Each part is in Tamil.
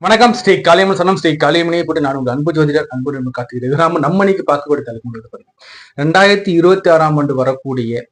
வணக்கம். ஸ்ரீ காளியம்மன் சனம் ஸ்ரீ காளியம்மனையை போட்டு நான் உங்கள் அன்பு ஜோதிடர் அன்பு காத்துக்கிறேன். நம்ம இன்னைக்கு பார்க்கக்கூடிய தலைப்பு 2026 வரக்கூடிய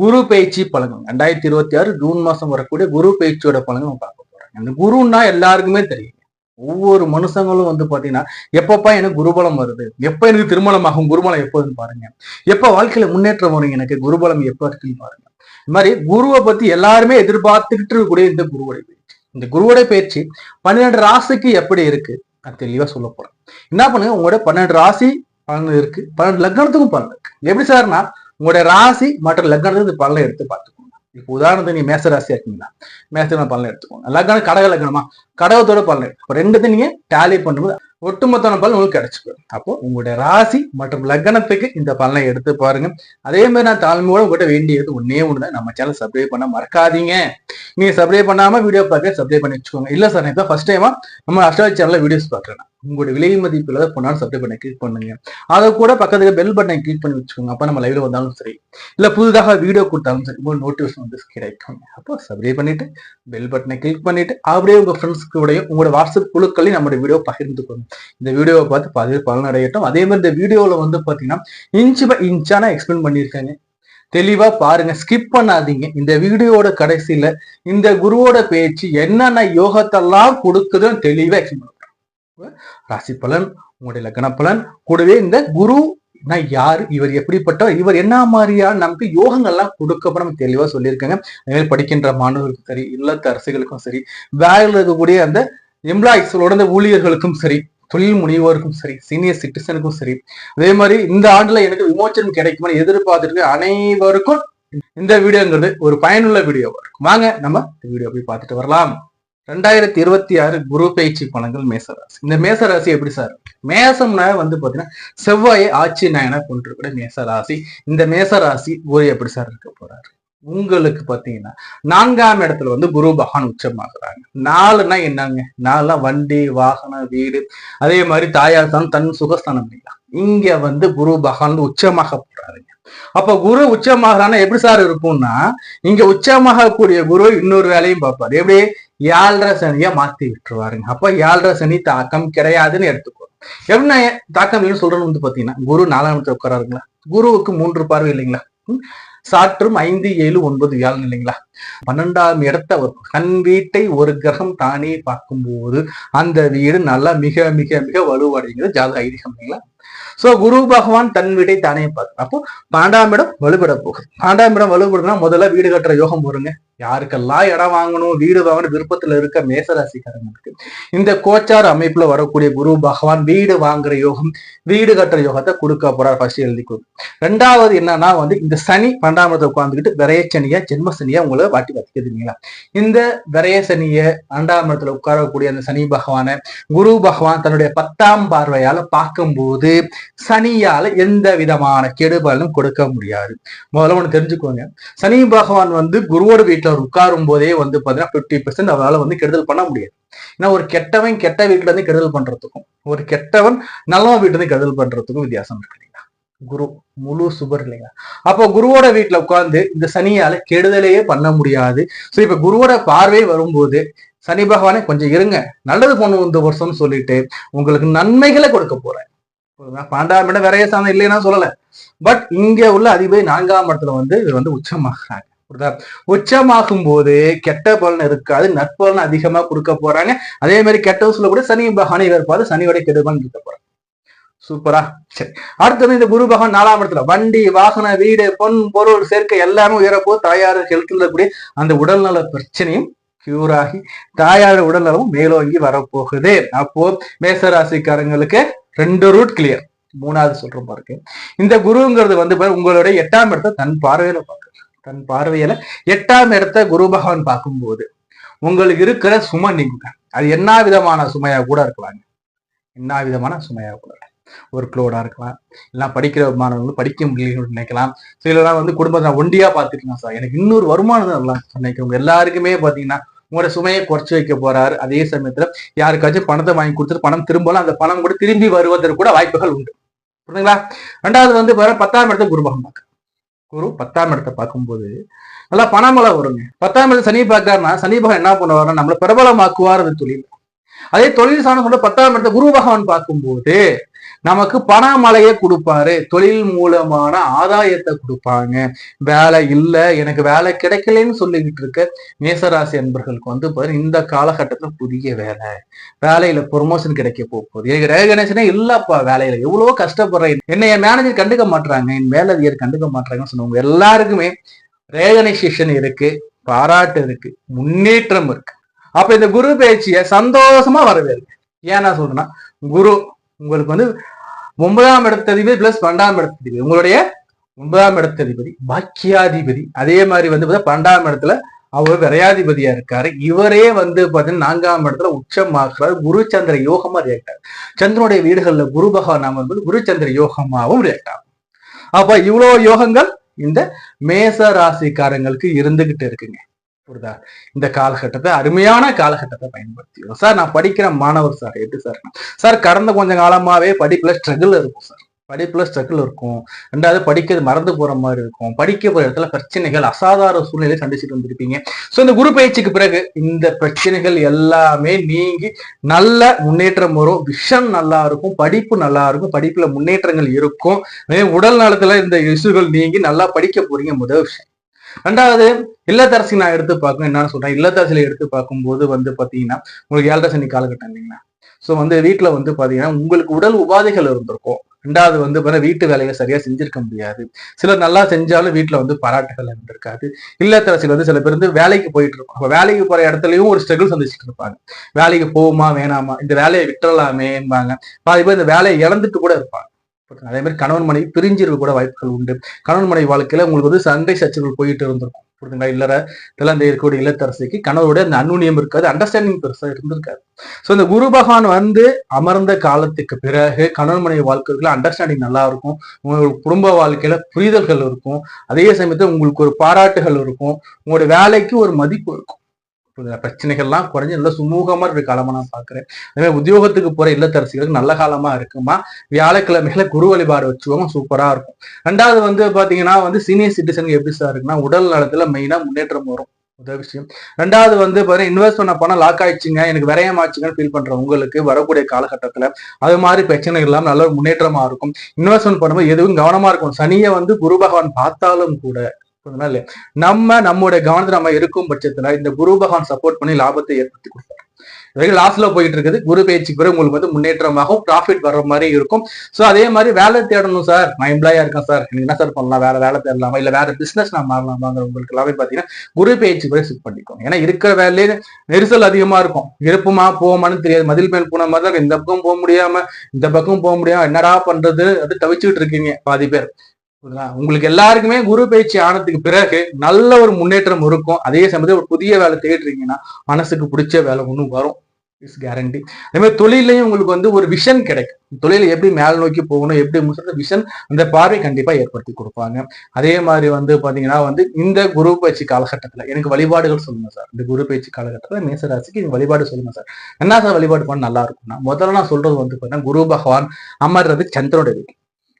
குரு பயிற்சி பலன்கள். 2026 ஜூன் மாசம் வரக்கூடிய குரு பயிற்சியோட பலன்கள் நம்ம பார்க்க போறோம். அந்த குருன்னா எல்லாருக்குமே தெரியும். ஒவ்வொரு மனுஷங்களும் பாத்தீங்கன்னா எப்பப்பா எனக்கு குருபலம் வருது, எப்ப எனக்கு திருமணம் ஆகும், குருபலம் எப்போதுன்னு பாருங்க, எப்ப வாழ்க்கையில முன்னேற்றம் வரும், எனக்கு குருபலம் எப்ப இருக்குன்னு பாருங்க. இந்த மாதிரி குருவை பத்தி எல்லாருமே எதிர்பார்த்துக்கிட்டு இருக்கக்கூடிய இந்த குருவுடைய இந்த குருவோட பயிற்சி 12 ராசிக்கு எப்படி இருக்கு அது தெளிவா சொல்ல போறேன். என்ன பண்ணுங்க, உங்களோட 12 ராசி பலன் இருக்கு, 12 லக்னத்துக்கும் பலன் இருக்கு. எப்படி சார்னா உங்களுடைய ராசி மற்றும் லக்னத்துக்கு பலனை எடுத்து பார்த்துக்கோங்க. இப்போ உதாரணத்துக்கு நீங்க மேச ராசியா இருக்கீங்களா, மேச பலனை எடுத்துக்கோங்க. லக்னம் கடக லக்னமா, கடகத்தோட பலன் எடுத்து ரெண்டுத்தையும் நீங்க டேலி பண்ணும்போது ஒட்டுமொத்தமான பலன் உங்களுக்கு கிடைச்சிடும். அப்போ உங்களுடைய ராசி மற்றும் லக்னத்துக்கு இந்த பலனை எடுத்து பாருங்க. அதே மாதிரி நான் தாழ்மையோட உங்கள்கிட்ட வேண்டியது ஒன்னே ஒண்ணுதான், நம்ம சேனல் சப்ஸ்கிரைப் பண்ண மறக்காதீங்க. நீங்க சப்ஸ்கிரைப் பண்ணாம வீடியோ பார்க்க சப்ஸ்கிரைப் பண்ணி வச்சுக்கோங்க. இல்ல சார் நான் ஃபர்ஸ்ட் டைமா நம்ம அஸ்ட்ராலஜி சேனல்ல வீடியோஸ் பாக்குறேன், உங்களுடைய விலை மதிப்பு இல்லாத பொண்ணாலும் சப்ஸ்கிரைப் பண்ண கிளிக் பண்ணுங்க. அதை கூட பக்கத்துல பெல் பட்டனை கிளிக் பண்ணி வச்சுக்கோங்க. அப்ப நம்ம லைவ்ல வந்தாலும் சரி, இல்ல புதுதாக வீடியோ கொடுத்தாலும் சரி, உங்களுக்கு நோட்டிபிகேஷன் வந்து கிடைக்கும். அப்போ சப்ஸ்கிரைப் பண்ணிட்டு பெல் பட்டனை கிளிக் பண்ணிட்டு அப்படியே உங்க ஃப்ரெண்ட்ஸ்க்கு உங்களோட வாட்ஸ்அப் குழுக்களையும் நம்மளோட வீடியோ பகிர்ந்துக்கோங்க. இந்த வீடியோவை பார்த்து பலன் அடையட்டும். அதே மாதிரி இந்த வீடியோல பாத்தீங்கன்னா இன்ச் பை இன்ச்சான எக்ஸ்பிளைன் பண்ணியிருக்காங்க, தெளிவா பாருங்க, ஸ்கிப் பண்ணாதீங்க. இந்த வீடியோட கடைசியில இந்த குருவோட பேச்சு என்னென்ன யோகத்தெல்லாம் கொடுக்குதுன்னு தெளிவா எக்ஸ்பிளைன் பண்ணுறேன். ராசி பலன், உங்களுடைய லக்ன பலன், கூடவே இந்த குரு யாரு, இவர் எப்படிப்பட்டவர், இவர் என்ன மாதிரியான நமக்கு யோகங்கள்லாம் கொடுக்கப்ப நம்ம தெளிவா சொல்லியிருக்காங்க. அதே படிக்கின்ற மாணவர்களுக்கும் சரி, இல்லத்த அரசுகளுக்கும் சரி, வேலையில் இருக்கக்கூடிய அந்த எம்ப்ளாயிஸோட அந்த ஊழியர்களுக்கும் சரி, தொழில் முனைவோருக்கும் சரி, சீனியர் சிட்டிசனுக்கும் சரி, அதே மாதிரி இந்த ஆண்டுல எனக்கு விமோச்சனம் கிடைக்குமான்னு எதிர்பார்த்துட்டு அனைவருக்கும் இந்த வீடியோங்கிறது ஒரு பயனுள்ள வீடியோவா இருக்கும். வாங்க நம்ம இந்த வீடியோ போய் பார்த்துட்டு வரலாம். 2026 குரு பயிற்சி பலன்கள் மேசராசி. இந்த மேசராசி எப்படி சார், மேசம்னா பாத்தீங்கன்னா செவ்வாயை ஆட்சி நாயனா கொண்டிருக்கிற மேசராசி. இந்த மேசராசி குரு எப்படி சார் இருக்க போறாரு, உங்களுக்கு பாத்தீங்கன்னா 4ஆம் இடத்துல குரு பகவான் உச்சமாகறாங்க. 4னா என்னங்க, 4 வண்டி வாகனம் வீடு, அதே மாதிரி தாயார் தான் தன் சுகஸ்தானம் இல்லைங்களா, இங்க குரு பகவான் உச்சமாக போறாருங்க. அப்ப குரு உச்சமாகறான்னா எப்படி சார் இருக்கும்னா, இங்க உச்சமாகக்கூடிய குரு இன்னொரு வேலையும் பார்ப்பாரு. எப்படி 7.5 சனியா மாத்தி விட்டுருவாருங்க. அப்ப 7.5 சனி தாக்கம் கிடையாதுன்னு எடுத்துக்கோ. எப்படின்னா தாக்கம் இல்லைன்னு சொல்றேன்னு பாத்தீங்கன்னா, குரு 4ஆம் இடத்துல உட்காராருங்களா, குருவுக்கு 3 பார்வை இல்லைங்களா, சாற்றும் 5, 7, 9 வியாழன் இல்லைங்களா, 12ஆம் இடத்த தன் வீட்டை ஒரு கிரகம் தானே பார்க்கும்போது அந்த வீடு நல்லா மிக மிக மிக வலுவடைங்கிறது ஜாதக ஐதீகம் இல்லைங்களா. சோ குரு பகவான் தன் வீட்டை தானே பார்க்க, அப்போ 12ஆம் இடம் வலுப்பட போகுது. 12ஆம் இடம் வலுப்படுதுன்னா முதல்ல வீடு கட்டுற யோகம் வருங்க. யாருக்கெல்லாம் இடம் வாங்கணும், வீடு வாங்கணும் விருப்பத்துல இருக்க மேசராசிக்காரங்களுக்கு இந்த கோச்சார அமைப்புல வரக்கூடிய குரு பகவான் வீடு வாங்குற யோகம், வீடு கட்டுற யோகத்தை கொடுக்க போறார். ஃபர்ஸ்ட் எழுதிக்கோ. ரெண்டாவது என்னன்னா இந்த சனி 12ஆம் இடத்தை உட்கார்ந்துக்கிட்டு விரைய சனியா ஜென்ம சனியா உங்களை வாட்டி பார்த்துக்கிறீங்களா. இந்த விரைய சனிய 2ஆம் இடத்துல உட்காரக்கூடிய அந்த சனி பகவான குரு பகவான் தன்னுடைய 10ஆம் பார்வையால பார்க்கும்போது சனியால எந்த விதமான கெடுபலனும் கொடுக்க முடியாது. முதல்ல ஒண்ணு தெரிஞ்சுக்கோங்க, சனி பகவான் குருவோட வீட்டுல உட்காரும் போதே பாத்தீங்கன்னா 50% அவரால் கெடுதல் பண்ண முடியாது. ஏன்னா ஒரு கெட்டவன் கெட்ட வீட்டுல இருந்து கெடுதல் பண்றதுக்கும் ஒரு கெட்டவன் நல்லவன் வீட்டுல இருந்து கெடுதல் பண்றதுக்கும் வித்தியாசம் இருக்கு இல்லைங்களா. குரு முழு சுபர் இல்லைங்களா. அப்போ குருவோட வீட்டுல உட்கார்ந்து இந்த சனியால கெடுதலையே பண்ண முடியாது. சோ இப்ப குருவோட பார்வை வரும்போது சனி பகவானே கொஞ்சம் இருங்க, நல்லது பண்ணும் இந்த வருஷம்னு சொல்லிட்டு உங்களுக்கு நன்மைகளை கொடுக்க போறேன். 12ஆம் இடம் விரைய சாதம் இல்லைன்னா சொல்லல, பட் இங்க உள்ள அதிபதி 4ஆம் இடத்துல இவர் உச்சமாகறாங்க. உச்சமாகும் போது கெட்ட பலன் இருக்காது, நற்பலன் அதிகமா கொடுக்க போறாங்க. அதே மாதிரி கெட்ட சொல்ல கூட சனி பகவானை இருப்பாரு, சனியோட கெடுபலன் இருக்க போறாங்க. சூப்பரா. சரி, அடுத்தது இந்த குரு பகவான் 4ஆம் இடத்துல வண்டி வாகன வீடு பொன் பொருள் சேர்க்கை எல்லாமே உயரப்போ, தாயார் ஹெல்த்ல இருக்கக்கூடிய அந்த உடல்நல பிரச்சனையும் கியூர் ஆகி தாயார் உடல்நலமும் மேலோங்கி வரப்போகுது. அப்போ மேசராசிக்காரங்களுக்கு 2 ரூட் கிளியர். 3வது சொல்றோம் பாருங்க, இந்த குருங்கிறது உங்களுடைய 8ஆம் இடத்தை தன் பார்வையில பார்க்க, தன் பார்வையில 8ஆம் இடத்தை குரு பகவான் பார்க்கும்போது உங்களுக்கு இருக்கிற சுமை நீங்க, அது என்ன விதமான சுமையா கூட இருக்கலாங்க, என்ன விதமான சுமையா கூட ஒர்க் லோடா இருக்கலாம், இல்லைன்னா படிக்கிற மாணவர்கள் படிக்க முடியலன்னு நினைக்கலாம். சிலலாம் குடும்பத்தை ஒண்டியா பார்த்துக்கலாம், சார் எனக்கு இன்னொரு வருமானம் தான் நினைக்கிறவங்க எல்லாருக்குமே பாத்தீங்கன்னா உங்களோட சுமையை குறைச்சி வைக்க போறாரு. அதே சமயத்துல யாருக்காச்சும் பணத்தை வாங்கி கொடுத்துட்டு பணம் திரும்பலாம், அந்த பணம் கூட திரும்பி வருவதற்கு கூட வாய்ப்புகள் உண்டு. புரியுதுங்களா. ரெண்டாவது 10ஆம் இடத்தை குரு பகவான் பார்க்க, குரு 10ஆம் இடத்தை பார்க்கும்போது நல்லா பணமலை வருங்க. 10ஆம் இடத்தை சனி பார்க்காருன்னா சனி பகவான் என்ன பண்ணுவாருன்னா நம்மளை பிரபலமாக்குவார் அந்த தொழில். அதே தொழில் சாணம் சொல்ற 10ஆம் இடத்தை குரு பகவான் பார்க்கும்போது நமக்கு பணமழையை கொடுப்பாரு, தொழில் மூலமான ஆதாயத்தை கொடுப்பாங்க. வேலை இல்லை, எனக்கு வேலை கிடைக்கலன்னு சொல்லிக்கிட்டு இருக்க மேசராசி அன்பர்களுக்கு வந்து இந்த காலகட்டத்துல புதிய வேலையில ப்ரொமோஷன் கிடைக்க போகுது. எனக்கு ரேகணேசனே இல்லப்பா, வேலையில எவ்வளவோ கஷ்டப்படுறேன், என்னை என் மேனேஜர் கண்டுக்க மாட்டாங்க, என் மேலதிகாரி கண்டுக்க மாட்டாங்கன்னு சொன்னவங்க எல்லாருக்குமே ரேகனைசேஷன் இருக்கு, பாராட்டு இருக்கு, முன்னேற்றம் இருக்கு. அப்ப இந்த குரு பேச்சிய சந்தோஷமா வரவேற்க. ஏன் நான் சொல்றேன்னா, குரு உங்களுக்கு வந்து 9ஆம் இடத்ததிபதி பிளஸ் 12ஆம் இடத்ததிபதி, உங்களுடைய 9ஆம் இடத்ததிபதி பாக்கியாதிபதி, அதே மாதிரி வந்து 12ஆம் இடத்துல அவர் விரையாதிபதியா இருக்காரு. இவரே வந்து பாத்தீங்கன்னா 4ஆம் இடத்துல உச்சமாக்குறாரு. குரு சந்திர யோகமா ரியாக்ட் ஆகும். சந்திரனுடைய வீடுகள்ல குரு பகவான் அமர்ந்து குரு சந்திர யோகமாவும் ரியாக்ட் ஆகும். அப்ப இவ்வளவு யோகங்கள் இந்த மேச ராசிக்காரங்களுக்கு இருந்துகிட்டு இருக்குங்க. புரியுதா? இந்த காலகட்டத்தை அருமையான காலகட்டத்தை பயன்படுத்திக்கிறோம். சார் நான் படிக்கிற மாணவர் சார், எப்படி சார் கடந்த கொஞ்சம் காலமாவே படிப்புல ஸ்ட்ரகிள் இருக்கும் சார், படிப்புல ஸ்ட்ரகிள் இருக்கும். ரெண்டாவது படிக்கிறது மறந்து போற மாதிரி இருக்கும், படிக்க போற இடத்துல பிரச்சனைகள், அசாதாரண சூழ்நிலை சந்திச்சுட்டு வந்திருப்பீங்க. ஸோ இந்த குரு பயிற்சிக்கு பிறகு இந்த பிரச்சனைகள் எல்லாமே நீங்கி நல்ல முன்னேற்றம் வரும். விஷன் நல்லா இருக்கும், படிப்பு நல்லா இருக்கும், படிப்புல முன்னேற்றங்கள் இருக்கும். உடல் நலத்துல இந்த இசுகள் நீங்கி நல்லா படிக்க போறீங்க, முதல் விஷயம். ரெண்டாவது இல்லத்தரசி நான் எடுத்து பார்க்கணும். என்னன்னு சொல்றேன், இல்லத்தரசியில எடுத்து பார்க்கும்போது வந்து பாத்தீங்கன்னா உங்களுக்கு 7.5 சனி காலகட்டம் இல்லைங்களா? ஸோ வந்து வீட்டுல வந்து பாத்தீங்கன்னா உங்களுக்கு உடல் உபாதைகள் இருந்திருக்கும். ரெண்டாவது வந்து வீட்டு வேலையை சரியா செஞ்சிருக்க முடியாது. சிலர் நல்லா செஞ்சாலும் வீட்டுல வந்து பாராட்டுகள் இருந்திருக்காது. இல்லத்தரசியில் வந்து சில பேர் வந்து வேலைக்கு போயிட்டு இருப்பாங்க. வேலைக்கு போற இடத்துலயும் ஒரு ஸ்ட்ரகிள் சந்திச்சுட்டு இருப்பாங்க. வேலைக்கு போகுமா வேணாமா, இந்த வேலையை விட்டுறலாமேம்பாங்க. பாதி பேர் இந்த வேலையை இழந்துட்டு கூட இருப்பாங்க. அதே மாதிரி கணவன் மனைவி பிரிஞ்சிருக்க கூட வாய்ப்புகள் உண்டு. கணவன் மனைவி வாழ்க்கையில உங்களுக்கு வந்து சண்டை சச்சரவுகள் போயிட்டு இருந்திருக்கும். புரியுதுங்களா? இதெல்லாம் இருக்கக்கூடிய இல்லத்தரசிக்கு கணவரோட அந்த அன்னுனியம் இருக்காது, அண்டர்ஸ்டாண்டிங் பெருசா இருந்திருக்காது. ஸோ இந்த குரு பகவான் வந்து அமர்ந்த காலத்துக்கு பிறகு கணவன் மனைவி வாழ்க்கைக்குள்ள அண்டர்ஸ்டாண்டிங் நல்லா இருக்கும். உங்களுக்கு குடும்ப வாழ்க்கையில புரிதல்கள் இருக்கும். அதே சமயத்துல உங்களுக்கு ஒரு பாராட்டுகள் இருக்கும். உங்களுடைய வேலைக்கு ஒரு மதிப்பு இருக்கும். பிரச்சனைகள்லாம் குறைஞ்சு நல்ல சுமூகமா இருக்க காலமா நான் பாக்குறேன். அதே மாதிரி உத்தியோகத்துக்கு போற இல்லத்தரசிகளுக்கு நல்ல காலமா இருக்குமா. வியாழக்கிழமைகளை குரு வழிபாடு வச்சுக்கோங்க, சூப்பரா இருக்கும். ரெண்டாவது வந்து பாத்தீங்கன்னா வந்து சீனியர் சிட்டிசனுக்கு எப்படி சார் இருக்குன்னா, உடல் நலத்துல மெயினா முன்னேற்றம் வரும், முதல் விஷயம். ரெண்டாவது வந்து பாத்தீங்கன்னா இன்வெஸ்ட் பண்ண பணம் லாக் ஆயிடுச்சுங்க, எனக்கு விரயமாச்சுங்கன்னு ஃபீல் பண்ற உங்களுக்கு வரக்கூடிய காலகட்டத்துல அது மாதிரி பிரச்சனைகள் எல்லாம் நல்ல முன்னேற்றமா இருக்கும். இன்வெஸ்ட்மெண்ட் பண்ணும்போது எதுவும் கவனமா இருக்கும். சனியை வந்து குரு பகவான் பார்த்தாலும் கூட நம்முடைய கவனத்தை நம்ம இருக்கும் பட்சத்துல இந்த குரு பகவான் சப்போர்ட் பண்ணி லாபத்தை ஏற்படுத்தி கொடுப்பாரு. லாஸ்ட்ல போயிட்டு இருக்குது. குரு பயிற்சிக்கு பிறகு உங்களுக்கு வந்து முன்னேற்றமாகவும் ப்ராஃபிட் வர்ற மாதிரி இருக்கும். ஸோ அதே மாதிரி வேலை தேடணும் சார், நான் எம்ப்ளாயா இருக்கேன் சார், எனக்கு என்ன சார் பண்ணலாம், வேலை தேடலாமா, இல்ல வேற பிசினஸ் நான் மாறலாமாங்கிற உங்களுக்கு எல்லாமே பாத்தீங்கன்னா குரு பயிற்சி பிறகு ஷிஃப்ட் பண்ணிக்கோங்க. ஏன்னா இருக்கிற வேலையிலே நெரிசல் அதிகமா இருக்கும். இருப்புமா போமான்னு தெரியாது, மதில் மேல் போன மாதிரி தான். இந்த பக்கம் போக முடியாம இந்த பக்கம் போக முடியாம என்னடா பண்றது அப்படி தவிச்சுட்டு இருக்கீங்க பாதி பேர். உங்களுக்கு எல்லாருக்குமே குரு பயிற்சி ஆனதுக்கு பிறகு நல்ல ஒரு முன்னேற்றம் இருக்கும். அதே சமயத்தில் ஒரு புதிய வேலை தேடுறீங்கன்னா மனசுக்கு பிடிச்ச வேலை ஒன்றும் வரும், இஸ் கேரண்டி. அதே மாதிரி தொழிலையும் உங்களுக்கு வந்து ஒரு விஷன் கிடைக்கும். தொழிலை எப்படி மேல் நோக்கி போகணும், எப்படி முன்ன விஷன், அந்த பார்வை கண்டிப்பா ஏற்படுத்தி கொடுப்பாங்க. அதே மாதிரி வந்து பாத்தீங்கன்னா வந்து இந்த குரு பயிற்சி காலகட்டத்துல எனக்கு வழிபாடுகள் சொல்லுங்க சார். இந்த குரு பயிற்சி காலகட்டத்துல மேசராசிக்கு இந்த வழிபாடு சொல்லுங்க சார். என்ன சார் வழிபாடு பண்ண நல்லா இருக்கும்னா, முதல்ல நான் சொல்றது வந்து பாத்தீங்கன்னா குரு பகவான் அமர்றது சந்திரனுடைய வீடு.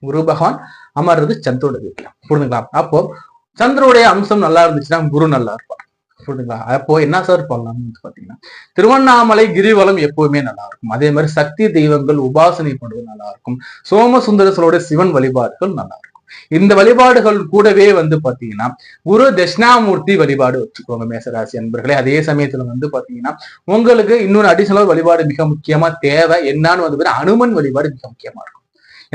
குரு பகவான் அமர்றது சந்திரோட வீட்டுல. புரிஞ்சுங்களா? அப்போ சந்திரோடைய அம்சம் நல்லா இருந்துச்சுன்னா குரு நல்லா இருப்பார். புரிஞ்சுங்களா? அப்போ என்ன சார் பண்ணலாம்னு பாத்தீங்கன்னா திருவண்ணாமலை கிரிவலம் எப்பவுமே நல்லா இருக்கும். அதே மாதிரி சக்தி தெய்வங்கள் உபாசனை பண்ணுவது நல்லா இருக்கும். சோமசுந்தரசரோட சிவன் வழிபாடுகள் நல்லா இருக்கும். இந்த வழிபாடுகள் கூடவே வந்து பாத்தீங்கன்னா குரு தட்சிணாமூர்த்தி வழிபாடு வச்சுக்கோங்க மேசராசி அன்பர்களே. அதே சமயத்துல வந்து பாத்தீங்கன்னா உங்களுக்கு இன்னொரு அடிஷனல் வழிபாடு மிக முக்கியமா தேவை. என்னன்னு வந்து அனுமன் வழிபாடு மிக முக்கியமா இருக்கும்.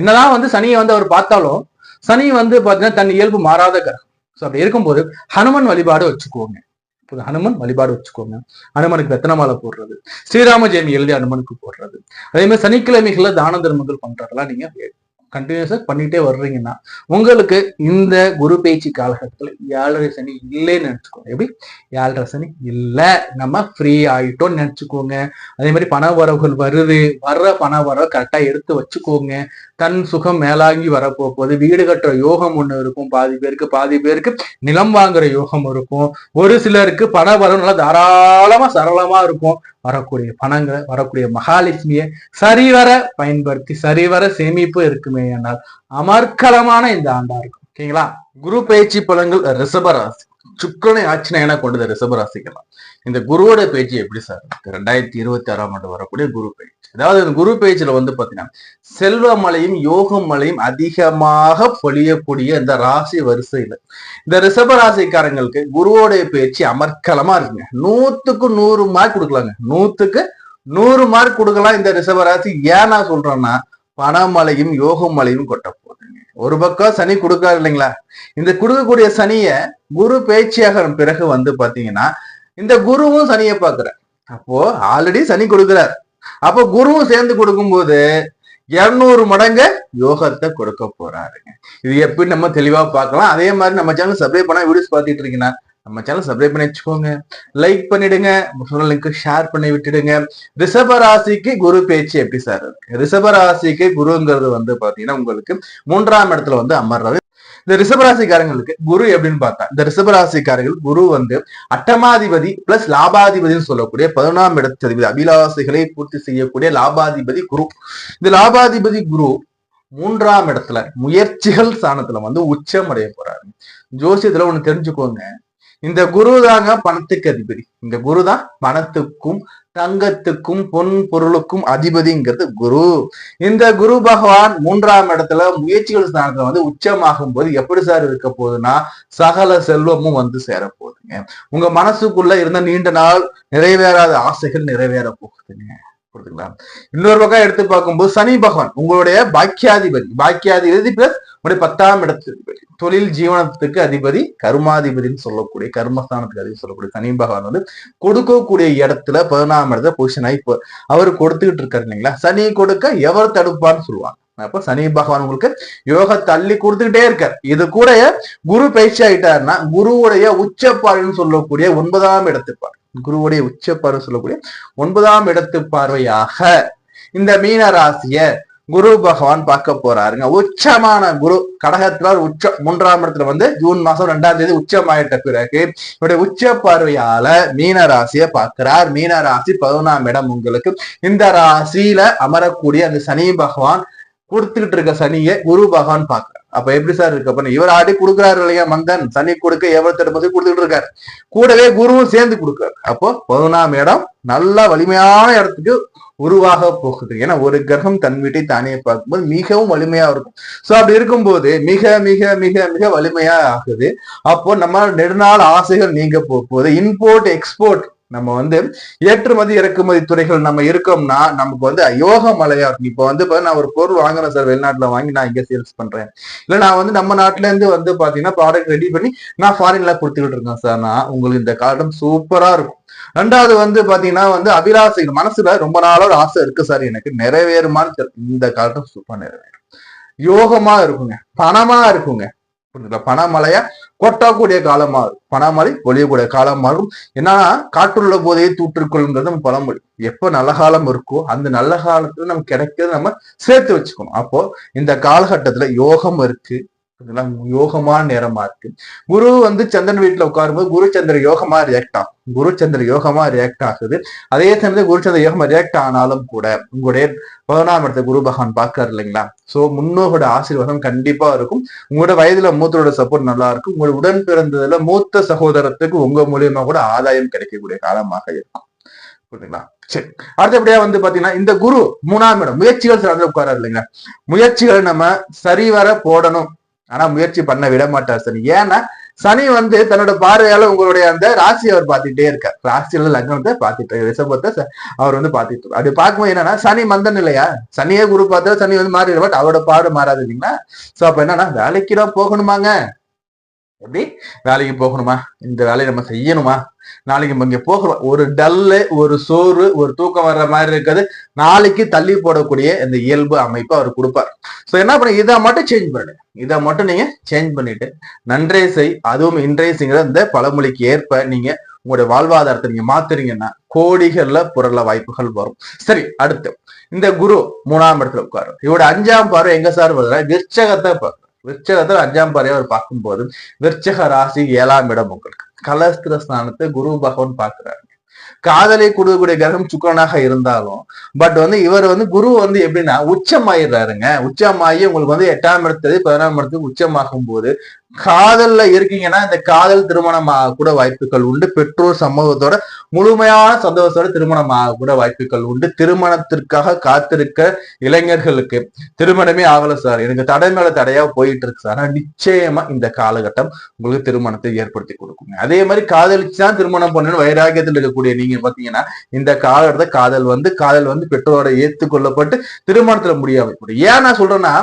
என்னதான் வந்து சனியை வந்து அவர் பார்த்தாலும் சனி வந்து பாத்தீங்கன்னா தன் இயல்பு மாறாத கிரகம். ஸோ அப்படி இருக்கும்போது ஹனுமன் வழிபாடு வச்சுக்கோங்க. ஹனுமன் வழிபாடு வச்சுக்கோங்க. ஹனுமனுக்கு ரத்ன மாலை போடுறது, ஸ்ரீராம ஜெயந்தி எழுதி ஹனுமனுக்கு போடுறது, அதே மாதிரி சனிக்கிழமைகள்ல தான தர்மங்கள் பண்றதெல்லாம் நீங்க கண்டினியூஸா பண்ணிட்டே வர்றீங்கன்னா உங்களுக்கு இந்த குரு பயிற்சி காலகட்டத்துல 7.5 சனி இல்லைன்னு நினைச்சுக்கோங்க. எப்படி 7.5 சனி இல்லை, நம்ம ஃப்ரீ ஆயிட்டோம்னு நினைச்சுக்கோங்க. அதே மாதிரி பண வரவுகள் வருது, வர்ற பண வரவை கரெக்டா எடுத்து வச்சுக்கோங்க. தன் சுகம் மேலாங்கி வரப்போகுது. வீடு கட்டுற யோகம் ஒண்ணு இருக்கும் பாதி பேருக்கு நிலம் வாங்குற யோகம் இருக்கும். ஒரு சிலருக்கு பண வரவு நல்லா தாராளமா சரளமா இருக்கும். வரக்கூடிய பணங்களை, வரக்கூடிய மகாலட்சுமியை சரிவர பயன்படுத்தி சரிவர சேமிப்பு இருக்குமே ஆனால் அமர்க்கலமான இந்த ஆண்டா இருக்கும். ஓகேங்களா? குரு பயிற்சி பலன்கள் ரிஷபராசி. சுக்கிரனை ஆட்சியனா கொண்டது ரிஷபராசிக்கலாம். இந்த குருவோட பேச்சு எப்படி சார் 2026 வரக்கூடிய குரு பேச்சு. அதாவது இந்த குரு பேச்சுல வந்து பாத்தீங்கன்னா செல்வ மழையும் யோக மழையும் அதிகமாக பொழியக்கூடிய இந்த ராசி வரிசையில இந்த ரிஷபராசிக்காரங்களுக்கு குருவோடைய பேச்சு அமர்க்கலமா இருக்குங்க. 100க்கு 100 மார்க் கொடுக்கலாங்க. 100க்கு 100 மார்க் கொடுக்கலாம் இந்த ரிஷபராசி. ஏன் நான் சொல்றேன்னா பணமழையும் யோக மழையும் கொட்ட போகுதுங்க. ஒரு பக்கம் சனி கொடுக்காரு இல்லைங்களா, இந்த கொடுக்கக்கூடிய சனிய குரு பேச்சியாக பிறகு வந்து பாத்தீங்கன்னா இந்த குருவும் சனியை பாக்குற. அப்போ ஆல்ரெடி சனி கொடுக்கிறார், அப்போ குருவும் சேர்ந்து கொடுக்கும்போது 200 மடங்கு யோகத்தை கொடுக்க போறாருங்க. இது எப்படி நம்ம தெளிவா பார்க்கலாம். அதே மாதிரி நம்ம சேனல் சப்ஸ்கிரைப் பண்ணா வீடியோஸ் பார்த்துட்டு இருக்கீங்கன்னா நம்ம சேனல் சப்ஸ்கிரைப் பண்ணி வச்சுக்கோங்க, லைக் பண்ணிடுங்க, லிங்க் ஷேர் பண்ணி விட்டுடுங்க. ரிஷபராசிக்கு குரு பேச்சு எப்படி சார் இருக்கு? ரிஷபராசிக்கு குருங்கிறது வந்து பாத்தீங்கன்னா உங்களுக்கு 3ஆம் இடத்துல வந்து அமர்றது. இந்த ரிஷபராசிக்காரங்களுக்கு குரு எப்படின்னு பார்த்தா, இந்த ரிஷபராசிக்காரர்கள் குரு வந்து அட்டமாதிபதி பிளஸ் லாபாதிபதினு சொல்லக்கூடிய 11ஆம் இடத்து அபிலாசைகளை பூர்த்தி செய்யக்கூடிய லாபாதிபதி குரு. இந்த லாபாதிபதி குரு 3ஆம் இடத்துல முயற்சிகள் ஸ்தானத்துல வந்து உச்சம் அடைய போறாரு. ஜோசியத்துல ஒண்ணு தெரிஞ்சுக்கோங்க, இந்த குரு தாங்க பணத்துக்கு அதிபதி. இந்த குரு தான் பணத்துக்கும் தங்கத்துக்கும் பொன் பொருளுக்கும் அதிபதிங்கிறது குரு. இந்த குரு பகவான் 3ஆம் இடத்துல முயற்சிகள் ஸ்தானத்துல வந்து உச்சமாகும் போது எப்படி சார் இருக்க போகுதுன்னா சகல செல்வமும் வந்து சேர போகுதுங்க. உங்க மனசுக்குள்ள இருந்த நீண்ட நாள் நிறைவேறாத ஆசைகள் நிறைவேற போகுதுங்க. புரியுதுங்களா? இன்னொரு பக்கம் எடுத்து பார்க்கும்போது சனி பகவான் உங்களுடைய பாக்கியாதிபதி பிளஸ் உங்களுடைய 10ஆம் இடத்துக்கு தொழில் ஜீவனத்துக்கு அதிபதி, கர்மாதிபதினு சொல்லக்கூடிய கர்மஸ்தானத்துக்கு அதிபதி சொல்லக்கூடிய சனி பகவான் வந்து கொடுக்கக்கூடிய இடத்துல 11ஆம் இடத்துல பொசிஷன் ஆகி அவர் கொடுத்துக்கிட்டு இருக்காரு இல்லைங்களா. சனி கொடுக்க எவர் தடுப்பான்னு சொல்லுவாங்க. அப்ப சனி பகவான் உங்களுக்கு யோக தள்ளி கொடுத்துக்கிட்டே இருக்கார். இது கூட குரு பயிற்சி ஆயிட்டாருன்னா குருவுடைய உச்சப்பார்வைன்னு சொல்லக்கூடிய 9ஆம் இடத்துப்பார், குருவுடைய உச்சப்பார்வை சொல்லக்கூடிய 9ஆம் இடத்து பார்வையாக இந்த மீன ராசிய குரு பகவான் பார்க்க போறாருங்க. உச்சமான குரு கடகத்துல உச்சம் 3ஆம் இடத்துல வந்து ஜூன் மாசம் 2ஆம் தேதி உச்சமாயிட்ட பிறகு இவருடைய உச்ச பார்வையால மீன ராசியை பார்க்கிறார். மீன ராசி 11ஆம் இடம் உங்களுக்கு. இந்த ராசியில அமரக்கூடிய அந்த சனி பகவான் கொடுத்துக்கிட்டு இருக்க சனியை குரு பகவான் பார்க்கிறார். அப்ப எப்படி சார் இருக்கு? இவர் ஆடி கொடுக்குறாரு இல்லையா, மந்தன் சனி கொடுக்க எவ்வளவு தடுப்பது கொடுத்துட்டு இருக்காரு, கூடவே குருவும் சேர்ந்து கொடுக்குறாரு. அப்போ 11ஆம் இடம் நல்ல வலிமையான இடத்துக்கு உருவாக போகுது. ஏன்னா ஒரு கிரகம் தன் வீட்டை தானே பார்க்கும்போது மிகவும் வலிமையா இருக்கும். சோ அப்படி இருக்கும்போது மிக மிக மிக மிக வலிமையா ஆகுது. அப்போ நம்ம நெடுநாள் ஆசைகள் நீங்க போகுது. இம்போர்ட் எக்ஸ்போர்ட் நம்ம வந்து ஏற்றுமதி இறக்குமதி துறைகள் நம்ம இருக்கோம்னா நமக்கு வந்து யோக மலையா இருக்கும். இப்போ வந்து நான் ஒரு பொருள் வாங்குறேன் சார், வெளிநாட்டுல வாங்கி நான் இங்க சேல்ஸ் பண்றேன், இல்ல நான் வந்து நம்ம நாட்டுல இருந்து வந்து பாத்தீங்கன்னா ப்ராடக்ட் ரெடி பண்ணி நான் ஃபாரின்ல கொடுத்துக்கிட்டு இருக்கேன் சார், நான் உங்களுக்கு இந்த காலம் சூப்பரா இருக்கும். 2வது வந்து பாத்தீங்கன்னா வந்து அபிலாசைகள் மனசுல ரொம்ப நாளோட ஆசை இருக்கு சார், எனக்கு நிறைவேறுமான்னு இந்த காலம் சூப்பரா நிறைவேறும். யோகமா இருக்குங்க, பணமா இருக்குங்க. பணமழையா கொட்டக்கூடிய காலமா இருக்கும், பணமழை பொழியக்கூடிய காலமா இருக்கும். என்னன்னா காற்றுள்ள போதையை தூற்றுக்கொள்ளுங்கிறது நம்ம பழமொழி. எப்ப நல்ல காலம் இருக்கோ அந்த நல்ல காலத்துல நமக்கு கிடைக்கிறது நம்ம சேர்த்து வச்சுக்கணும். அப்போ இந்த காலகட்டத்துல யோகம் இருக்கு, யோகமான நேரமா இருக்கு. குரு வந்து சந்திரன் வீட்டுல உட்காரும்போது குரு சந்திர யோகமா ரியாக்ட் ஆகும், குரு சந்திர யோகமா ரியாக்ட் ஆகுது. அதே சமயத்துல குரு சந்திர யோகமா ரியாக்ட் ஆனாலும் கூட உங்களுடைய 11ஆம் இடத்தை குரு பகவான் பார்க்காரு இல்லைங்களா. சோ முன்னோரோட ஆசீர்வாதம் கண்டிப்பா இருக்கும். உங்களோட வயதுல மூத்தரோட சப்போர்ட் நல்லா இருக்கும். உங்களோட உடன் பிறந்ததுல மூத்த சகோதரத்துக்கு உங்க மூலியமா கூட ஆதாயம் கிடைக்கக்கூடிய காலமாக இருக்கும். புரியுதுங்களா? சரி, அடுத்தபடியா வந்து பாத்தீங்கன்னா இந்த குரு 3ஆம் இடம் முயற்சிகள் சார்ந்து உட்காராரு இல்லைங்களா. முயற்சிகளை நம்ம சரிவர போடணும், ஆனா முயற்சி பண்ண விட மாட்டார் சனி. ஏன்னா சனி வந்து தன்னோட பார்வையால உங்களுடைய அந்த ராசி அவர் பார்த்துட்டே இருக்கார். ராசியில லக்னத்தை பார்த்துட்டு ரிஷபத்தை அவர் வந்து பார்த்துட்டு அப்படி பார்க்கும்போது என்னன்னா சனி மந்தன் இல்லையா, சனியே குரு பார்த்தா சனி வந்து மாறிடுவா, அவரோட பாடு மாறாது இல்லைங்களா. சோ அப்ப என்னன்னா வேலைக்குதான் போகணுமாங்க, எப்படி வேலைக்கு போகணுமா, இந்த வேலையை நம்ம செய்யணுமா, நாளைக்கு நம்ம இங்க போகிறோம், ஒரு டல்லு ஒரு சோறு ஒரு தூக்கம் வர்ற மாதிரி இருக்கிறது நாளைக்கு தள்ளி போடக்கூடிய இந்த இயல்பு அமைப்பு அவர் கொடுப்பார். சோ என்ன பண்ண, இதை மட்டும் சேஞ்ச் பண்ணுங்க, இதை மட்டும் நீங்க சேஞ்ச் பண்ணிட்டு நன்றே செய் அதுவும் இன்றைய செய்கிற இந்த பழமொழிக்கு ஏற்ப நீங்க உங்களுடைய வாழ்வாதாரத்தை நீங்க மாத்துறீங்கன்னா கோடிகள்ல புரள வாய்ப்புகள் வரும். சரி, அடுத்து இந்த குரு 3ஆம் இடத்துல உட்காரு. இவரோட 5ஆம் பார்வை எங்க சார் வருதுன்னா விருச்சகத்தை பார்க்க, விருச்சகத்தை 5ஆம் பார்வையை அவர் பார்க்கும்போது விருச்சக ராசி 7ஆம் இடம் உங்களுக்கு கலஸ்திர ஸ்தானத்தை குரு பகவான் பார்க்கிறாரு. காதலை கொடுக்கக்கூடிய கிரகம் சுக்கரனாக இருந்தாலும் பட் வந்து இவர் வந்து குரு வந்து எப்படின்னா உச்சமாயிடுறாருங்க. உச்சமாயி உங்களுக்கு வந்து 8ஆம் இடத்துல 11ஆம் இடத்துக்கு உச்சமாகும் போது காதல்ல இருக்கீங்கன்னா இந்த காதல் திருமணம் ஆக கூட வாய்ப்புகள் உண்டு. பெற்றோர் சமூகத்தோட முழுமையான சந்தோஷத்தோட திருமணம் ஆக கூட வாய்ப்புகள் உண்டு. திருமணத்திற்காக காத்திருக்க இளைஞர்களுக்கு திருமணமே ஆகல சார், எனக்கு தடை மேல தடையா போயிட்டு இருக்கு சார், நிச்சயமா இந்த காலகட்டம் உங்களுக்கு திருமணத்தை ஏற்படுத்தி கொடுக்குங்க. அதே மாதிரி காதலிச்சுதான் திருமணம் பண்ணணும் வைராகியத்தில் இருக்கக்கூடிய நீங்க பாத்தீங்கன்னா இந்த காலகட்டத்தை காதல் வந்து பெற்றோரை ஏற்றுக்கொள்ளப்பட்டு திருமணத்துல முடியாம. ஏன் நான் சொல்றேன்னா,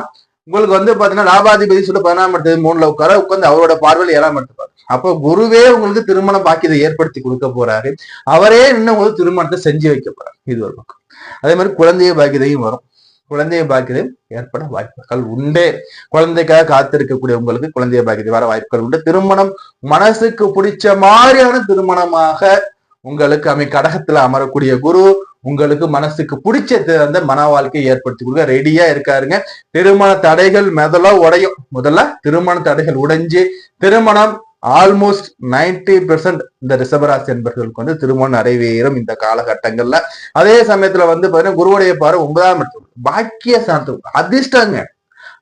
உங்களுக்கு வந்து பாத்தீங்கன்னா லாபாதிபதி சொல்ல 11ஆம் இடத்து 3ல உட்காந்து அவரோட பார்வையில் 7ஆம் இடத்துப்பாரு. அப்போ குருவே உங்களுக்கு திருமண பாக்கியத்தை ஏற்படுத்தி கொடுக்க போறாரு. அவரே இன்னும் உங்களுக்கு திருமணத்தை செஞ்சு வைக்க போறாரு. இது ஒரு பக்கம். அதே மாதிரி குழந்தைய பாக்கியதையும் வரும். குழந்தைய பாக்கியதையும் ஏற்பட வாய்ப்புகள் உண்டு. குழந்தைக்காக காத்திருக்கக்கூடிய உங்களுக்கு குழந்தைய பாக்கியதை வர வாய்ப்புகள் உண்டு. திருமணம் மனசுக்கு பிடிச்ச மாதிரியான திருமணமாக உங்களுக்கு கடகத்துல அமரக்கூடிய குரு உங்களுக்கு மனசுக்கு பிடிச்ச அந்த மன வாழ்க்கையை ஏற்படுத்தி கொடுக்க ரெடியா இருக்காருங்க. திருமண தடைகள் முதல்ல திருமண தடைகள் உடைஞ்சு திருமணம் ஆல்மோஸ்ட் 90% இந்த ரிஷபராசி என்பவர்களுக்கு வந்து திருமணம் நிறைவேறும் இந்த காலகட்டங்கள்ல. அதே சமயத்துல வந்து பாத்தீங்கன்னா குருவுடைய பார்வை 9ஆம் இடத்துல பாக்கிய சாந்தம் அதிர்ஷ்டங்க.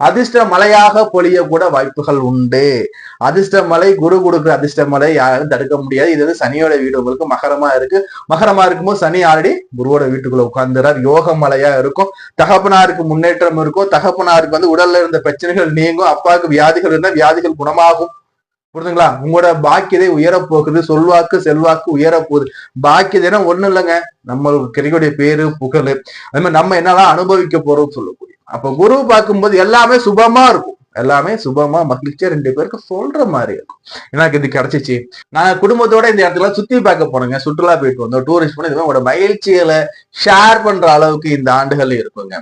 அதிர்ஷ்ட மலையாக பொழிய கூட வாய்ப்புகள் உண்டு. அதிர்ஷ்ட மலை குரு கொடுக்குற அதிர்ஷ்ட மலை யாரும் தடுக்க முடியாது. இது வந்து சனியோட வீடு உங்களுக்கு மகரமா இருக்கு. மகரமா இருக்கும்போது சனி ஆல்ரெடி குருவோட வீட்டுக்குள்ள உட்கார்ந்துறார். யோக மலையா இருக்கும். தகப்பனாருக்கு முன்னேற்றம் இருக்கும். தகப்பனாருக்கு வந்து உடல்ல இருந்த பிரச்சனைகள் நீங்கும். அப்பாவுக்கு வியாதிகள் இருந்தா வியாதிகள் குணமாகும். புரியுதுங்களா? உங்களோட பாக்கியதை உயரப்போகுது. சொல்வாக்கு செல்வாக்கு உயரப்போகுது. பாக்கியதைனா ஒண்ணு இல்லைங்க, நம்மளுக்கு கிடைக்கக்கூடிய பேரு புகழ், அது மாதிரி நம்ம என்னெல்லாம் அனுபவிக்க போறோம் சொல்லக்கூடிய. அப்ப குரு பார்க்கும்போது எல்லாமே சுபமா இருக்கும். எல்லாமே சுபமா மகிழ்ச்சியா 2 பேருக்கு சொல்ற மாதிரி இருக்கும். எனக்கு இது கிடைச்சிச்சு, நாங்க குடும்பத்தோட இந்த இடத்துல சுத்தி பார்க்க போனோங்க, சுற்றுலா போயிட்டு வந்தோம், டூரிஸ்ட் பண்ணி உங்களோட மகிழ்ச்சிகளை ஷேர் பண்ற அளவுக்கு இந்த ஆண்டுகள் இருக்குங்க.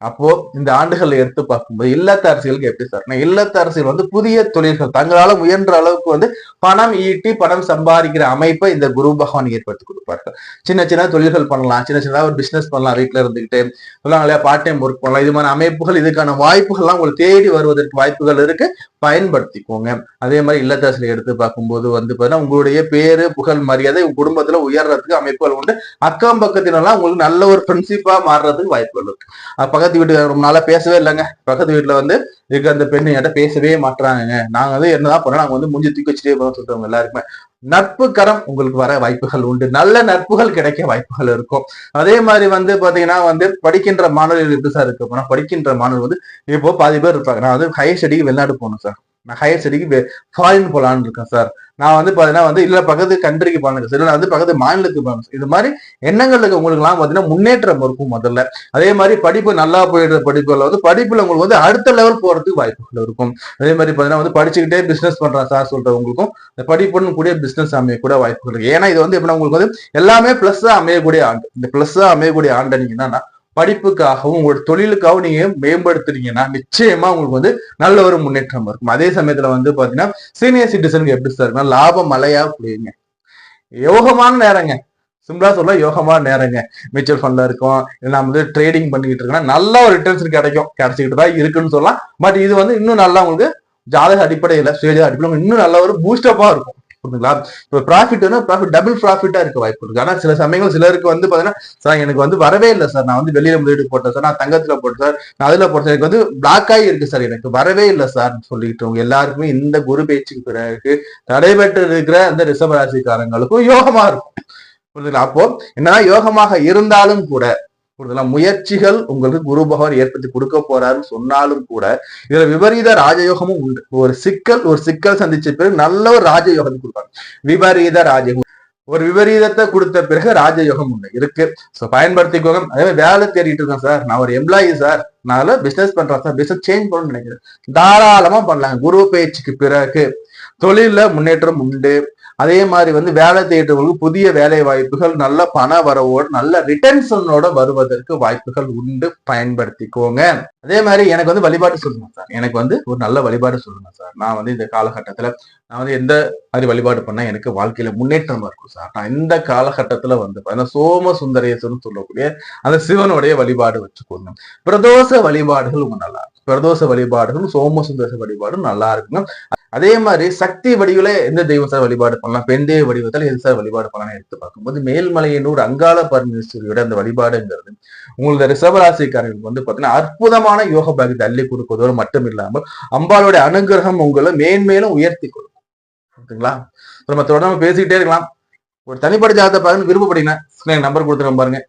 அப்போ இந்த ஆண்டுகள் எடுத்து பார்க்கும்போது இல்லத்தரசிகளுக்கு எப்படி சார், இல்லத்தரசிகள் வந்து புதிய தொழில்கள் தங்களால முயன்ற அளவுக்கு வந்து பணம் ஈட்டி பணம் சம்பாதிக்கிற அமைப்பை இந்த குரு பகவான் ஏற்படுத்தி கொடுப்பார்கள். சின்ன சின்ன தொழில்கள் பண்ணலாம், சின்ன சின்னதா ஒரு பிசினஸ் பண்ணலாம், வீட்டுல இருந்துகிட்டு சொல்லுவாங்க இல்லையா, பார்ட் டைம் ஒர்க் பண்ணலாம். இது மாதிரி அமைப்புகள், இதுக்கான வாய்ப்புகள்லாம் உங்களுக்கு தேடி வருவதற்கு வாய்ப்புகள் இருக்கு, பயன்படுத்திக்கோங்க. அதே மாதிரி இல்லத்தரசிகளை எடுத்து பார்க்கும்போது வந்து பாத்தீங்கன்னா உங்களுடைய பேரு புகழ் மரியாதை உங்க குடும்பத்துல உயர்றதுக்கு அமைப்புகள் உண்டு. அக்கம் பக்கத்தினெல்லாம் உங்களுக்கு நல்ல ஒரு ஃப்ரெண்ட்ஷிப்பா மாறுறதுக்கு வாய்ப்புகள் இருக்கு. பக்கத்து வீட்டுக்கு ரொம்ப நாளா பேசவே இல்லைங்க, பக்கத்து வீட்டுல வந்து இருக்க அந்த பெண்ணு என்கிட்ட பேசவே மாட்டாங்க, நாங்க வந்து என்னதான் பண்ணோம், நாங்க வந்து மூஞ்சி தூக்கி வச்சுட்டே போறோம் சொல்றவங்க எல்லாருக்குமே நட்பு கரம் உங்களுக்கு வர வாய்ப்புகள் உண்டு. நல்ல நட்புகள் கிடைக்க வாய்ப்புகள் இருக்கும். அதே மாதிரி வந்து பாத்தீங்கன்னா வந்து படிக்கின்ற மாணவர்கள் எப்படி சார் இருக்கு போனா, படிக்கின்ற மாணவர்கள் வந்து இப்போ பாதி பேர் இருப்பாங்க, நான் வந்து ஹையர் ஸ்டடிக்கு வெளிநாடு போகணும் சார், நான் ஹையர் ஸ்டடிக்கு ஃபாரின் போலான்னு இருக்கேன் சார், நான் வந்து பாத்தீங்கன்னா வந்து இல்ல பக்கத்து கண்ட்ரிக்கு போனேன் சார், நான் வந்து பக்கத்து மாநிலத்துக்கு போகணும். இது மாதிரி எண்ணங்களுக்கு உங்களுக்கு எல்லாம் பாத்தீங்கன்னா முன்னேற்றம் இருக்கும் முதல்ல. அதே மாதிரி படிப்பு நல்லா போயிடுற படிப்புல வந்து படிப்புல உங்களுக்கு வந்து அடுத்த லெவல் போறதுக்கு வாய்ப்புகள் இருக்கும். அதே மாதிரி பாத்தீங்கன்னா வந்து படிச்சுக்கிட்டே பிசினஸ் பண்றேன் சார் சொல்றவங்களுக்கும் படிப்புடன் கூடிய பிசினஸ் அமைய கூட வாய்ப்புகள் இருக்கு. ஏன்னா இது வந்து எப்படின்னா உங்களுக்கு வந்து எல்லாமே பிளஸ்ஸா அமையக்கூடிய ஆண்டு. இந்த பிளஸ்ஸா அமையக்கூடிய ஆண்டை நீங்க என்னன்னா படிப்புக்காகவும் உங்களோட தொழிலுக்காகவும் நீங்க மேம்படுத்துறீங்கன்னா நிச்சயமா உங்களுக்கு வந்து நல்ல ஒரு முன்னேற்றம் இருக்கும். அதே சமயத்துல வந்து பாத்தீங்கன்னா சீனியர் சிட்டிசனுக்கு எப்படி சார் இருக்குன்னா லாபம் மலையா புரியுங்க, யோகமான நேரங்க. சிம்பிளா சொல்ல யோகமான நேரங்க. மியூச்சுவல் ஃபண்ட்ல இருக்கும், நம்ம வந்து ட்ரேடிங் பண்ணிக்கிட்டு இருக்கோம்னா நல்ல ஒரு ரிட்டர்ன்ஸ் கிடைச்சிக்கிட்டு தான் இருக்குன்னு சொல்லலாம். பட் இது வந்து இன்னும் நல்லா உங்களுக்கு ஜாதக அடிப்படையில சுயஜாத அடிப்படையில் இன்னும் நல்ல ஒரு பூஸ்டப்பா இருக்கும். புரியுதுங்களா? இப்போ ப்ராஃபிட் டபுள் ப்ராஃபிட்டா இருக்க வாய்ப்பு இருக்கு. ஆனா சில சமயங்கள் சிலருக்கு வந்து பாத்தீங்கன்னா சார் எனக்கு வந்து வரவே இல்லை சார், நான் வந்து வெளியில முதலீடு போட்டேன் சார், நான் தங்கத்துல போட்டேன் சார், நான் அதுல போட்டேன், எனக்கு வந்து பிளாக் ஆகி இருக்கு சார், எனக்கு வரவே இல்லை சார் சொல்லிட்டு எல்லாருக்குமே இந்த குரு பேச்சுக்கு பிறகு நடைபெற்று இருக்கிற அந்த ரிஷபராசிக்காரங்களுக்கும் யோகமா இருக்கும். புரியுதுங்களா? அப்போ என்னதான் யோகமாக இருந்தாலும் கூட முயற்சிகள் உங்களுக்கு குரு பகவான் ஏற்படுத்தி கொடுக்க போறாருன்னு சொன்னாலும் கூட இதுல விபரீத ராஜயோகமும் உண்டு. ஒரு சிக்கல் சந்திச்ச பிறகு நல்ல ஒரு ராஜயோகம் கொடுப்பாங்க. விபரீத ராஜயோகம், ஒரு விபரீதத்தை கொடுத்த பிறகு ராஜயோகம் உண்டு இருக்கு. பயன்படுத்திக்கோங்க. அதே மாதிரி வேலை தேடிட்டு இருக்கேன் சார், நான் ஒரு எம்ப்ளாயி சார், நான் பிசினஸ் பண்றேன் சார், பிசினஸ் சேஞ்ச் பண்ணணும்னு நினைக்கிறேன், தாராளமா பண்ணலாங்க. குரு பயிற்சிக்கு பிறகு தொழில முன்னேற்றம் உண்டு. அதே மாதிரி வந்து வேலை தேடுறவங்களுக்கு புதிய வேலை வாய்ப்புகள், நல்ல பண வரவோடு நல்ல ரிட்டர்ன்ஸனோட வருவதற்கு வாய்ப்புகள் உண்டு, பயன்படுத்திக்கோங்க. அதே மாதிரி எனக்கு வந்து வழிபாடு சொல்லுங்க சார், எனக்கு வந்து ஒரு நல்ல வழிபாடு சொல்லுங்க சார், நான் வந்து இந்த காலகட்டத்துல நான் வந்து எந்த மாதிரி வழிபாடு பண்ணா எனக்கு வாழ்க்கையில முன்னேற்றமா இருக்கும் சார், நான் இந்த காலகட்டத்துல வந்து அந்த சோம சுந்தரேசன் சொல்லக்கூடிய அந்த சிவனுடைய வழிபாடு வச்சுக்கோங்க. பிரதோஷ வழிபாடுகள் உங்க நல்லா இருக்கும். பிரதோஷ வழிபாடுகளும் சோமசுந்தர வழிபாடும் நல்லா இருக்குங்க. அதே மாதிரி சக்தி வடிவில எந்த தெய்வம் சார் வழிபாடு பண்ணலாம், பெண் தெய்வ வடிவத்தில் எது சார் வழிபாடு பண்ணலாம் எடுத்து பார்க்கும்போது மேல்மலையனூர் அங்காள பரமேஸ்வரியோட அந்த வழிபாடுங்கிறது உங்களோட ரிஷபராசிக்காரர்களுக்கு வந்து பாத்தீங்கன்னா அற்புதமான யோக பாகத்தை அள்ளி கொடுப்பதோடு மட்டும் இல்லாமல் அம்பாளுடைய அனுகிரகம் உங்களை மேன்மேலும் உயர்த்தி கொடுக்கும். ஓகேங்களா? நம்ம தொடர்ந்து பேசிக்கிட்டே இருக்கலாம். ஒரு தனிப்பட்ட ஜாதகத்தை பாருங்க, விருப்பப்பட்டீங்கன்னா நம்பர் கொடுத்துருங்க பாருங்க,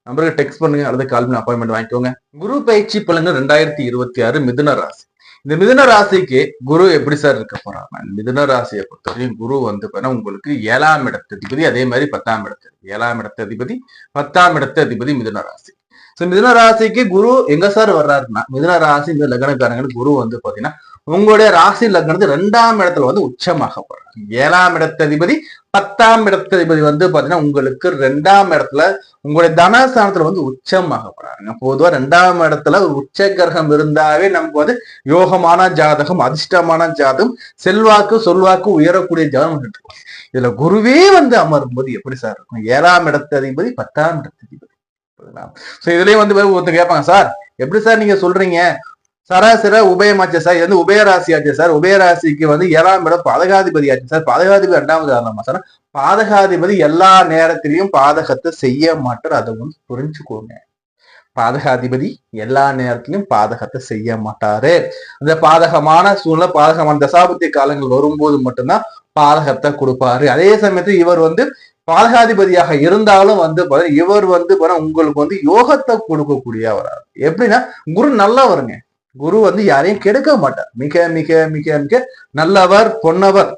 நம்பருக்கு டெக்ஸ்ட் பண்ணுங்க அல்லது கால் பண்ணி அப்பாயின்மெண்ட் வாங்கிக்கோங்க. குரு பயிற்சி பலன் 2026 மிதுன ராசி. இந்த மிதுன ராசிக்கு குரு எப்படி சார் இருக்க போறாங்க? மிதுன ராசியை பொறுத்தவரையும் குரு வந்து உங்களுக்கு 7ஆம் இடத்து அதிபதி, அதே மாதிரி 10ஆம் இடத்து 7ஆம் இடத்து அதிபதி 10ஆம் இடத்து அதிபதி மிதுன ராசி. மிதுன ராசிக்கு குரு எங்க சார் வர்றாருன்னா, மிதுன ராசி இந்த லக்னக்காரங்களுக்கு குரு வந்து பாத்தீங்கன்னா உங்களுடைய ராசி லக்னத்து 2ஆம் இடத்துல வந்து உச்சமாக போறாங்க. 7ஆம் இடத்து அதிபதி 10ஆம் இடத்து அதிபதி வந்து பாத்தீங்கன்னா உங்களுக்கு 2ஆம் இடத்துல உங்களுடைய தனஸ்தானத்துல வந்து உச்சமாக போறாங்க. பொதுவா 2ஆம் இடத்துல ஒரு உச்ச கிரகம் இருந்தாவே நமக்கு வந்து யோகமான ஜாதகம், அதிர்ஷ்டமான ஜாதகம், செல்வாக்கு சொல்வாக்கு உயரக்கூடிய ஜாதகம் இருக்கும். இதுல குருவே வந்து அமரும் போது எப்படி சார் இருக்கும்? 7ஆம் இடத்து அதிபதி 10ஆம் இடத்து அதிபதி. இதுலயும் வந்து ஒருத்தர் கேட்பாங்க, சார் எப்படி சார் நீங்க சொல்றீங்க, சராசர உபயமாச்சு சார், இது வந்து உபயராசி ஆச்சு சார், உபயராசிக்கு வந்து 7ஆம் இடம் பாதகாதிபதி ஆச்சு சார், பாதகாதிபதி 2வது காரணமா சார்? பாதகாதிபதி எல்லா நேரத்திலையும் பாதகத்தை செய்ய மாட்டார், அதை வந்து புரிஞ்சுக்கோங்க. பாதகாதிபதி எல்லா நேரத்திலையும் பாதகத்தை செய்ய மாட்டாரு. அந்த பாதகமான சூழ்நிலை, பாதகமான தசாபுத்தி காலங்கள் வரும்போது மட்டும்தான் பாதகத்தை கொடுப்பாரு. அதே சமயத்தில் இவர் வந்து பாதகாதிபதியாக இருந்தாலும் வந்து இவர் வந்து உங்களுக்கு வந்து யோகத்தை கொடுக்கக்கூடியவரார். எப்படின்னா குரு நல்லவருங்க. குரு வந்து யாரையும் கெடுக்க மாட்டார். மிக மிக மிக மிக நல்லவர், பொன்னவர்.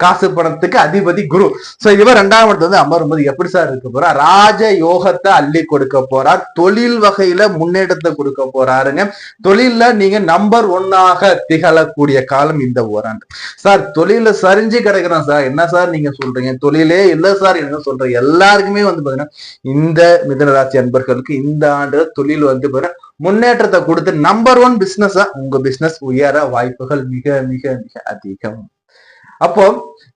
காசு பணத்துக்கு அதிபதி குரு. சோ இவர் 2ஆம் இடத்துல வந்து அமரும்போது எப்படி சார் இருக்க போறார்? ராஜ யோகத்தை அள்ளி கொடுக்க போறார். தொழில் வகையில முன்னேற்றத்தை கொடுக்க போறாருங்க. தொழில்ல நீங்க நம்பர் 1ஆக திகழக்கூடிய காலம் இந்த ஓராண்டு. சார் தொழில சரிஞ்சு கிடைக்கிறோம் சார், என்ன சார் நீங்க சொல்றீங்க? தொழிலே இல்ல சார் என்ன சொல்றீங்க? எல்லாருக்குமே வந்து பாத்தீங்கன்னா இந்த மிதுன ராசி அன்பர்களுக்கு இந்த ஆண்டு தொழில் வந்து பாத்தீங்கன்னா முன்னேற்றத்தை கொடுத்து நம்பர் 1 பிசினஸா உங்க பிசினஸ் உயர வாய்ப்புகள் மிக மிக மிக அதிகம். அப்போ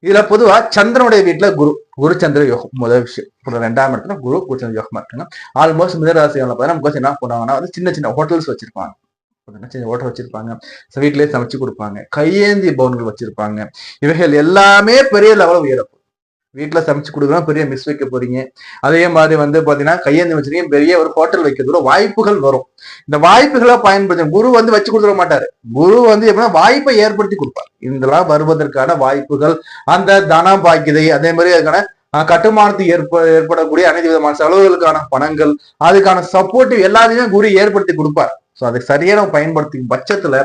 இதுல பொதுவா சந்திரனுடைய வீட்டுல குரு சந்திர யோகம் முதல் விஷயம். 2ஆம் இடத்துல குரு சந்திர யோகமா இருக்குங்க. ஆல்மோஸ்ட் மிதராசிகளை பார்த்தா என்ன பண்ணுவாங்கன்னா வந்து சின்ன சின்ன ஹோட்டல்ஸ் வச்சிருப்பாங்க, சின்ன ஹோட்டல் வச்சிருப்பாங்க, வீட்டிலேயே சமைச்சு கொடுப்பாங்க, கையேந்தி பவன்கள் வச்சிருப்பாங்க. இவைகள் எல்லாமே பெரிய லெவலில் உயரப்போம். வீட்டுல சமைச்சு கொடுக்குறோம், பெரிய மிஸ் வைக்க போறீங்க. அதே மாதிரி வந்து பாத்தீங்கன்னா கையேந்தி வச்சிருக்கீங்க, பெரிய ஒரு ஹோட்டல் வைக்கிறதோட வாய்ப்புகள் வரும். இந்த வாய்ப்புகளை பயன்படுத்த குரு வந்து வச்சு கொடுத்துட மாட்டாரு. குரு வந்து எப்படின்னா வாய்ப்பை ஏற்படுத்தி கொடுப்பார். இதெல்லாம் வருவதற்கான வாய்ப்புகள், அந்த தன பாக்கியதை, அதே மாதிரி அதுக்கான கட்டுமானத்துக்கு ஏற்படக்கூடிய அனைத்து விதமான செலவுகளுக்கான பணங்கள், அதுக்கான சப்போர்ட்டிவ் எல்லாத்தையுமே குரு ஏற்படுத்தி கொடுப்பார். ஸோ அதுக்கு சரியான பயன்படுத்திக்கும் பட்சத்துல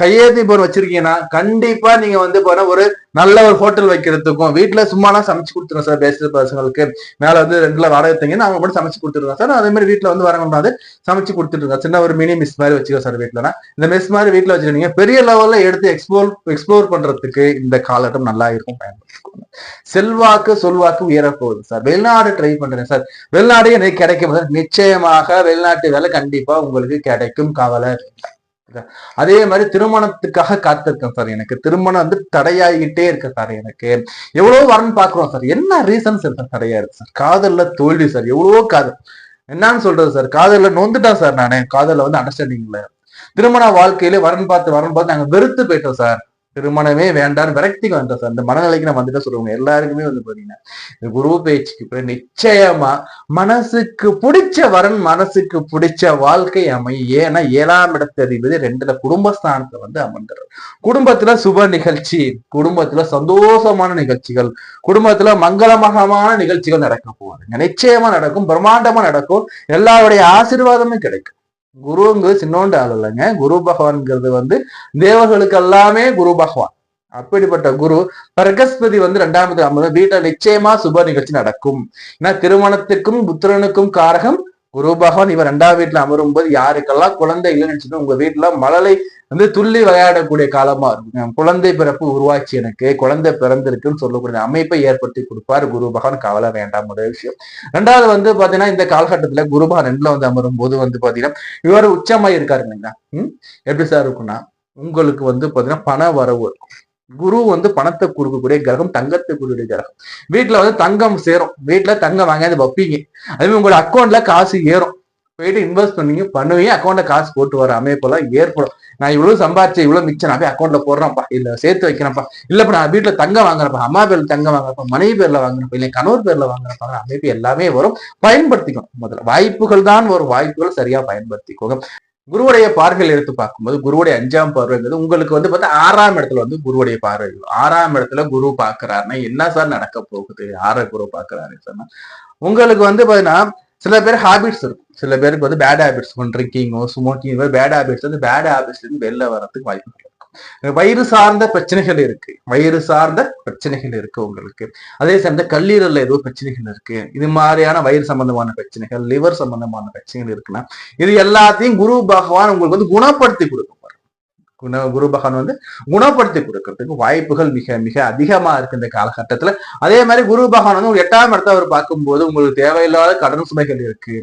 கையேந்தி போர் வச்சிருக்கீங்கன்னா கண்டிப்பா நீங்க வந்து ஒரு நல்ல ஒரு ஹோட்டல் வைக்கிறதுக்கும், வீட்டுல சும்மாலாம் சமைச்சு கொடுத்துருங்க சார், பேசுற பசங்களுக்கு மேல வந்து 2 வாடகை தங்கினா அவங்க மட்டும் சமைச்சு கொடுத்துருங்க சார். அதே மாதிரி வீட்டுல வந்து வரக்கூடாது, சமைச்சு கொடுத்துருங்க. சின்ன ஒரு மினி மிஸ் மாதிரி வச்சுக்கோ சார் வீட்டுலனா. இந்த மிஸ் மாதிரி வீட்டுல வச்சிருக்கீங்க, பெரிய லெவல்ல எடுத்து எக்ஸ்ப்ளோர் பண்றதுக்கு இந்த காலகட்டம் நல்லா இருக்கும், பயன்படுத்திக்கோங்க. செல்வாக்கு சொல்வாக்கு உயரப்போகுது சார். வெளிநாடு ட்ரை பண்றேன் சார், வெளிநாடு எனக்கு கிடைக்கும் சார். நிச்சயமாக வெளிநாட்டு வேலை கண்டிப்பா உங்களுக்கு கிடைக்கும், கவலை. அதே மாதிரி திருமணத்துக்காக காத்திருக்கேன் சார், எனக்கு திருமணம் வந்து தடையாகிட்டே இருக்கு சார், எனக்கு எவ்வளவு வரன்னு பாக்குறோம் சார், என்ன ரீசன் சார் தடையா இருக்கு சார்? காதல்ல தோல்வி சார், எவ்வளவோ காதல், என்னன்னு சொல்றது சார், காதல்ல நொந்துட்டேன் சார் நானு, காதல்ல வந்து அண்டர்ஸ்டாண்டிங்ல. திருமண வாழ்க்கையில வரன் பார்த்து நாங்க வெறுத்து போயிட்டோம் சார், திருமணமே வேண்டாம் விரக்திக்கு வந்துட்டோம் சார். இந்த மனநிலைக்கு நம்ம வந்துட்டு சொல்லுவாங்க. எல்லாருக்குமே வந்து பாத்தீங்கன்னா இந்த குரு பேச்சுக்கு நிச்சயமா மனசுக்கு பிடிச்ச வரன், மனசுக்கு பிடிச்ச வாழ்க்கை அமையும். ஏன்னா 7ஆம் இடத்து அதிபதி 2ல குடும்பஸ்தானத்துல வந்து அமர்ந்துடும். குடும்பத்துல சுப நிகழ்ச்சி, குடும்பத்துல சந்தோஷமான நிகழ்ச்சிகள், குடும்பத்துல மங்களமகமான நிகழ்ச்சிகள் நடக்க போகுதுங்க. நிச்சயமா நடக்கும், பிரம்மாண்டமா நடக்கும், எல்லாருடைய ஆசீர்வாதமும் கிடைக்கும். குருங்கிறது சின்னோண்டு ஆள் இல்லைங்க. குரு பகவான்ங்கிறது வந்து தேவர்களுக்கு எல்லாமே குரு பகவான். அப்படிப்பட்ட குரு பிரகஸ்பதி வந்து 2ஆம் இடத்துல வீட்டுல நிச்சயமா சுப நிகழ்ச்சி நடக்கும். ஏன்னா திருமணத்திற்கும் புத்திரனுக்கும் காரகம் குரு பகவான். இவர் 2ஆம் வீட்டுல அமரும் போது யாருக்கெல்லாம் குழந்தை இல்லைன்னு வச்சுக்கோ, உங்க வீட்டுல மழலை வந்து துள்ளி விளையாடக்கூடிய காலமா இருக்கும். குழந்தை பிறப்பு உருவாச்சு, எனக்கு குழந்தை பிறந்திருக்குன்னு சொல்லக்கூடிய அமைப்பை ஏற்படுத்தி கொடுப்பார் குரு பகவான், கவலை வேண்டாம். முதல் விஷயம். 2வது வந்து பாத்தீங்கன்னா இந்த காலகட்டத்துல குரு பகவான் 2ல வந்து அமரும் போது வந்து பாத்தீங்கன்னா இவர் உச்சமாய் இருக்காரு இல்லைங்களா. எப்படி சார் இருக்குன்னா உங்களுக்கு வந்து பாத்தீங்கன்னா பண வரவு இருக்கும். குரு வந்து பணத்தை கொடுக்கக்கூடிய கிரகம், தங்கத்தை கொடுக்கக்கூடிய கிரகம். வீட்டுல வந்து தங்கம் சேரும், வீட்டுல தங்கம் வாங்காது வைப்பீங்க, அதே மாதிரி உங்களோட அக்கௌண்ட்ல காசு ஏறும். போயிட்டு இன்வெஸ்ட் பண்ணுவீங்க அக்கௌண்ட்ல காசு போட்டு வர அமைப்பெல்லாம் ஏற்படும். நான் இவ்வளவு சம்பாதிச்சேன், இவ்வளவு மிச்சம் நான் போய் அக்கௌண்ட்ல போடுறேன்ப்பா, இல்ல சேர்த்து வைக்கிறேன்ப்பா, இல்லப்ப நான் வீட்டுல தங்கம் வாங்குறப்ப, அம்மா பேர்ல தங்கம் வாங்குறப்ப, மனைவி பேர்ல வாங்குறப்ப, இல்லை கணவர் பேர்ல வாங்குறப்ப அமைப்பு எல்லாமே வரும். பயன்படுத்திக்கணும். முதல்ல வாய்ப்புகள் தான் வரும், வாய்ப்புகள் சரியா பயன்படுத்திக்கோங்க. குருவுடைய பார்வைகள் எடுத்து பார்க்கும்போது குருவுடைய 5ஆம் பார்வைங்கிறது உங்களுக்கு வந்து பார்த்தா 6ஆம் இடத்துல வந்து குருவுடைய பார்வை. 6ஆம் இடத்துல குரு பாக்குறாருன்னா என்ன சார் நடக்க போகுது? 6 குரு பாக்குறாரு சொன்னா உங்களுக்கு வந்து பாத்தீங்கன்னா சில பேர் ஹாபிட்ஸ் இருக்கும், சில பேருக்கு வந்து பேட் ஹாபிட்ஸ், ட்ரிங்கிங்கோ ஸ்மோக்கிங் பேட் ஹாபிட்ஸ் வந்து பேட் ஹாபிட்ஸ்ல இருந்து வெளில வர்றதுக்கு வாய்ப்பு இருக்கும். வயிறு சார்ந்த பிரச்சனைகள் இருக்கு, வயிறு சார்ந்த பிரச்சனைகள் இருக்கு உங்களுக்கு. அதே சமயத்துல கல்லீரல்ல ஏதோ பிரச்சனைகள் இருக்கு, இது மாதிரியான வயிறு சம்பந்தமான பிரச்சனைகள், லிவர் சம்பந்தமான பிரச்சனைகள் இருக்குன்னா இது எல்லாத்தையும் குரு பகவான் உங்களுக்கு வந்து குணப்படுத்தி கொடுக்கும். குரு பகவான் வந்து குணப்படுத்தி கொடுக்கறதுக்கு வாய்ப்புகள் மிக மிக அதிகமா இருக்கு இந்த காலகட்டத்துல. அதே மாதிரி குரு பகவான் வந்து 8ஆம் இடத்தை அவர் பார்க்கும்போது உங்களுக்கு தேவையில்லாத கடன் சுமைகள் இருக்கு,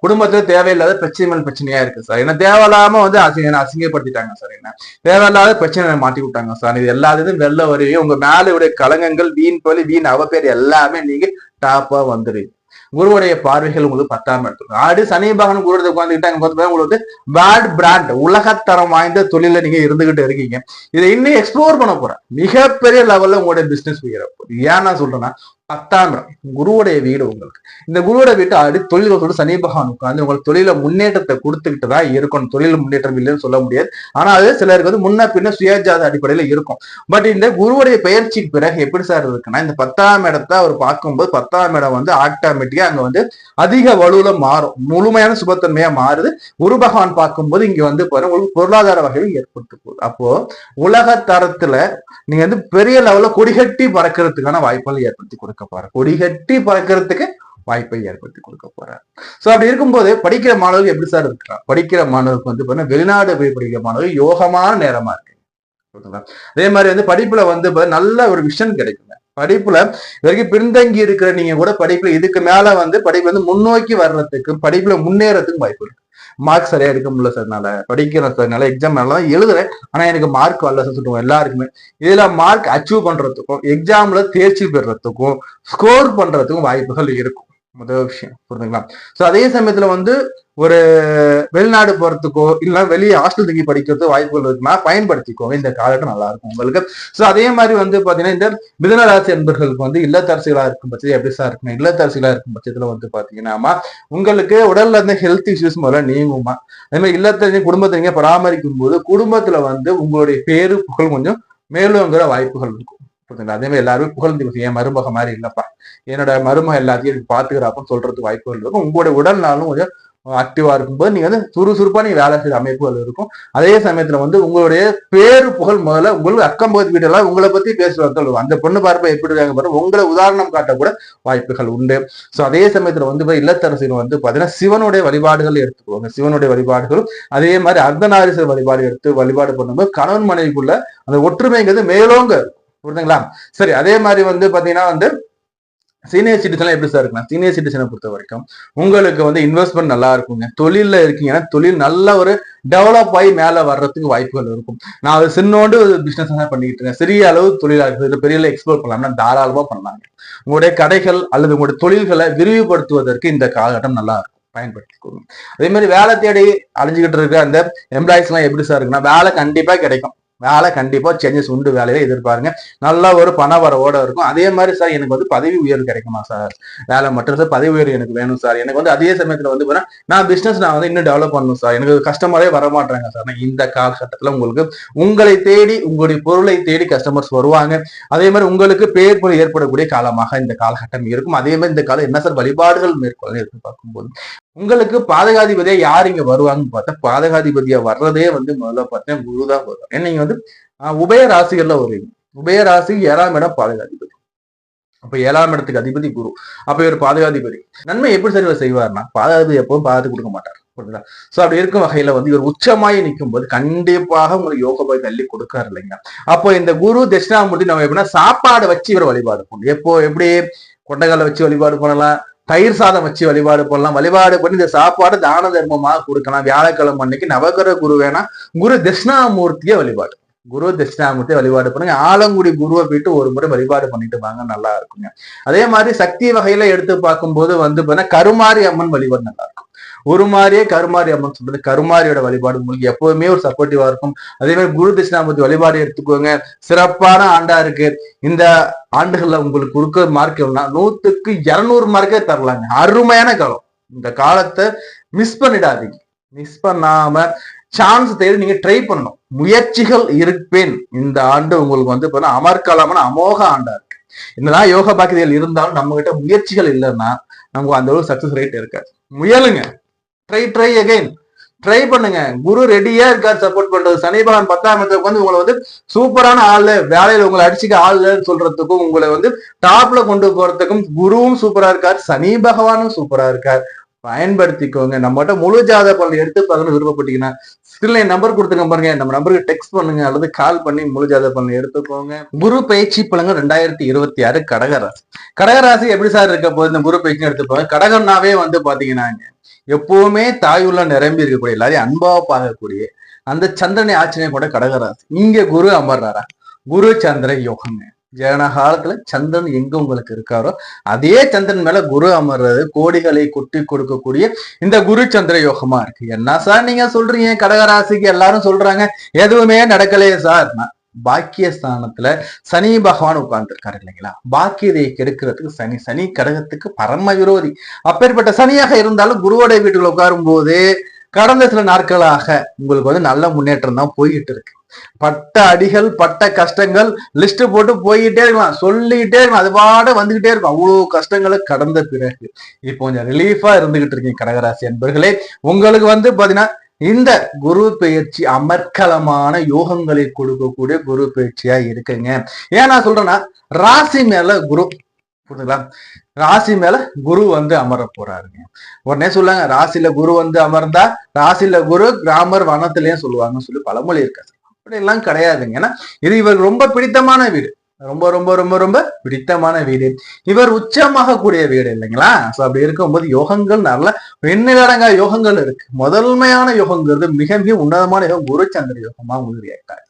குடும்பத்துல தேவையில்லாத பிரச்சனையா இருக்கு சார், என்ன தேவையில்லாம வந்து அசிங்கப்படுத்திட்டாங்க சார், என்ன தேவையில்லாத பிரச்சனை மாட்டி விட்டாங்க சார், இது எல்லாத்தையும் வெளில வருவீங்க. உங்க மேல கலங்கங்கள், வீண் பலி, வீண் அவப்பேர் எல்லாமே நீங்க டாப்பா வந்துடுவீங்க. குருவுடைய பார்வைகள் உங்களுக்கு 10ஆம் இடத்துல. ஆடு சனி பகவான் குரு உட்காந்துக்கிட்டாங்க உங்களுக்கு வந்து பேட் பிராண்ட் உலகத்தரம் வாய்ந்த தொழில நீங்க இருந்துகிட்டு இருக்கீங்க. இதை இன்னும் எக்ஸ்ப்ளோர் பண்ண போறேன், மிகப்பெரிய லெவல்ல உங்களுடைய பிசினஸ் உயரப்போகுது. ஏன் நான் சொல்றேன்னா 10ஆம் இடம் குருவுடைய வீடு. உங்களுக்கு இந்த குருவோட வீட்டு அடி தொழில்களோட சனி பகவான் உட்காந்து உங்களுக்கு தொழில முன்னேற்றத்தை கொடுத்துக்கிட்டு தான் இருக்கணும். தொழில் முன்னேற்றம் இல்லைன்னு சொல்ல முடியாது, ஆனா அது சிலருக்கு வந்து முன்ன பின்ன சுயஜாத அடிப்படையில இருக்கும். பட் இந்த குருவுடைய பெயர்ச்சிக்கு பிறகு எப்படி சார் இருக்குன்னா இந்த 10ஆம் இடத்தை அவர் பார்க்கும்போது 10ஆம் இடம் வந்து ஆட்டோமேட்டிக்கா அங்க வந்து அதிக வலுவில மாறும், முழுமையான சுபத்தன்மையா மாறுது. குரு பகவான் பார்க்கும்போது இங்க வந்து உங்களுக்கு பொருளாதார வகையில் ஏற்படுத்த போகுது. அப்போ உலக தரத்துல நீங்க வந்து பெரிய லெவல்ல கொடிகட்டி பறக்கிறதுக்கான வாய்ப்புகள் ஏற்படுத்தி கொடுக்க போற, கொடிகட்டி பறக்கிறதுக்கு வாய்ப்பை ஏற்படுத்தி கொடுக்க போறார். சோ அப்படி இருக்கும்போது படிக்கிற மாணவர்கள் எப்படி சார் இருக்கிறார்? படிக்கிற மாணவருக்கு வந்து வெளிநாடு போய் படிக்கிற மாணவர்கள் யோகமான நேரமா இருக்கு. அதே மாதிரி வந்து படிப்புல வந்து நல்ல ஒரு விஷன் கிடைக்குங்க. படிப்புல வரைக்கும் பின்தங்கி இருக்கிற நீங்க கூட படிப்புல இதுக்கு மேல வந்து படிப்பு வந்து முன்னோக்கி வர்றதுக்கு, படிப்புல முன்னேறதுக்கு வாய்ப்பு இருக்கு. மார்க் சரியா எடுக்க முடியல சார், நல்லா படிக்கிறேன் சார், நல்லா எக்ஸாம் நல்லா எழுதுறேன், ஆனா எனக்கு மார்க் வரல சார் சொல்லுவோம் எல்லாருக்குமே. இதுல மார்க் அச்சீவ் பண்றதுக்கும் எக்ஸாம்ல தேர்ச்சி பெறறதுக்கும் ஸ்கோர் பண்றதுக்கும் வாய்ப்புகள் இருக்கும். முதல் விஷயம் புரிஞ்சுங்களா? சோ அதே சமயத்துல வந்து ஒரு வெளிநாடு போறதுக்கோ இல்ல வெளியே ஹாஸ்டல் தங்கி படிக்கிறதுக்கோ வாய்ப்புகள் இருக்குன்னா பயன்படுத்திக்கோங்க, இந்த காலகட்டம் நல்லா இருக்கும் உங்களுக்கு. சோ அதே மாதிரி வந்து பாத்தீங்கன்னா இந்த மிதுன ராசி என்பர்களுக்கு வந்து இல்லத்தரசிகளா இருக்கும் பட்சத்தில் எப்படி சார் இருக்குன்னா, இல்லத்தரசிகளா இருக்கும் பட்சத்துல வந்து பாத்தீங்கன்னா உங்களுக்கு உடல்ல இருந்த ஹெல்த் இஷ்யூஸ் முதல்ல நீங்குமா. அதே மாதிரி இல்லத்தரசி குடும்பத்தை பராமரிக்கும் போது குடும்பத்துல வந்து உங்களுடைய பேரு புகழ் கொஞ்சம் மேலுங்கிற வாய்ப்புகள் இருக்கும். அதே மாதிரி எல்லாருமே புகழ்ந்து என் மருமக மாதிரி இல்லப்பா, என்னோட மருமக எல்லாத்தையும் எனக்கு பாத்துக்கிறாப்பன்னு சொல்றதுக்கு வாய்ப்புகள் இருக்கும். உங்களுடைய உடல்னாலும் கொஞ்சம் ஆக்டிவா இருக்கும்போது நீங்க வந்து சுறுசுறுப்பா நீங்க வேலை செய்யற அமைப்புகள் இருக்கும். அதே சமயத்துல வந்து உங்களுடைய பேரு புகழ் முதல்ல உங்களுக்கு அக்கம் பகுதி வீட்டெல்லாம் உங்களை பத்தி பேசுவாங்க, அந்த பொண்ணு பார்ப்ப எப்படி இருக்காங்க பாருங்க, உங்களை உதாரணம் காட்ட கூட வாய்ப்புகள் உண்டு. சோ அதே சமயத்துல வந்து இல்லத்தரசிகள் வந்து பாத்தீங்கன்னா சிவனுடைய வழிபாடுகள் எடுத்துக்குவாங்க, சிவனுடைய வழிபாடுகளும் அதே மாதிரி அர்த்தநாரீஸ்வரர் வழிபாடு எடுத்து வழிபாடு பண்ணும்போது கணவன் மனைவிக்குள்ள அந்த ஒற்றுமைங்கிறது மேலோங்க புரியுதுங்களா? சரி, அதே மாதிரி வந்து பாத்தீங்கன்னா வந்து சீனியர் சிட்டிசன் எப்படி சார் இருக்குன்னா, சீனியர் சிட்டிசனை பொறுத்த வரைக்கும் உங்களுக்கு வந்து இன்வெஸ்ட்மெண்ட் நல்லா இருக்குங்க. தொழில இருக்கீங்கன்னா தொழில் நல்ல ஒரு டெவலப் ஆகி மேல வர்றதுக்கு வாய்ப்புகள் இருக்கும். நான் அது சின்னோண்டு பிசினஸ் தான் பண்ணிட்டு இருக்கேன், சிறிய அளவு தொழிலா இருக்குது, பெரிய எக்ஸ்ப்ளோர் பண்ணலாம்னா தாராளமா பண்ணலாங்க. உங்களுடைய கடைகள் அல்லது உங்களுடைய தொழில்களை விரிவுபடுத்துவதற்கு இந்த காலகட்டம் நல்லா இருக்கும், பயன்படுத்திக்கோங்க. அதே மாதிரி வேலை தேடி அழிஞ்சுக்கிட்டு இருக்க அந்த எம்ப்ளாயிஸ் எல்லாம் எப்படி சார் இருக்குன்னா வேலை கண்டிப்பா கிடைக்கும், வேலை கண்டிப்பா சேஞ்சஸ் உண்டு, வேலையை எதிர்பாருங்க, நல்ல ஒரு பண வரவோட இருக்கும். அதே மாதிரி சார் எனக்கு வந்து பதவி உயர்வு கிடைக்குமா சார், வேலை மட்டும் சார் பதவி உயர்வு எனக்கு வேணும் சார், எனக்கு வந்து அதே சமயத்துல வந்து நான் பிசினஸ் நான் வந்து இன்னும் டெவலப் பண்ணணும் சார், எனக்கு கஸ்டமரே வரமாட்டாங்க சார். இந்த காலகட்டத்துல உங்களுக்கு உங்களை தேடி உங்களுடைய பொருளை தேடி கஸ்டமர்ஸ் வருவாங்க. அதே மாதிரி உங்களுக்கு பேர் பொருள் ஏற்படக்கூடிய காலமாக இந்த காலகட்டம் இருக்கும். அதே மாதிரி இந்த காலம் என்ன சார் வழிபாடுகள் மேற்கொள்ள இருக்கு பார்க்கும்போது உங்களுக்கு பாதகாதிபதியா யார் இங்க வருவாங்கன்னு பார்த்தா பாதகாதிபதியா வர்றதே வந்து முதல்ல பார்த்தீங்கன்னா குருதான் வருவாங்க. ஏன்னா நீங்க வந்து உபய ராசிகள்ல வருவீங்க, உபய ராசி 7ஆம் இடம் பாதகாதிபதி, அப்ப 7ஆம் இடத்துக்கு அதிபதி குரு, அப்ப இவர் பாதகாதிபதி. நன்மை எப்படி சரி இவர் செய்வார்னா பாதகாதிபதி எப்பவும் பாதத்து கொடுக்க மாட்டார். சோ அப்படி இருக்கும் வகையில வந்து இவர் உச்சமாயி நிற்கும் போது கண்டிப்பாக உங்களுக்கு யோக போய் தள்ளி கொடுக்காரு இல்லைங்களா. அப்போ இந்த குரு தட்சிணாமூர்த்தி நம்ம எப்படின்னா சாப்பாடு வச்சு இவர் வழிபாடு பண்ணணும். எப்போ எப்படி கொண்டைக்கால வச்சு வழிபாடு பண்ணலாம், தயிர் சாதம் வச்சு வழிபாடு பண்ணலாம், வழிபாடு பண்ணி இந்த சாப்பாடு தான தர்மமாக கொடுக்கலாம். வியாழக்கிழமை அன்னைக்கு நவகிரக குரு வேணா குரு தட்சிணாமூர்த்திய வழிபாடு, குரு தட்சிணாமூர்த்திய வழிபாடு பண்ணுங்க. ஆலங்குடி குருவை போயிட்டு ஒரு முறை வழிபாடு பண்ணிட்டு வாங்க, நல்லா இருக்குங்க. அதே மாதிரி சக்தி வகையில எடுத்து பார்க்கும்போது வந்து கருமாரி அம்மன் வழிபாடு நல்லா இருக்கும். உருமாறியே கருமாரி அம்மன் சொல்றது கருமாரியோட வழிபாடு உங்களுக்கு எப்பவுமே ஒரு சப்போர்ட்டிவா இருக்கும். அதே மாதிரி குரு தட்சிணாமூர்த்தி வழிபாடு எடுத்துக்கோங்க, சிறப்பான ஆண்டா இருக்கு. இந்த ஆண்டுகள்ல உங்களுக்கு கொடுக்க மார்க் எவ்வளவுனா 100க்கு 200 மார்க்கே தரலாங்க. அருமையான காலம். இந்த காலத்தை மிஸ் பண்ணிடாதீங்க. மிஸ் பண்ணாம சான்ஸ் தேடி நீங்க ட்ரை பண்ணணும். முயற்சிகள் இருப்பேன். இந்த ஆண்டு உங்களுக்கு வந்து அமர்க்காலமான அமோக ஆண்டா இருக்கு. என்னதான் யோக பாக்கியங்கள் இருந்தாலும் நம்ம கிட்ட முயற்சிகள் இல்லைன்னா நமக்கு அந்த அளவு சக்சஸ் ரேட் இருக்காது. முயலுங்க, ட்ரை அகைன், ட்ரை பண்ணுங்க. குரு ரெடியா இருக்காரு சப்போர்ட் பண்றது. சனி பகவான் 10ஆம் இடத்துக்கு வந்து உங்களை வந்து சூப்பரான ஆளு, வேலையில உங்களை அடிச்சுக்க ஆளு சொல்றதுக்கும் உங்களை வந்து டாப்ல கொண்டு போறதுக்கும் குருவும் சூப்பரா இருக்காரு, சனி பகவானும் சூப்பரா இருக்காரு. பயன்படுத்திக்கோங்க. நம்மகிட்ட முழு ஜாதக பலன் எடுத்து பார்க்கணும் விருப்பப்பட்டீங்கன்னா ஸ்கிரீன்ல நம்பர் கொடுத்துங்க பாருங்க, நம்ம நம்பருக்கு டெக்ஸ்ட் பண்ணுங்க அல்லது கால் பண்ணி முழு ஜாதக பலன் எடுத்துக்கோங்க. குரு பயிற்சி பலன்கள் 2026 கடகராசி. கடகராசி எப்படி சார் இருக்க போது இந்த குரு பயிற்சி எடுத்துப்பாங்க. கடகம்னாவே வந்து பாத்தீங்கன்னா எப்பவுமே தாயுள்ள நிரம்பி இருக்கக்கூடிய எல்லாரையும் அன்பா பார்க்கக்கூடிய அந்த சந்திரனை ஆச்சரியம் கூட கடகராசி. இங்க குரு அமர்றாரா, குரு சந்திர யோகங்க. ஜன காலத்துல சந்திரன் எங்க உங்களுக்கு இருக்காரோ அதே சந்திரன் மேல குரு அமர்றது கோடிகளை கொட்டி கொடுக்கக்கூடிய இந்த குரு சந்திர யோகமா இருக்கு. என்ன சார் நீங்க சொல்றீங்க, கடகராசிக்கு எல்லாரும் சொல்றாங்க எதுவுமே நடக்கலையே சார். பாக்கியஸ்தானத்துல சனி பகவான் உட்கார்ந்து இருக்காரு இல்லைங்களா, பாக்கியதை கெடுக்கிறதுக்கு சனி கடகத்துக்கு பரம விரோதி. அப்பேற்பட்ட சனியாக இருந்தாலும் குருவோட வீட்டுக்குள்ள உட்காரும் போது கடந்த சில நாட்களாக உங்களுக்கு வந்து நல்ல முன்னேற்றம் தான் போய்கிட்டு இருக்கு. பட்ட அடிகள் பட்ட கஷ்டங்கள் லிஸ்ட் போட்டு போய்கிட்டே இருக்கலாம், சொல்லிக்கிட்டே இருக்கலாம், அது பாட வந்துகிட்டே இருக்கும். அவ்வளவு கஷ்டங்களை கடந்த பிறகு இப்போ கொஞ்சம் ரிலீஃபா இருந்துகிட்டு இருக்கீங்க கடகராசி அன்பர்களே. உங்களுக்கு வந்து பாத்தீங்கன்னா இந்த குரு பயிற்சி அமர்க்கலமான யோகங்களை கொடுக்கக்கூடிய குரு பயிற்சியா இருக்குங்க. ஏன் நான் சொல்றேன்னா ராசி மேல குரு புரியுதுங்களா, ராசி மேல குரு வந்து அமர போறாருங்க. உடனே சொல்லுவாங்க ராசியில குரு வந்து அமர்ந்தா ராசியில குரு கிராமர் வனத்திலேயும் சொல்லுவாங்கன்னு சொல்லி பழமொழி இருக்காது. அப்படி எல்லாம் கிடையாதுங்க. ஏன்னா இது இவருக்கு ரொம்ப பிடித்தமான வீடு, ரொம்ப ரொம்ப ரொம்ப ரொம்ப பிடித்தமான வீடு. இவர் உச்சமாக கூடிய வீடு இல்லைங்களா. சோ அப்படி இருக்கும்போது யோகங்கள் நல்ல எண்ணிலடங்கா யோகங்கள் இருக்கு. முதன்மையான யோகங்கிறது மிக மிக உன்னதமான யோகம் குரு சந்திர யோகமா உங்களுக்கு ரியாக்ட் ஆகும்.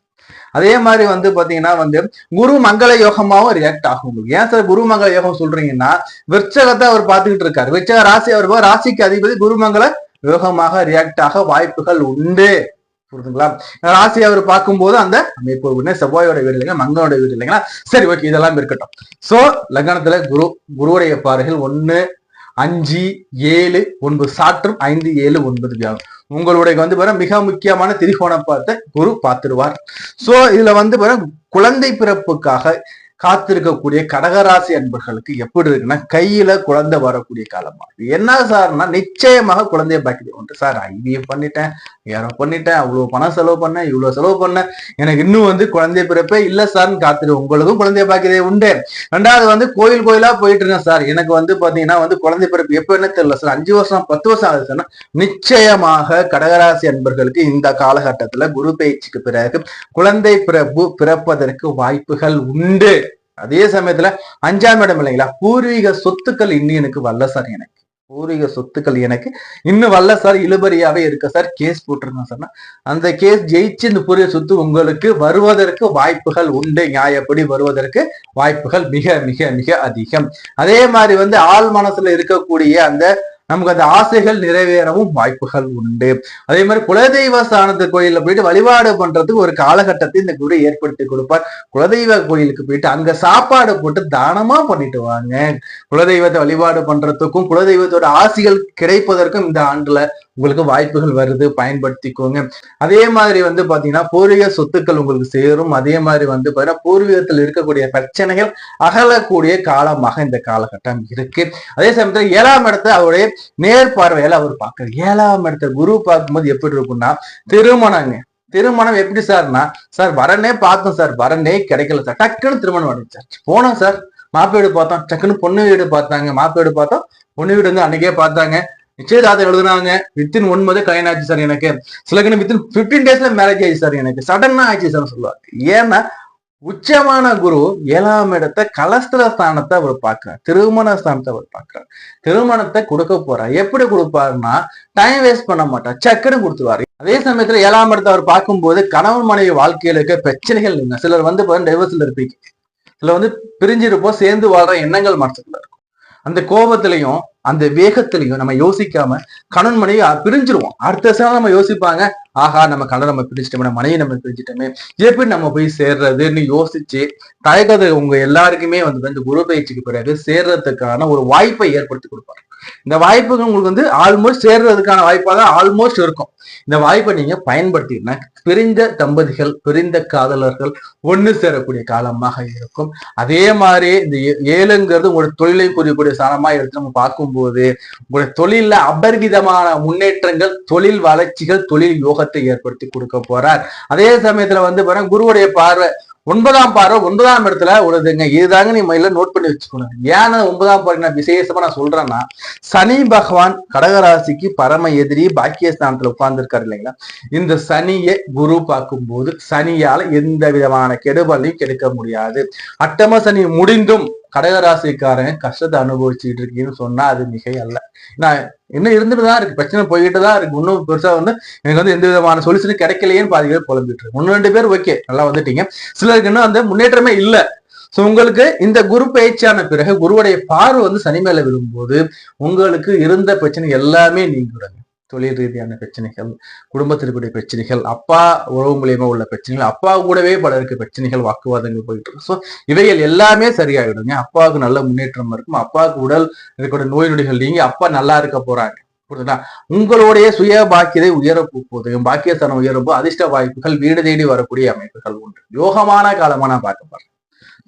அதே மாதிரி வந்து பாத்தீங்கன்னா வந்து குரு மங்கள யோகமாவும் ரியாக்ட் ஆகும். ஏன் சார் குரு மங்கள யோகம் சொல்றீங்கன்னா விருச்சகத்தை அவர் பார்த்துக்கிட்டு இருக்காரு. விருச்சக ராசி அவர் ராசிக்கு அதிபதி குரு மங்கள யோகமாக ரியாக்ட் ஆக வாய்ப்புகள் உண்டு. புரியுதுங்களா. ராசி அவர் பார்க்கும்போது அந்த அமைப்பு உடனே செவ்வாயோட வீடு இல்லைங்க, மங்களோட வீடு இல்லைங்களா. சரி ஓகே, இதெல்லாம் இருக்கட்டும். சோ லக்னத்துல குருவுடைய பாறைகள் 1, 5, 7, 9 சாற்றும் 5, 7, 9 வியாகம். உங்களுடைய வந்து மிக முக்கியமான திரிகோண பார்த்த குரு பார்த்துடுவார். சோ இதுல வந்து குழந்தை பிறப்புக்காக காத்திருக்கக்கூடிய கடகராசி அன்பர்களுக்கு எப்படி இருக்குன்னா கையில குழந்தை வரக்கூடிய காலமா. என்ன சார்னா நிச்சயமாக குழந்தைய பாக்கியம் உண்டு. சார் ஐவிஎஃப் பண்ணிட்டேன், யாரோ பண்ணிட்டேன், அவ்வளவு பணம் செலவு பண்ணேன், இவ்வளவு செலவு பண்ணேன், எனக்கு இன்னும் வந்து குழந்தை பிறப்பே இல்ல சார்னு காத்துரு. உங்களுக்கும் குழந்தைய பாக்கியதே உண்டு. ரெண்டாவது வந்து கோயிலா போயிட்டு இருக்கேன் சார், எனக்கு வந்து பாத்தீங்கன்னா வந்து குழந்தை பிறப்பு எப்ப என்ன தெரியல சார், 5 வருஷம் 10 வருஷம் ஆகுது சார். நிச்சயமாக கடகராசி அன்பர்களுக்கு இந்த காலகட்டத்துல குரு பயிற்சிக்கு பிறகு குழந்தை பிறப்பதற்கு வாய்ப்புகள் உண்டு. அதே சமயத்துல 5ஆம் இடம் இல்லைங்களா, பூர்வீக சொத்துக்கள் இன்னும் எனக்கு வரல சார், எனக்கு பூர்வீக சொத்துக்கள் எனக்கு இன்னும் வரல சார், இழுபறியாவே இருக்க சார், கேஸ் போட்டிருக்கேன் சார், அந்த கேஸ் ஜெயிச்சு இந்த பூர்வீக சொத்து உங்களுக்கு வருவதற்கு வாய்ப்புகள் உண்டு. நியாயப்படி வருவதற்கு வாய்ப்புகள் மிக மிக மிக அதிகம். அதே மாதிரி வந்து ஆள் மனசுல இருக்கக்கூடிய அந்த நமக்கு அந்த ஆசைகள் நிறைவேறவும் வாய்ப்புகள் உண்டு. அதே மாதிரி குலதெய்வ ஸ்தானத்து கோயில்ல போயிட்டு வழிபாடு பண்றதுக்கு ஒரு காலகட்டத்தை இந்த குரு ஏற்படுத்தி கொடுப்பார். குலதெய்வ கோயிலுக்கு போயிட்டு அங்க சாப்பாடு போட்டு தானமா பண்ணிட்டு வாங்க. குலதெய்வத்தை வழிபாடு பண்றதுக்கும் குலதெய்வத்தோட ஆசைகள் கிடைப்பதற்கும் இந்த ஆண்டுல உங்களுக்கு வாய்ப்புகள் வருது, பயன்படுத்திக்கோங்க. அதே மாதிரி வந்து பாத்தீங்கன்னா பூர்வீக சொத்துக்கள் உங்களுக்கு சேரும். அதே மாதிரி வந்து பாத்தீங்கன்னா பூர்வீகத்தில் இருக்கக்கூடிய பிரச்சனைகள் அகலக்கூடிய காலமாக இந்த காலகட்டம் இருக்கு. அதே சமயத்துல 7ஆம் இடத்தை அவருடைய நேர்பார்வையில அவர் பார்க்கிறார். 7ஆம் இடத்தை குரு பார்க்கும்போது எப்படி இருக்கும்னா திருமணங்க. திருமணம் எப்படி சார்னா, சார் வரனே பார்த்தோம் சார், வரனே கிடைக்கல சார், டக்குன்னு திருமணம் அடைஞ்சாச்சு. போனோம் சார், மாப்பிள்ளை வீடு பார்த்தோம், டக்குன்னு பொண்ணு வீடு பார்த்தாங்க, மாப்பிள்ளை வீடு பார்த்தோம், பொண்ணு வீடு வந்து அன்னைக்கே பார்த்தாங்க, நிச்சயதார்த்தம் எழுதுனாங்க, வித்தின் 9 கல்யாணம் ஆச்சு சார் எனக்கு, சிலக்கு வித்தின் 15 டேஸ்ல மேரேஜ் ஆயிடுச்சு சார், எனக்கு சடனா ஆயிடுச்சு சார் சொல்லுவாங்க. ஏன்னா உச்சமான குரு 7ஆம் இடத்தை கலஸ்திர ஸ்தானத்தை அவர் பார்க்கிறார், திருமண ஸ்தானத்தை அவர் பார்க்கிறார். திருமணத்தை கொடுக்க போறார். எப்படி கொடுப்பாருன்னா டைம் வேஸ்ட் பண்ண மாட்டார், சக்குன்னு கொடுத்துருவாரு. அதே சமயத்துல 7ஆம் இடத்தை அவர் பார்க்கும்போது கணவன் மனைவி வாழ்க்கையில இருக்க பிரச்சனைகள் இல்லைங்க. சிலர் வந்து டைவர்ஸ்ல இருப்பீங்க, சிலர் வந்து பிரிஞ்சிருப்போம், சேர்ந்து வாழ்ற எண்ணங்கள் மனசுக்குள்ள இருக்கும். அந்த கோபத்திலையும் அந்த வேகத்திலையும் நம்ம யோசிக்காம கணவன் மனைவி பிரிஞ்சிருவோம். அடுத்த சார் நம்ம யோசிப்பாங்க, ஆஹா நம்ம கணவன் நம்ம பிரிச்சுட்டோமே, மனைவி நம்ம பிரிச்சுட்டோமே, எப்படி நம்ம போய் சேர்றதுன்னு யோசிச்சு தயக்கத்தை உங்க எல்லாருக்குமே வந்து இந்த குரு பயிற்சிக்கு பிறகு சேர்றதுக்கான ஒரு வாய்ப்பை ஏற்படுத்தி கொடுப்பாரு. இந்த வாய்ப்புகள் உங்களுக்கு வந்து ஆல்மோஸ்ட் சேர்றதுக்கான வாய்ப்பாக ஆல்மோஸ்ட் இருக்கும். இந்த வாய்ப்பை நீங்க பயன்படுத்தினா பிரிந்த தம்பதிகள், பிரிந்த காதலர்கள் ஒண்ணு சேரக்கூடிய காலமாக இருக்கும். அதே மாதிரி இந்த 7ங்கிறது உங்களோட தொழிலை புரியக்கூடிய சாணமா எடுத்து நம்ம பார்க்கும்போது உங்களுடைய தொழில அபரிவிதமான முன்னேற்றங்கள், தொழில் வளர்ச்சிகள், தொழில் யோகத்தை ஏற்படுத்தி கொடுக்க போறார். அதே சமயத்துல வந்து பாருங்க குருவுடைய பார்வை 9ஆம் பார்வை 9ஆம் இடத்துல உள்ளதுங்க. இதுதாங்க நீ மயில நோட் பண்ணி வச்சுக்கணும். ஏன்னா 9ஆம் பார்வை நான் விசேஷமா நான் சொல்றேன்னா, சனி பகவான் கடகராசிக்கு பரம எதிரி பாக்கியஸ்தானத்துல உட்கார்ந்து இருக்காரு இல்லைங்களா. இந்த சனியை குரு பார்க்கும்போது சனியால எந்த விதமான கெடுபலையும் கெடுக்க முடியாது. அட்டம சனி முடிந்தும் கடகராசிக்காரங்க கஷ்டத்தை அனுபவிச்சுட்டு இருக்கீங்கன்னு சொன்னா அது மிகை அல்ல. நான் இன்னும் இருந்துட்டுதான் இருக்கு, பிரச்சனை போய்கிட்டு தான் இருக்கு. இன்னும் பெருசா வந்து எனக்கு வந்து எந்த விதமான சொல்யூஷனும் கிடைக்கலையேன்னு பாதி பேர் புலம்பிட்டு இருக்கு. 1-2 பேர் ஓகே நல்லா வந்துட்டீங்க, சிலருக்கு இன்னும் அந்த முன்னேற்றமே இல்லை. சோ உங்களுக்கு இந்த குரு பயிற்சியான பிறகு குருவுடைய பார்வை வந்து சனி மேல விழும்போது உங்களுக்கு இருந்த பிரச்சனை எல்லாமே நீங்கிடுங்க. தொழில் ரீதியான பிரச்சனைகள், குடும்பத்திற்குரிய பிரச்சனைகள், அப்பா உறவு மூலியமா உள்ள பிரச்சனைகள், அப்பா கூடவே பலருக்கு பிரச்சனைகள், வாக்குவாதங்கள் போயிட்டு இருக்கு. ஸோ இவைகள் எல்லாமே சரியாயிடுங்க. அப்பாவுக்கு நல்ல முன்னேற்றம் இருக்கும். அப்பாவுக்கு உடல் இருக்கக்கூடிய நோய் நொடிகள் நீங்கி அப்பா நல்லா இருக்க போறாங்க. புரியுதுங்களா? உங்களுடைய சுய பாக்கியதை உயர போகுது. பாக்கியஸ்தானம் உயரப்போ அதிர்ஷ்ட வாய்ப்புகள், வீடு தேடி வரக்கூடிய அமைப்புகள் உண்டு. யோகமான காலமா நான் பார்க்க போறேன்.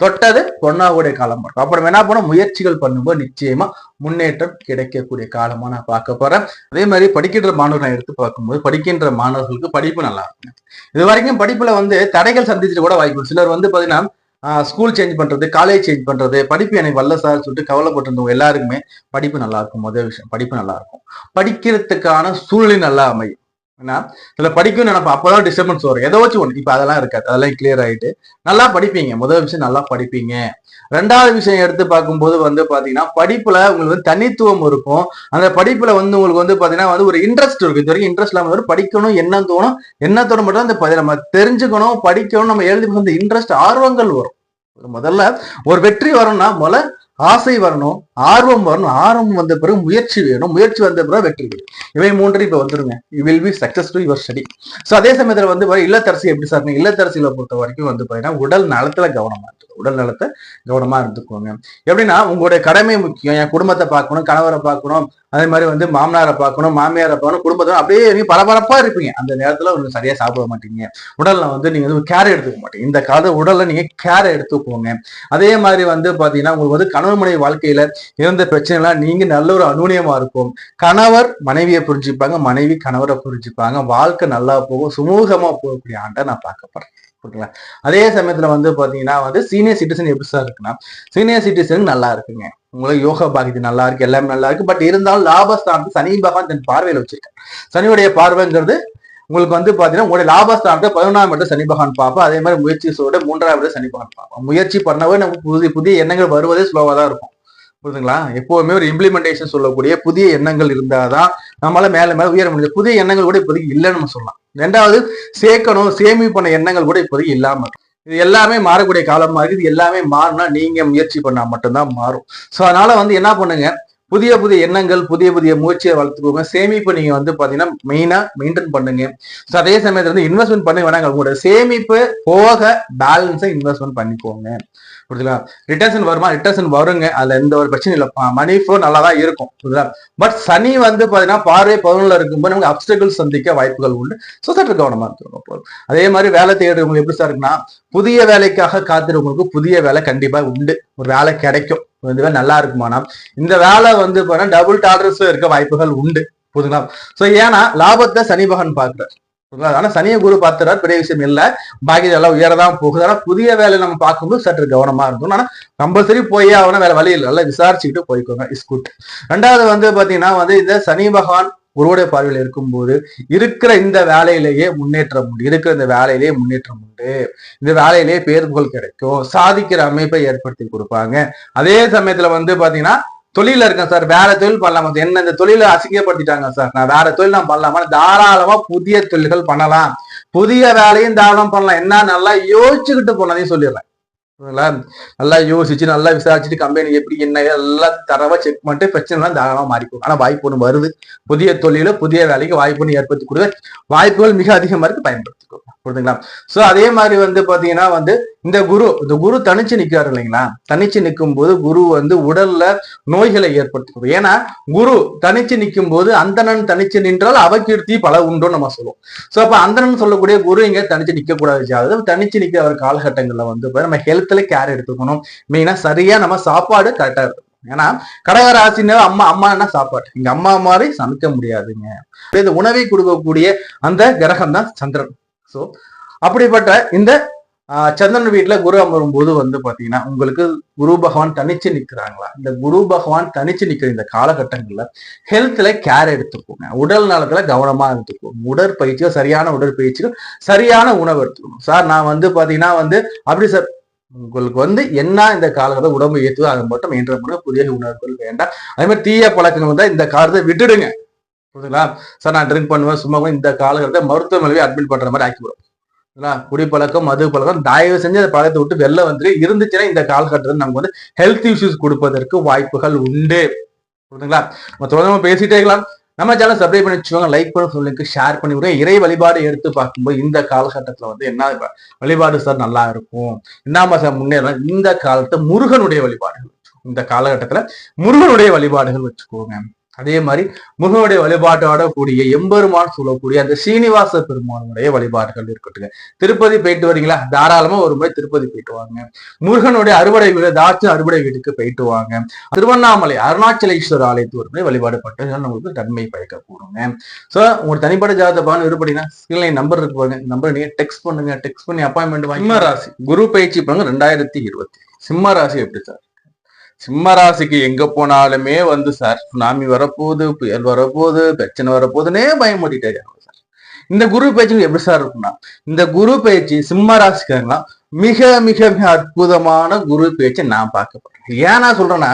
தொட்டது பொன்னாவுடைய காலம் இருக்கும். அப்புறம் என்ன பண்ண முயற்சிகள் பண்ணும்போது நிச்சயமா முன்னேற்றம் கிடைக்கக்கூடிய காலமா நான் பார்க்க போறேன். அதே மாதிரி படிக்கின்ற மாணவர்களை எடுத்து பார்க்கும்போது படிக்கின்ற மாணவர்களுக்கு படிப்பு நல்லா இருக்கும். இது வரைக்கும் படிப்புல வந்து தடைகள் சந்திச்சுட்டு கூட வாய்ப்பு. சிலர் வந்து பாத்தீங்கன்னா ஸ்கூல் சேஞ்ச் பண்றது, காலேஜ் சேஞ்ச் பண்றது, படிப்பு எனக்கு வரல சார் சொல்லிட்டு கவலைப்பட்டிருந்தவங்க எல்லாருக்குமே படிப்பு நல்லா இருக்கும். முதல் விஷயம் படிப்பு நல்லா இருக்கும். படிக்கிறதுக்கான சூழ்நிலை நல்லா அமையும். ஏன்னா இதுல படிக்கும் நினைப்பா, அப்பதான் டிஸ்டர்பன்ஸ் வரும், ஏதோ வச்சு ஒண்ணு. இப்ப அதெல்லாம் இருக்காது, அதெல்லாம் கிளியர் ஆயிட்டு நல்லா படிப்பீங்க. முதல் விஷயம் நல்லா படிப்பீங்க. 2வது விஷயம் எடுத்து பார்க்கும்போது வந்து பாத்தீங்கன்னா படிப்புல உங்களுக்கு வந்து தனித்துவம் இருக்கும். அந்த படிப்புல வந்து உங்களுக்கு வந்து பாத்தீங்கன்னா வந்து ஒரு இன்ட்ரெஸ்ட் இருக்கும். இது வரைக்கும் இன்ட்ரெஸ்ட் இல்லாம படிக்கணும் என்ன தோணும், என்னத்தோட மட்டும் அந்த நம்ம தெரிஞ்சுக்கணும், படிக்கணும், நம்ம எழுதி இந்த இன்ட்ரெஸ்ட் ஆர்வங்கள் வரும். முதல்ல ஒரு வெற்றி வரும்னா முதல்ல ஆசை வரணும், ஆர்வம் வரணும். ஆர்வம் வந்த பிறகு முயற்சி வேணும், முயற்சி வந்த பிறகு வெற்றி வேணும். இவை 3 இப்ப வந்துருங்க. You will be success to your study. So அதே சமயத்துல வந்து இல்லத்தரசி எப்படி சார், இல்லத்தரசிகளை பொறுத்த வரைக்கும் வந்து பாத்தீங்கன்னா உடல் நலத்துல கவனமா இருக்கு. உடல் நலத்தை கவனமா இருந்துக்கோங்க. எப்படின்னா உங்களுடைய கடமை முக்கியம். என் குடும்பத்தை பார்க்கணும், கணவரை பார்க்கணும், அதே மாதிரி வந்து மாமனாரை பார்க்கணும், மாமியாரை பார்க்கணும், குடும்பத்தை அப்படியே நீங்க பரபரப்பா இருப்பீங்க. அந்த நேரத்துல ஒன்று சரியா சாப்பிட மாட்டீங்க. உடல்ல வந்து நீங்க வந்து கேர் எடுத்துக்க மாட்டீங்க. இந்த கால உடல்ல நீங்க கேர் எடுத்துக்கோங்க. அதே மாதிரி வந்து பாத்தீங்கன்னா உங்களுக்கு வந்து கணவன் மனைவி வாழ்க்கையில இருந்த பிரச்சனை எல்லாம் நீங்க நல்ல ஒரு அனுநியமா இருக்கும். கணவர் மனைவியை புரிஞ்சுப்பாங்க, மனைவி கணவரை புரிஞ்சுப்பாங்க. வாழ்க்கை நல்லா போகும், சுமூகமா போகக்கூடிய ஆண்டை நான் பார்க்க போறேன். அதே சமயத்துல வந்து பாத்தீங்கன்னா வந்து சீனியர் சிட்டிசன் எப்படி சார் இருக்குன்னா, சீனியர் சிட்டிசன் நல்லா இருக்குங்க. உங்களுக்கு யோகா பாக்கியது நல்லா இருக்கு, எல்லாமே நல்லா இருக்கு. பட் இருந்தாலும் லாபஸ்தானத்து சனி பகவான் தன் பார்வையில வச்சிருக்கேன். சனியுடைய பார்வைங்கிறது உங்களுக்கு வந்து பாத்தீங்கன்னா உங்களுடைய லாபஸ்தானத்தை 11ஆம் இடத்துல சனி பகவான் பார்ப்போம். அதே மாதிரி முயற்சி சோட 3ஆம் இடத்துல சனி பகவான் பார்ப்போம். முயற்சி பண்ணவே நமக்கு புதிய எண்ணங்கள் வருவதே ஸ்லோவா தான் இருக்கும். புரியுதுங்களா? எப்பவுமே ஒரு இம்ப்ளிமெண்டேஷன் சொல்லக்கூடிய புதிய எண்ணங்கள் இருந்தாதான் நம்மளால மேல மேல உயர முடியாது. புதிய எண்ணங்கள் கூட இப்போதைக்கு இல்லைன்னு நம்ம சொல்லலாம். 2வது சேர்க்கணும், சேமிப்பு பண்ண எண்ணங்கள் கூட இப்போதைக்கு இல்லாம இருக்கும். இது எல்லாமே மாறக்கூடிய காலமா இருக்கு. இது எல்லாமே மாறினா நீங்க முயற்சி பண்ணா மட்டும்தான் மாறும். சோ அதனால வந்து என்ன பண்ணுங்க, புதிய புதிய எண்ணங்கள், புதிய புதிய முயற்சியை வளர்த்துக்கோங்க. சேமிப்பு நீங்க வந்து பாத்தீங்கன்னா மெயினா மெயின்டைன் பண்ணுங்க. ஸோ அதே சமயத்துல வந்து இன்வெஸ்ட்மெண்ட் பண்ண வேணாங்க. உங்களோட சேமிப்பு போக பேலன்ஸை இன்வெஸ்ட்மெண்ட் பண்ணிக்கோங்க. புரியுதுங்களா? ரிட்டர்ன் வருமா, ரிட்டர்ன் வருங்க. அதுல எந்த ஒரு பிரச்சனையும் இல்லை. மணி ஃப்ளோ நல்லா தான் இருக்கும். புரியுதுங்களா? பட் சனி வந்து பாத்தீங்கன்னா பார்வை 11ல இருக்கும்போது நமக்கு அப்டக்கிள்ஸ் சந்திக்க வாய்ப்புகள் உண்டு. ஸோ சற்று கவனமா இருக்கணும். அதே மாதிரி வேலை தேடுறவங்களுக்கு எப்படி சார் இருக்குன்னா, புதிய வேலைக்காக காத்திருவங்களுக்கு புதிய வேலை கண்டிப்பா உண்டு. ஒரு வேலை கிடைக்கும். இந்த வேலை நல்லா இருக்குமானா இந்த வேலை வந்து பாத்தீங்கன்னா டபுள் டாலர்ஸ் இருக்க வாய்ப்புகள் உண்டு. புரியுதுங்களா? சோ ஏன்னா லாபத்தை சனி பகவான் பார்க்கிறார். ஆனா சனிய குரு பார்த்துறாரு, பெரிய விஷயம் இல்லை. பாக்கி எல்லாம் உயரதான் போகுது. ஆனா புதிய வேலை நம்ம பார்க்கும்போது சற்று கவனமா இருக்கும். ஆனா கம்பல்சரி போய் ஆகணும், வேலை வழி இல்லை. நல்லா விசாரிச்சுக்கிட்டு போய்க்கோங்க. Is good. 2வது வந்து பாத்தீங்கன்னா வந்து இந்த சனி பகவான் குருவுடைய பார்வையில் இருக்கும்போது இருக்கிற இந்த வேலையிலேயே முன்னேற்றம் உண்டு. இருக்கிற இந்த வேலையிலேயே முன்னேற்றம் உண்டு. இந்த வேலையிலேயே பேருப்புகள் கிடைக்கும். சாதிக்கிற அமைப்பை ஏற்படுத்தி கொடுப்பாங்க. அதே சமயத்துல வந்து பாத்தீங்கன்னா தொழில இருக்கேன் சார், வேற தொழில் பண்ணலாமா, என்ன இந்த தொழில அசிங்கப்படுத்திட்டாங்க சார், நான் வேற தொழில் நான் பண்ணலாமா, தாராளமா புதிய தொழில்கள் பண்ணலாம். புதிய வேலையும் தாராளம் பண்ணலாம். என்ன நல்லா யோசிச்சுக்கிட்டு போனதையும் சொல்லிடுறேன். நல்லா யோசிச்சு நல்லா விசாரிச்சுட்டு கம்பெனி எப்படி என்ன எல்லாம் தரவா செக் பண்ணிட்டு பிரச்சனை எல்லாம் தாராளமா மாறிக்கும். ஆனா வாய்ப்பு ஒண்ணு வருது, புதிய தொழில புதிய வேலைக்கு வாய்ப்பு ஒண்ணு ஏற்படுத்தி கொடுக்க வாய்ப்புகள் மிக அதிகமா இருக்கு, பயன்படுத்திக்கோ. புரியுதுங்களா? சோ அதே மாதிரி பாத்தீங்கன்னா இந்த குரு தனிச்சு நிக்கிறாரு இல்லைங்களா? தனிச்சு நிற்கும் போது குரு உடல்ல நோய்களை ஏற்படுத்திக்கும். ஏன்னா குரு தனிச்சு நிற்கும் போது அந்தணன் தனிச்சு நின்றால் அவகீர்த்தி பல உண்டோன்னு நம்ம சொல்லுவோம். சோ அப்ப அந்தணன் சொல்லக்கூடிய குரு இங்க தனிச்சு நிக்க கூடாது. தனிச்சு நிக்கிற ஒரு காலகட்டங்கள்ல நம்ம ஹெல்த்ல கேர் எடுத்துக்கணும். மெயினா சரியா நம்ம சாப்பாடு கரெக்டா இருக்கும். ஏன்னா கடக ராசினா அம்மா என்ன சாப்பாடு, இங்க அம்மா மாதிரி சமைக்க முடியாதுங்க. இந்த உணவை கொடுக்கக்கூடிய அந்த கிரகம் தான் சந்திரன். சோ அப்படிப்பட்ட இந்த சந்திரன் வீட்டுல குரு அமரும் போது பாத்தீங்கன்னா உங்களுக்கு குரு பகவான் தனிச்சு நிக்கிறாங்களா? இந்த குரு பகவான் தனிச்சு நிக்கிற இந்த காலகட்டங்கள்ல ஹெல்த்ல கேர் எடுத்துக்கோங்க. உடல் நலத்துல கவனமா எடுத்துக்கோங்க. உடற்பயிற்சியோ சரியான உடற்பயிற்சியோ சரியான உணவு எடுத்துக்கணும். சார் நான் பாத்தீங்கன்னா அப்படி சார் உங்களுக்கு என்ன இந்த காலகட்டத்தில் உடம்பு ஏற்றுவோ அதை மட்டும் என்ற மட்டும் புதிய உணவுகள் வேண்டாம். அதே மாதிரி தீய பழக்கங்கள் வந்தா இந்த காலத்தை விட்டுடுங்க. புரியுதுங்களா? சார் நான் ட்ரிங்க் பண்ணுவேன் சும்மா இந்த காலகட்டத்தை மருத்துவமனையை அட்மிட் பண்ற மாதிரி ஆக்கிவிடும். குடிப்பழக்கம் மது பழக்கம் தயவு செஞ்சு அந்த பழக்கத்தை விட்டு வெளில இருந்துச்சுன்னா இந்த காலகட்டத்தில் நமக்கு ஹெல்த் இஷ்யூஸ் கொடுப்பதற்கு வாய்ப்புகள் உண்டு. புரியுதுங்களா? நம்ம தொடர்ந்து பேசிட்டே இருக்கலாம். நம்ம சேனல் சப்ஸ்கிரைப் பண்ணி வச்சுக்கோங்க, லைக் பண்ண சொல்லுங்க, ஷேர் பண்ணி விடுங்க. இறை வழிபாடு எடுத்து பார்க்கும்போது இந்த காலகட்டத்துல என்ன வழிபாடு சார் நல்லா இருக்கும், என்ன சார் முன்னேறலாம், இந்த காலத்தை முருகனுடைய வழிபாடுகள், இந்த காலகட்டத்துல முருகனுடைய வழிபாடுகள் வச்சுக்கோங்க. அதே மாதிரி முருகனுடைய வழிபாட்டோட கூடிய எம்பெருமான் சொல்லக்கூடிய அந்த சீனிவாச பெருமானுடைய வழிபாடுகள் இருக்கட்டுங்க. திருப்பதி போயிட்டு வரீங்களா? தாராளமா ஒரு முறை திருப்பதி போயிட்டு வாங்க. முருகனுடைய அறுவடை வீடு தாச்சு அறுவடை வீட்டுக்கு போயிட்டு வாங்க. திருவண்ணாமலை அருணாச்சலேஸ்வரர் ஆலயத்து ஒரு முறை வழிபாடு பட்டு உங்களுக்கு நன்மை பயக்க கூடுங்க. சோ உங்களுக்கு தனிப்பட்ட ஜாதக பலன் விருப்படினா ஸ்கிரீன்ல நம்பர் இருக்கு பாருங்க, நம்பர் நீங்க டெக்ஸ்ட் பண்ணுங்க. டெக்ஸ்ட் பண்ணி அப்பாயின்மெண்ட் வாங்க. சிம்ம ராசி குரு பயிற்சி பண்ணுங்க 2020. சிம்ம ராசி எப்படி சார்? சிம்ம ராசிக்கு எங்க போனாலுமே சார் சுனாமி வரப்போகுது, புயல் வரப்போகுது, பிரச்சனை வரப்போகுதுன்னே பயமுடிட்டே சார். இந்த குரு பயிற்சி எப்படி சார் இருக்குன்னா, இந்த குரு பயிற்சி சிம்ம ராசிக்காரங்களா மிக மிக மிக அற்புதமான குரு பயிற்சி நான் பார்க்க போறேன். ஏன் நான் சொல்றேன்னா,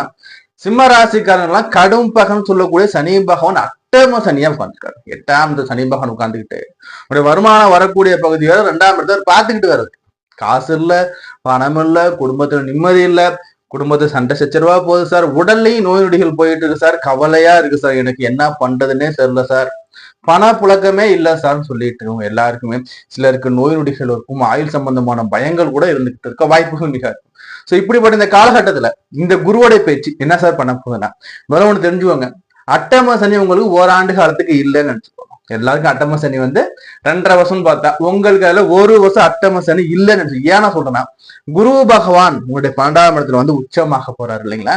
சிம்ம ராசிக்காரங்களாம் கடும் பகன் சொல்லக்கூடிய சனி பகவான் அட்டம சனியா உட்காந்துருக்காரு. 8ஆம் சனி பகவான் உட்காந்துக்கிட்டு உடைய வருமானம் வரக்கூடிய பகுதியோட 2ஆம் இடத்தை பார்த்துக்கிட்டு வருது. காசு இல்ல, பணம் இல்ல, குடும்பத்துல நிம்மதி இல்ல, குடும்பத்தை சண்டை சச்சரவா போகுது சார், உடல்லையும் நோய் நொடிகள் போயிட்டு இருக்கு சார், கவலையா இருக்கு சார், எனக்கு என்ன பண்றதுன்னே தெரியல சார், பண புழக்கமே இல்ல சார்ன்னு சொல்லிட்டு இருக்கோம். எல்லாருக்குமே சிலருக்கு நோய் நொடிகள் இருக்கும், ஆயுள் சம்பந்தமான பயங்கள் கூட இருந்துகிட்டு இருக்க வாய்ப்புகள் மிக இருக்கும். சோ இப்படிப்பட்ட இந்த காலகட்டத்துல இந்த குருவோடைய பேச்சு என்ன சார் பண்ண போகுதுன்னா, முதல்ல ஒண்ணு தெரிஞ்சுக்கோங்க, அட்டம சனி உங்களுக்கு ஓராண்டு காலத்துக்கு இல்லைன்னு நினைச்சுக்கோங்க. எல்லாருக்கும் அட்டம சனி 2.5 வருஷம் பார்த்தா உங்களுக்கு அதுல 1 வருஷம் அட்டம சனி இல்லைன்னு நினைச்சு. ஏன்னா சொல்றேன்னா, குரு பகவான் உங்களுடைய 12ஆம் இடத்துல உச்சமாக போறாரு இல்லைங்களா?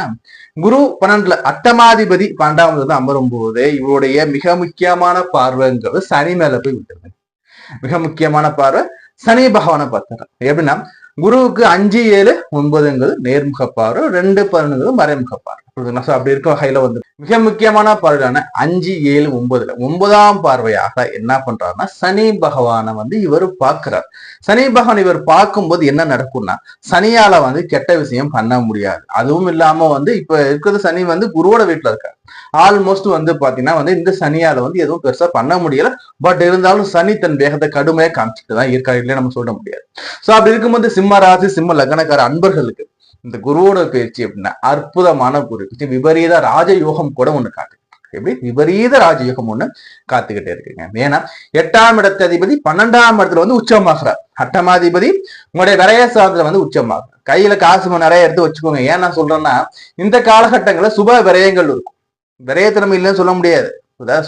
குரு 12ல அட்டமாதிபதி 12ஆம் இடத்துல அமரும் போது இவருடைய மிக முக்கியமான பார்வைங்கிறது சனி மேல போய் விட்டுருது. மிக முக்கியமான பார்வை சனி பகவானை பார்த்தாரு. எப்படின்னா குருவுக்கு 5, 7, 9 நேர்முக பார்வை, 2, 11 மறைமுக பார்வை. அப்படி இருக்க வகையில மிக முக்கியமான பார்வையான 5, 7, 9ல 9ஆம் பார்வையாக என்ன பண்றாருன்னா சனி பகவானை இவர் பார்க்கிறார். சனி பகவான் இவர் பார்க்கும்போது என்ன நடக்கும்னா, சனியால கெட்ட விஷயம் பண்ண முடியாது. அதுவும் இல்லாம இப்ப இருக்கிறது சனி குருவோட வீட்டுல இருக்காரு. ஆல்மோஸ்ட் பாத்தீங்கன்னா இந்த சனியால எதுவும் பெருசா பண்ண முடியல. பட் இருந்தாலும் சனி தன் வேகத்தை கடுமையா காமிச்சுட்டு தான் இருக்காரு, இல்லையே நம்ம சொல்ல முடியாது. சோ அப்படி இருக்கும்போது சிம்ம ராசி சிம்ம லக்னக்கார அன்பர்களுக்கு இந்த குருவோட பயிற்சி அப்படின்னா அற்புதமான குரு விபரீத ராஜயோகம் கூட ஒண்ணு காட்டு. எப்படி விபரீத ராஜயோகம் ஒண்ணு காத்துக்கிட்டே இருக்குங்க. ஏன்னா 8ஆம் இடத்து அதிபதி 12ஆம் இடத்துல உச்சமாகிறார். அட்டமாதிபதி உங்களுடைய விரைய சாதத்துல உச்சமாகிறார். கையில காசு நிறைய எடுத்து வச்சுக்கோங்க. ஏன் நான் சொல்றேன்னா, இந்த காலகட்டங்கள்ல சுப விரயங்கள் இருக்கும். விரயத்திறமை இல்லைன்னு சொல்ல முடியாது.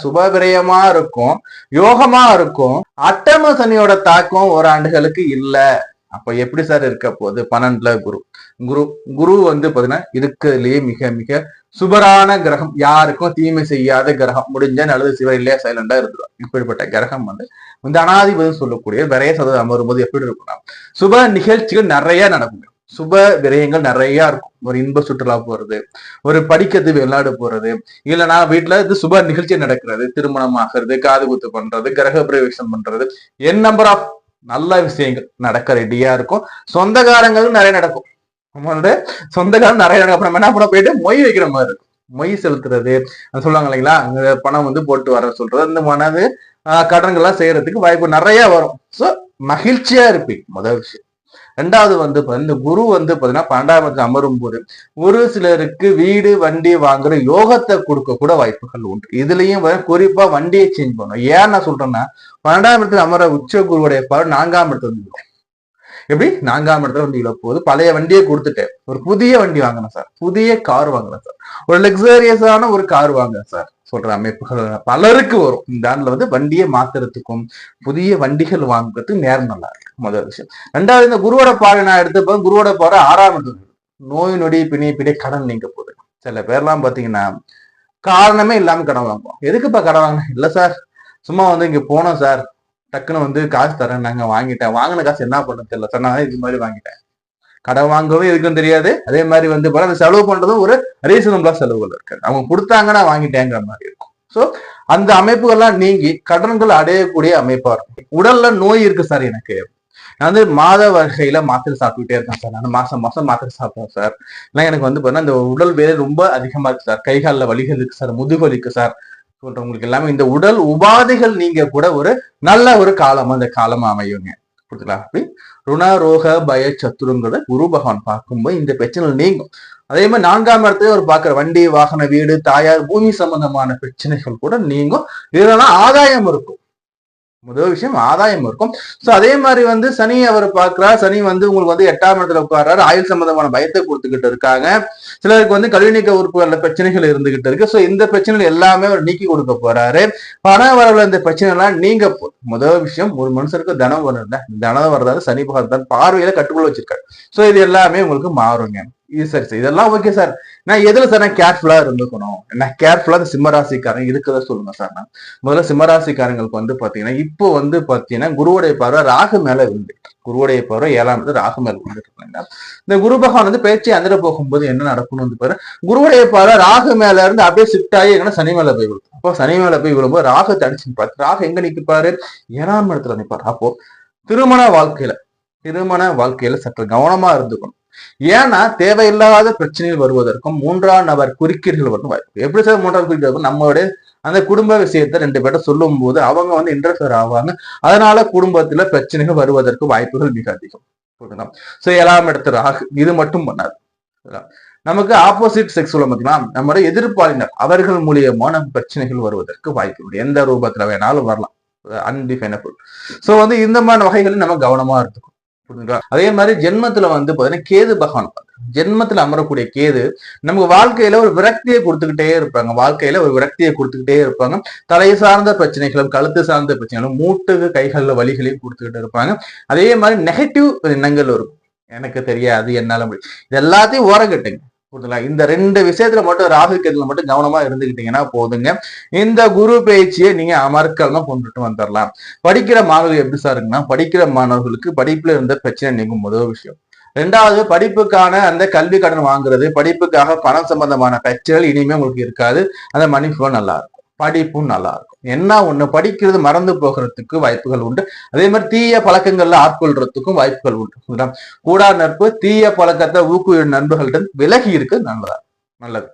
சுப விரயமா இருக்கும், யோகமா இருக்கும். அட்டம சனியோட தாக்கம் ஓராண்டுகளுக்கு இல்ல. அப்ப எப்படி சார் இருக்க போகுது? 12ல குரு குரு பாத்தீங்கன்னா இருக்கிறதுலயே மிக மிக சுபரான கிரகம், யாருக்கும் தீமை செய்யாத கிரகம். முடிஞ்ச நல்லது சிவர் இல்லையா சைலண்டா இருந்துடும். இப்படிப்பட்ட கிரகம் இந்த அனாதிபதி சொல்லக்கூடிய விரைய சதவீதம் அமரும்போது எப்படி இருக்கும்னா, சுப நிகழ்ச்சிகள் நிறைய நடக்குங்க. சுப விரயங்கள் நிறைய இருக்கும். ஒரு இன்ப சுற்றுலா போறது, ஒரு படிக்கிறது, வெளிநாடு போறது, இல்லைன்னா வீட்டுல சுப நிகழ்ச்சி நடக்கிறது, திருமணம் ஆகிறது, காது குத்து பண்றது, கிரக பிரவேசம் பண்றது, என் நம்பர் ஆஃப் நல்ல விஷயங்கள் நடக்க ரெடியா இருக்கும். சொந்தக்காரங்களும் நிறைய நடக்கும். நம்மளுடைய சொந்தக்காரன் நிறைய நடக்கும். அப்புறம் என்ன பண்ண போயிட்டு மொய் வைக்கிற மாதிரி இருக்கும். மொய் செலுத்துறது சொல்லுவாங்க இல்லைங்களா, பணம் போட்டு வர சொல்றது, இந்த மனது கடன்கள்லாம் செய்யறதுக்கு வாய்ப்பு நிறைய வரும். சோ மகிழ்ச்சியா இருப்பீங்க. முதல் விஷயம் ரெண்டாவது வந்து இந்த குரு வந்து பாத்தீங்கன்னா 12ஆம் இடத்துல அமரும் போது ஒரு சிலருக்கு வீடு வண்டி வாங்குற யோகத்தை கொடுக்க கூட வாய்ப்புகள் உண்டு. இதுலயும் குறிப்பா வண்டியை சேஞ்ச் பண்ணும். ஏன் நான் சொல்றேன்னா 12ஆம் இடத்துல அமர உச்ச குருவுடைய பார்வை 4ஆம் இடத்துல வந்து எப்படி 4ஆம் இடத்துல வந்து இழப்போது பழைய வண்டியை கொடுத்துட்டு ஒரு புதிய வண்டி வாங்கினேன் சார், புதிய கார் வாங்கினேன் சார், ஒரு லக்ஸரியஸான ஒரு கார் வாங்கினேன் சார் சொல்ற அமைப்புகள் பலருக்கு வரும். இந்த ஆண்டுல வந்து வண்டியை மாத்துறதுக்கும் புதிய வண்டிகள் வாங்குறதுக்கும் நேரம் நல்லா இருக்கு. முதல் விஷயம். ரெண்டாவது, இந்த குருவோட பார்வை நான் எடுத்துப்ப குருவோட பார்வை 6ஆம் இடத்துல நோய் நொடி பிணை கடன் நீங்க போகுது. சில பேர்லாம் பாத்தீங்கன்னா காரணமே இல்லாம கடன் வாங்குவோம். எதுக்குப்பா கடன் வாங்கினேன்? இல்ல சார், சும்மா வந்து இங்க போனோம் சார், டக்குன்னு வந்து காசு தரேன், நாங்க வாங்கிட்டேன், வாங்கின காசு என்ன பண்ண தெரியல சார், நான் இது மாதிரி வாங்கிட்டேன். கடன் வாங்கவும் எதுக்கும் தெரியாது. அதே மாதிரி வந்து அந்த செலவு பண்றதும் ஒரு ரீசனபிளா செலவுகள் இருக்காது. அவங்க கொடுத்தாங்கன்னா வாங்கிட்டேங்கிற மாதிரி இருக்கும். சோ அந்த அமைப்புகள்லாம் நீங்கி கடன்கள் அடையக்கூடிய அமைப்பா இருக்கும். உடல்ல நோய் இருக்கு சார், எனக்கு நான் வந்து மாத வகையில மாத்திரை சாப்பிட்டுட்டே இருக்கேன் சார், நான் மாசம் மாத்திரை சாப்பிடுவேன் சார், இல்லை எனக்கு வந்து பாத்தீங்கன்னா இந்த உடல் வேலை ரொம்ப அதிகமா இருக்கு சார், கை காலில் வலிகள் இருக்கு சார், முதுகு இருக்கு சார் சொல்றவங்களுக்கு எல்லாமே இந்த உடல் உபாதைகள் நீங்க கூட ஒரு நல்ல ஒரு காலம் அந்த காலமா அமையுங்க. புரியுதுங்களா? அப்படி ருணரோக பய சத்துருங்கிறத குரு பகவான் பார்க்கும்போது இந்த பிரச்சனை நீங்கும். அதே மாதிரி 4ஆம் இடத்துல ஒரு பாக்குற வண்டி வாகன வீடு தாயார் பூமி சம்பந்தமான பிரச்சனைகள் கூட நீங்கும். இதெல்லாம் ஆதாயம் இருக்கும். முதல் விஷயம் ஆதாயம் இருக்கும். சோ அதே மாதிரி வந்து சனி அவர் பாக்குறார். சனி வந்து உங்களுக்கு வந்து 8ஆம் இடத்துல உட்கார்றாரு. ஆயுள் சம்பந்தமான பயத்தை கொடுத்துக்கிட்டு இருக்காங்க. சிலருக்கு வந்து கல்வி நீக்க உறுப்புகள்ல பிரச்சனைகள் இருந்துகிட்டு இருக்கு. சோ இந்த பிரச்சனைகள் எல்லாமே அவர் நீக்கி கொடுக்க போறாரு. பண வரவுல இந்த பிரச்சனை எல்லாம் நீங்க முதல் விஷயம், ஒரு மனுஷனுக்கு தனம் வரல, தனம் வர்றதால சனி பகவான் பார்வையில கட்டுக்குள்ள வச்சிருக்காரு. சோ இது எல்லாமே உங்களுக்கு மாறுங்க. இது சரி சார், இதெல்லாம் ஓகே சார், நான் எதுல சார் நான் கேர்ஃபுல்லா இருந்துக்கணும், நான் கேர்ஃபுல்லா இந்த சிம்மராசிக்காரங்க இருக்குத சொல்லுங்க சார். நான் முதல்ல சிம்மராசிக்காரங்களுக்கு வந்து பாத்தீங்கன்னா இப்போ வந்து பாத்தீங்கன்னா குருவுடைய பார்வை ராகு மேல இருந்து, குருவுடைய பார்வை 7ஆம் இடத்துல ராகு மேல வந்துட்டு இருக்காங்க. இந்த குரு பகவான் வந்து பேச்சு அந்திர போகும்போது என்ன நடக்கணும் வந்து பாரு, குருவுடைய பார்வை ராகு மேல இருந்து அப்படியே ஷிஃப்ட் ஆகி எங்கன்னா சனி மேல போய் விழும். அப்போ சனி மேல போய் விழும்போது ராகு தடிச்சு நிற்பாரு. ராகு எங்க நிற்பாரு? 7ஆம் இடத்துல நிற்பாரு. அப்போ திருமண வாழ்க்கையில சற்று கவனமா இருந்துக்கணும். ஏன்னா தேவையில்லாத பிரச்சனைகள் வருவதற்கும் 3ஆம் நபர் குறுக்கீடுகள் வரும் வாய்ப்பு. எப்படி சார் 3ஆம் குறுக்கீடு? நம்மளுடைய அந்த குடும்ப விஷயத்த 2 பேர்ட்ட சொல்லும் போது அவங்க வந்து இன்டர்ஃபியர் ஆவாங்க. அதனால குடும்பத்துல பிரச்சனைகள் வருவதற்கு வாய்ப்புகள் மிக அதிகம். சோ 7ஆம் இடத்துல ராகு இது மட்டும் பண்ணாது. நமக்கு ஆப்போசிட் செக்ஸ் உள்ள பார்த்தீங்கன்னா நம்மளுடைய எதிர்ப்பாளினர் அவர்கள் மூலியமா நம்ம பிரச்சனைகள் வருவதற்கு வாய்ப்பு உண்டு. எந்த ரூபத்துல வேணாலும் வரலாம், அன்டிஃபைனபிள். சோ வந்து இந்த மாதிரி வகைகளில் நம்ம கவனமா இருக்கும். அதே மாதிரி ஜென்மத்துல வந்து பாத்தீங்கன்னா கேது பகவான் ஜென்மத்துல அமரக்கூடிய கேது நமக்கு வாழ்க்கையில ஒரு விரக்தியை கொடுத்துக்கிட்டே இருப்பாங்க. தலை சார்ந்த பிரச்சனைகளும் கழுத்து சார்ந்த பிரச்சனைகளும் மூட்டுக்கு கைகள்ல வலிகளையும் கொடுத்துக்கிட்டு இருப்பாங்க. அதே மாதிரி நெகட்டிவ் எண்ணங்கள் இருக்கும், எனக்கு தெரியாது, என்னால முடியும், இது எல்லாத்தையும் ஓரங்கட்டுங்க. இந்த 2 விஷயத்துல மட்டும் ராகு கேதுல மட்டும் கவனமா இருந்துகிட்டீங்கன்னா போதுங்க. இந்த குரு பயிற்சியை நீங்க அமர்க்கலமா கொண்டுட்டு வந்துடலாம். படிக்கிற மாணவர்கள் எப்படி சார் இருக்குன்னா, படிக்கிற மாணவர்களுக்கு படிப்புல இருந்த பிரச்சனை நீங்கும் முதல் விஷயம். 2வது, படிப்புக்கான அந்த கல்வி கடன் வாங்குறது, படிப்புக்காக பணம் சம்பந்தமான பிரச்சனைகள் இனிமே உங்களுக்கு இருக்காது. அந்த மணி ஃப்ளோ நல்லா இருக்கும், படிப்பும் நல்லா இருக்கும். என்ன ஒண்ணு, படிக்கிறது மறந்து போகிறதுக்கு வாய்ப்புகள் உண்டு. அதே மாதிரி தீய பழக்கங்கள்ல ஆட்கொள்றதுக்கும் வாய்ப்புகள் உண்டு. கூடா நட்பு, தீய பழக்கத்தை ஊக்குவிடும் நண்பர்களிடம் விலகி இருக்கு நல்லது.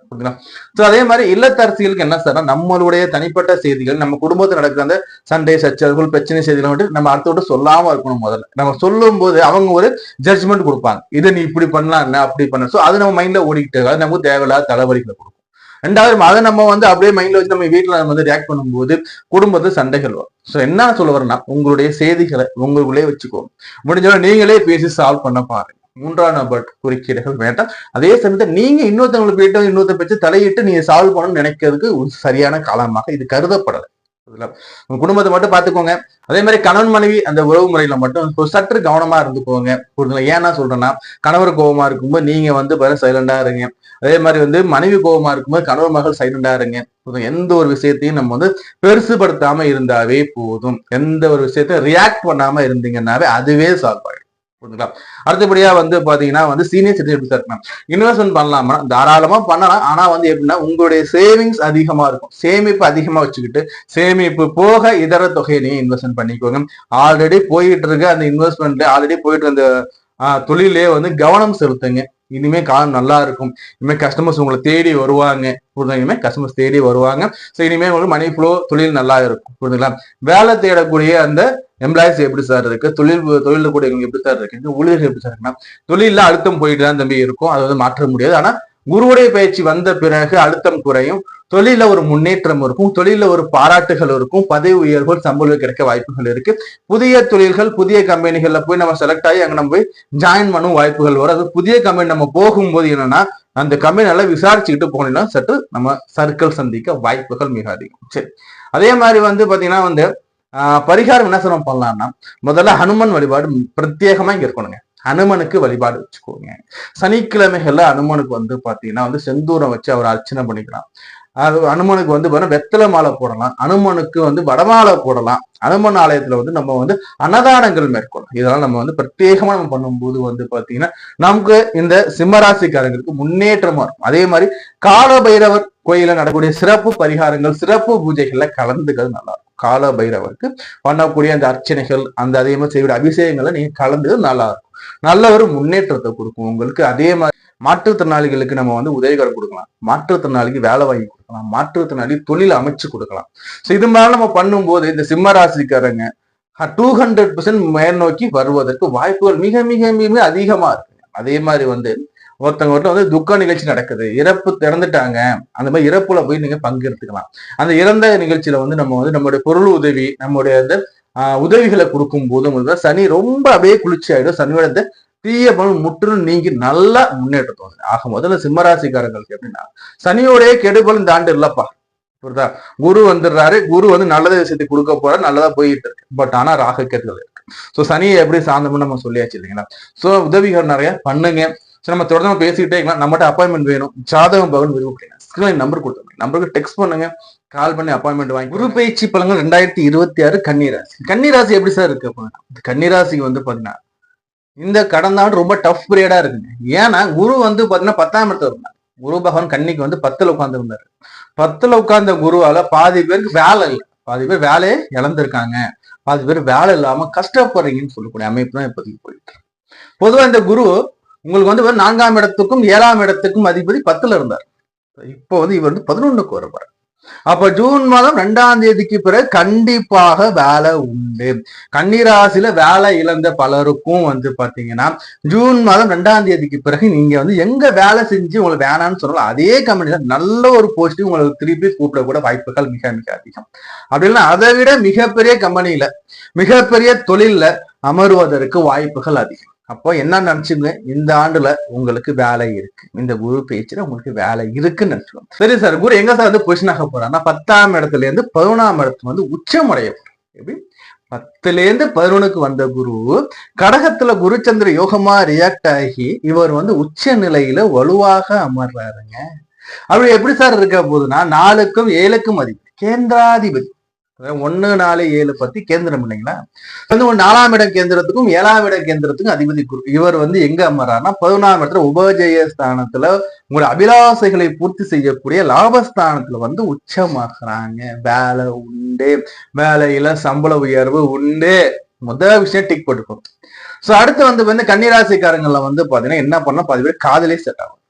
சோ அதே மாதிரி இல்லத்தரசிகளுக்கு என்ன சார், நம்மளுடைய தனிப்பட்ட செய்திகள், நம்ம குடும்பத்தில் நடக்கிற அந்த சண்டை சச்சரவுகள் பிரச்சனை செய்திகளை வந்து நம்ம அடுத்தோட சொல்லாம இருக்கணும். முதல்ல நம்ம சொல்லும் போது அவங்க ஒரு ஜட்ஜ்மெண்ட் கொடுப்பாங்க, இதை நீ இப்படி பண்ணலாம் என்ன அப்படி பண்ண. சோ அது நம்ம மைண்ட்ல ஓடிக்கிட்டு அது நமக்கு தேவையில்லாத தலைவலிகளை கொடுக்கும். 2வது, அதை நம்ம வந்து அப்படியே மைண்ட்ல வச்சு நம்ம வீட்டுல நம்ம வந்து ரியாக்ட் பண்ணும்போது குடும்பத்துல சண்டைகள் வரும். சோ என்ன சொல்ல வரேன்னா, உங்களுடைய செய்திகளை உங்களுக்குள்ளே வச்சுக்கோங்க. முடிஞ்சவரை நீங்களே பேசி சால்வ் பண்ண பாருங்க. 3ஆம் நபர் குறுக்கீடுகள் வேண்டாம். அதே சமயத்தை நீங்க இன்னொருத்தவங்களுக்கு போயிட்டு இன்னொருத்த பற்றி தலையிட்டு நீங்க சால்வ் பண்ணணும்னு நினைக்கிறதுக்கு ஒரு சரியான காலமாக இது கருதப்படலை. உங்க குடும்பத்தை மட்டும் பாத்துக்கோங்க. அதே மாதிரி கணவன் மனைவி அந்த உறவு முறையில மட்டும் சற்று கவனமா இருந்துக்கோங்க. புரியுதுங்களா? ஏன்னா சொல்றேன்னா, கணவர் கோபமா இருக்கும்போது நீங்க வந்து சைலண்டா இருங்க. அதே மாதிரி வந்து மனைவி கோபமா இருக்கும்போது கணவர் மகள் சைலண்டா இருங்க. எந்த ஒரு விஷயத்தையும் நம்ம வந்து பெருசுபடுத்தாம இருந்தாவே போதும். எந்த ஒரு விஷயத்தையும் ரியாக்ட் பண்ணாம இருந்தீங்கன்னாவே அதுவே சால்வ் ஆயிடும். புரியுதுங்களா? அடுத்தபடியா வந்து பாத்தீங்கன்னா வந்து சீனியர் சிட்டிசன் இருக்கணும். இன்வெஸ்ட்மெண்ட் பண்ணலாமா? தாராளமா பண்ணலாம். ஆனா வந்து எப்படின்னா, உங்களுடைய சேவிங்ஸ் அதிகமா இருக்கும். சேமிப்பு அதிகமா வச்சுக்கிட்டு சேமிப்பு போக இதர தொகையை நீங்க இன்வெஸ்ட்மெண்ட் பண்ணிக்கோங்க. ஆல்ரெடி போயிட்டு இருக்க அந்த இன்வெஸ்ட்மெண்ட்ல ஆல்ரெடி போயிட்டு அந்த தொழிலே வந்து கவனம் செலுத்துங்க. இனிமே காலம் நல்லா இருக்கும். இனிமே கஸ்டமர்ஸ் உங்களை தேடி வருவாங்க. இனிமே கஸ்டமர்ஸ் தேடி வருவாங்க. ஸோ இனிமே உங்களுக்கு மணி ஃப்ளோ தொழில் நல்லா இருக்கும். புரியுதுங்களா? வேலை தேடக்கூடிய அந்த எம்ப்ளாயிஸ் எப்படி சார் இருக்கு, தொழில் கூடியவங்க எப்படி சார் இருக்கு, ஊழியர்கள் எப்படி சார் இருக்குன்னா தொழில அழுத்தம் போயிட்டு தான் தம்பி இருக்கும். அதை வந்து மாற்ற முடியாது. ஆனா குருவுடைய பயிற்சி வந்த பிறகு அழுத்தம் குறையும், தொழில ஒரு முன்னேற்றம் இருக்கும், தொழில ஒரு பாராட்டுகள் இருக்கும், பதவி உயர்வுகள், சம்பளம் கிடைக்க வாய்ப்புகள் இருக்கு. புதிய தொழில்கள், புதிய கம்பெனிகள்ல போய் நம்ம செலக்ட் ஆகி அங்க நம்ம போய் ஜாயின் பண்ணும் வாய்ப்புகள் வரும். அது புதிய கம்பெனி நம்ம போகும்போது என்னன்னா அந்த கம்பெனி நல்லா விசாரிச்சுக்கிட்டு போனீங்கன்னா சற்று நம்ம சர்க்கிள் சந்திக்க வாய்ப்புகள் மிக அதிகம். சரி, அதே மாதிரி வந்து பாத்தீங்கன்னா வந்து பரிகாரம் என்ன சிரமம் பண்ணலாம்னா முதல்ல ஹனுமன் வழிபாடு பிரத்யேகமா இங்க இருக்கணுங்க. ஹனுமனுக்கு வழிபாடு வச்சுக்கோங்க. சனிக்கிழமைகள்ல ஹனுமனுக்கு வந்து பாத்தீங்கன்னா வந்து செந்தூரம் வச்சு அவர் அர்ச்சனை பண்ணிக்கலாம். அது அனுமனுக்கு வந்து வெத்தலை மாலை போடலாம், அனுமனுக்கு வந்து வடமாலை போடலாம். அனுமன் ஆலயத்துல வந்து நம்ம வந்து அன்னதானங்கள் மேற்கொள்ளலாம். இதெல்லாம் நம்ம வந்து பிரத்யேகமா நம்ம பண்ணும்போது வந்து பாத்தீங்கன்னா நமக்கு இந்த சிம்மராசிக்காரங்களுக்கு முன்னேற்றமா இருக்கும். அதே மாதிரி கால பைரவர் கோயில நடக்கக்கூடிய சிறப்பு பரிகாரங்கள், சிறப்பு பூஜைகள்ல கலந்துக்கிறது நல்லா இருக்கும். கால பைரவருக்கு பண்ணக்கூடிய அந்த அர்ச்சனைகள், அந்த அதே மாதிரி செய்யக்கூடிய அபிஷேகங்களை நீங்க கலந்து நல்லா இருக்கும். நல்ல ஒரு முன்னேற்றத்தை கொடுக்கும் உங்களுக்கு. அதே மாதிரி மாற்றுத்திறனாளிகளுக்கு நம்ம வந்து உதவிகரம் கொடுக்கலாம், மாற்றுத்திறனாளிக்கு வேலை வாங்கி கொடுக்கலாம், மாற்றுத்திறனாளி தொழில் அமைச்சு கொடுக்கலாம். ஸோ இது மாதிரி நம்ம பண்ணும்போது இந்த சிம்ம ராசிக்காரங்க 200% மேல் நோக்கி வருவதற்கு வாய்ப்புகள் மிக மிக மிக அதிகமா இருக்கு. அதே மாதிரி வந்து ஒருத்தவங்க வந்து துக்க நிகழ்ச்சி நடக்குது, இறந்துட்டாங்க, அந்த மாதிரி இறப்புல போய் நீங்க பங்கெடுத்துக்கலாம். அந்த இறந்த நிகழ்ச்சியில வந்து நம்ம வந்து நம்மளுடைய பொருள் உதவி, நம்முடைய அந்த உதவிகளை கொடுக்கும் போது சனி ரொம்ப அப்படியே குளிர்ச்சி ஆயிடும். சனியோட தீய பலன் முற்றிலும் நீங்கி நல்ல முன்னேற்றத்தை வந்து ஆக முதல்ல சிம்மராசிக்காரங்களுக்கு எப்படின்னா சனியோடைய கெடுபல் இந்த ஆண்டு இல்லப்பா. புரியுதா? குரு வந்துடுறாரு, குரு வந்து நல்லத விஷயத்தை கொடுக்க போறாரு, நல்லதா போயிட்டு இருக்கு. பட் ஆனா ராகு கேதுகள் இருக்கு. ஸோ சனியை எப்படி சார்ந்தோம்னு நம்ம சொல்லியாச்சு இல்லைங்களா? ஸோ உதவிகள் நிறைய பண்ணுங்க. ஸோ நம்ம தொடர்ந்து பேசிக்கிட்டே இருக்கலாம். நம்மகிட்ட அப்பாயின்மெண்ட் வேணும், ஜாதகம் பகன் விரும்புகிறேன், ஸ்கிரீன் நம்பர் கொடுத்துருங்க, நம்பருக்கு டெக்ஸ்ட் பண்ணுங்க, கால் பண்ணி அப்பாயின்மெண்ட் வாங்கி. குரு பயிற்சி பலன்கள் 2026 கன்னிராசி. கன்னிராசி எப்படி சார் இருக்கு? கன்னிராசிக்கு வந்து பாத்தீங்கன்னா இந்த கடந்த ஆண்டு ரொம்ப டஃப் பீரியடா இருக்குங்க. ஏன்னா குரு வந்து பாத்தீங்கன்னா 10ஆம் இடத்துல இருந்தார். குரு பகவான் கன்னிக்கு வந்து 10ல உட்கார்ந்து இருந்தாரு. 10ல உட்கார்ந்த குருவால பாதி பேருக்கு வேலை இல்லை, பாதி பேர் வேலையை இழந்திருக்காங்க, பாதி பேர் வேலை இல்லாம கஷ்டப்படுறீங்கன்னு சொல்லக்கூடிய அமைப்பு தான் இப்போதைக்கு போயிட்டு. பொதுவா இந்த குரு உங்களுக்கு வந்து 4ஆம் இடத்துக்கும் 7ஆம் இடத்துக்கும் அதிபதி 10ல இருந்தார். இப்போ வந்து இவர் வந்து 11க்கு வருவார். அப்ப ஜூன் மாதம் 2ஆம் தேதிக்கு பிறகு கண்டிப்பாக வேலை உண்டு. கன்னிராசியில வேலை இழந்த பலருக்கும் வந்து பாத்தீங்கன்னா ஜூன் மாதம் 2ஆம் தேதிக்கு பிறகு நீங்க வந்து எங்க வேலை செஞ்சு உங்களுக்கு வேணான்னு சொல்லலாம் அதே கம்பெனில நல்ல ஒரு போஸ்டிங் உங்களுக்கு திருப்பி கூப்பிடக்கூட வாய்ப்புகள் மிக மிக அதிகம். அப்படின்னா அதை விட மிகப்பெரிய கம்பெனியில மிகப்பெரிய தொழில்ல அமருவதற்கு வாய்ப்புகள் அதிகம். அப்போ என்ன நினைச்சுங்க, இந்த ஆண்டுல உங்களுக்கு வேலை இருக்கு, இந்த குரு பேச்சுல உங்களுக்கு வேலை இருக்குன்னு நினைச்சுக்கோங்க. சரி சார், குரு எங்க சார் வந்து பொசிஷன் ஆக போறாருன்னா 10ஆம் இடத்துல இருந்து 11ஆம் இடத்துல வந்து உச்சமடைய போறார். எப்படி? 10ல இருந்து 11க்கு வந்த குரு கடகத்துல குருச்சந்திர யோகமா ரியாக்ட் ஆகி இவர் வந்து உச்ச நிலையில வலுவாக அமர்றாருங்க. அப்படி எப்படி சார் இருக்க போகுதுன்னா 4க்கும் 7க்கும் அதிபதி கேந்திராதிபதி, 1 4 7 பத்தி கேந்திரம் இல்லைங்களா? வந்து 4ஆம் இடம் கேந்திரத்துக்கும் 7ஆம் இடம் கேந்திரத்துக்கும் அதிபதி குரு. இவர் வந்து எங்க அமர்றாருன்னா 11ஆம் இடத்துல உபஜய ஸ்தானத்துல உங்களோட அபிலாசைகளை பூர்த்தி செய்யக்கூடிய லாபஸ்தானத்துல வந்து உச்சமாக்குறாங்க. வேலை உண்டு, வேலையில சம்பள உயர்வு உண்டு. முதல் விஷயம் டிக் போட்டுக்கணும். சோ அடுத்து வந்து கன்னிராசிக்காரங்கள்ல வந்து பாத்தீங்கன்னா என்ன பண்ணா பாதி பேர் காதலே செட் ஆகும்.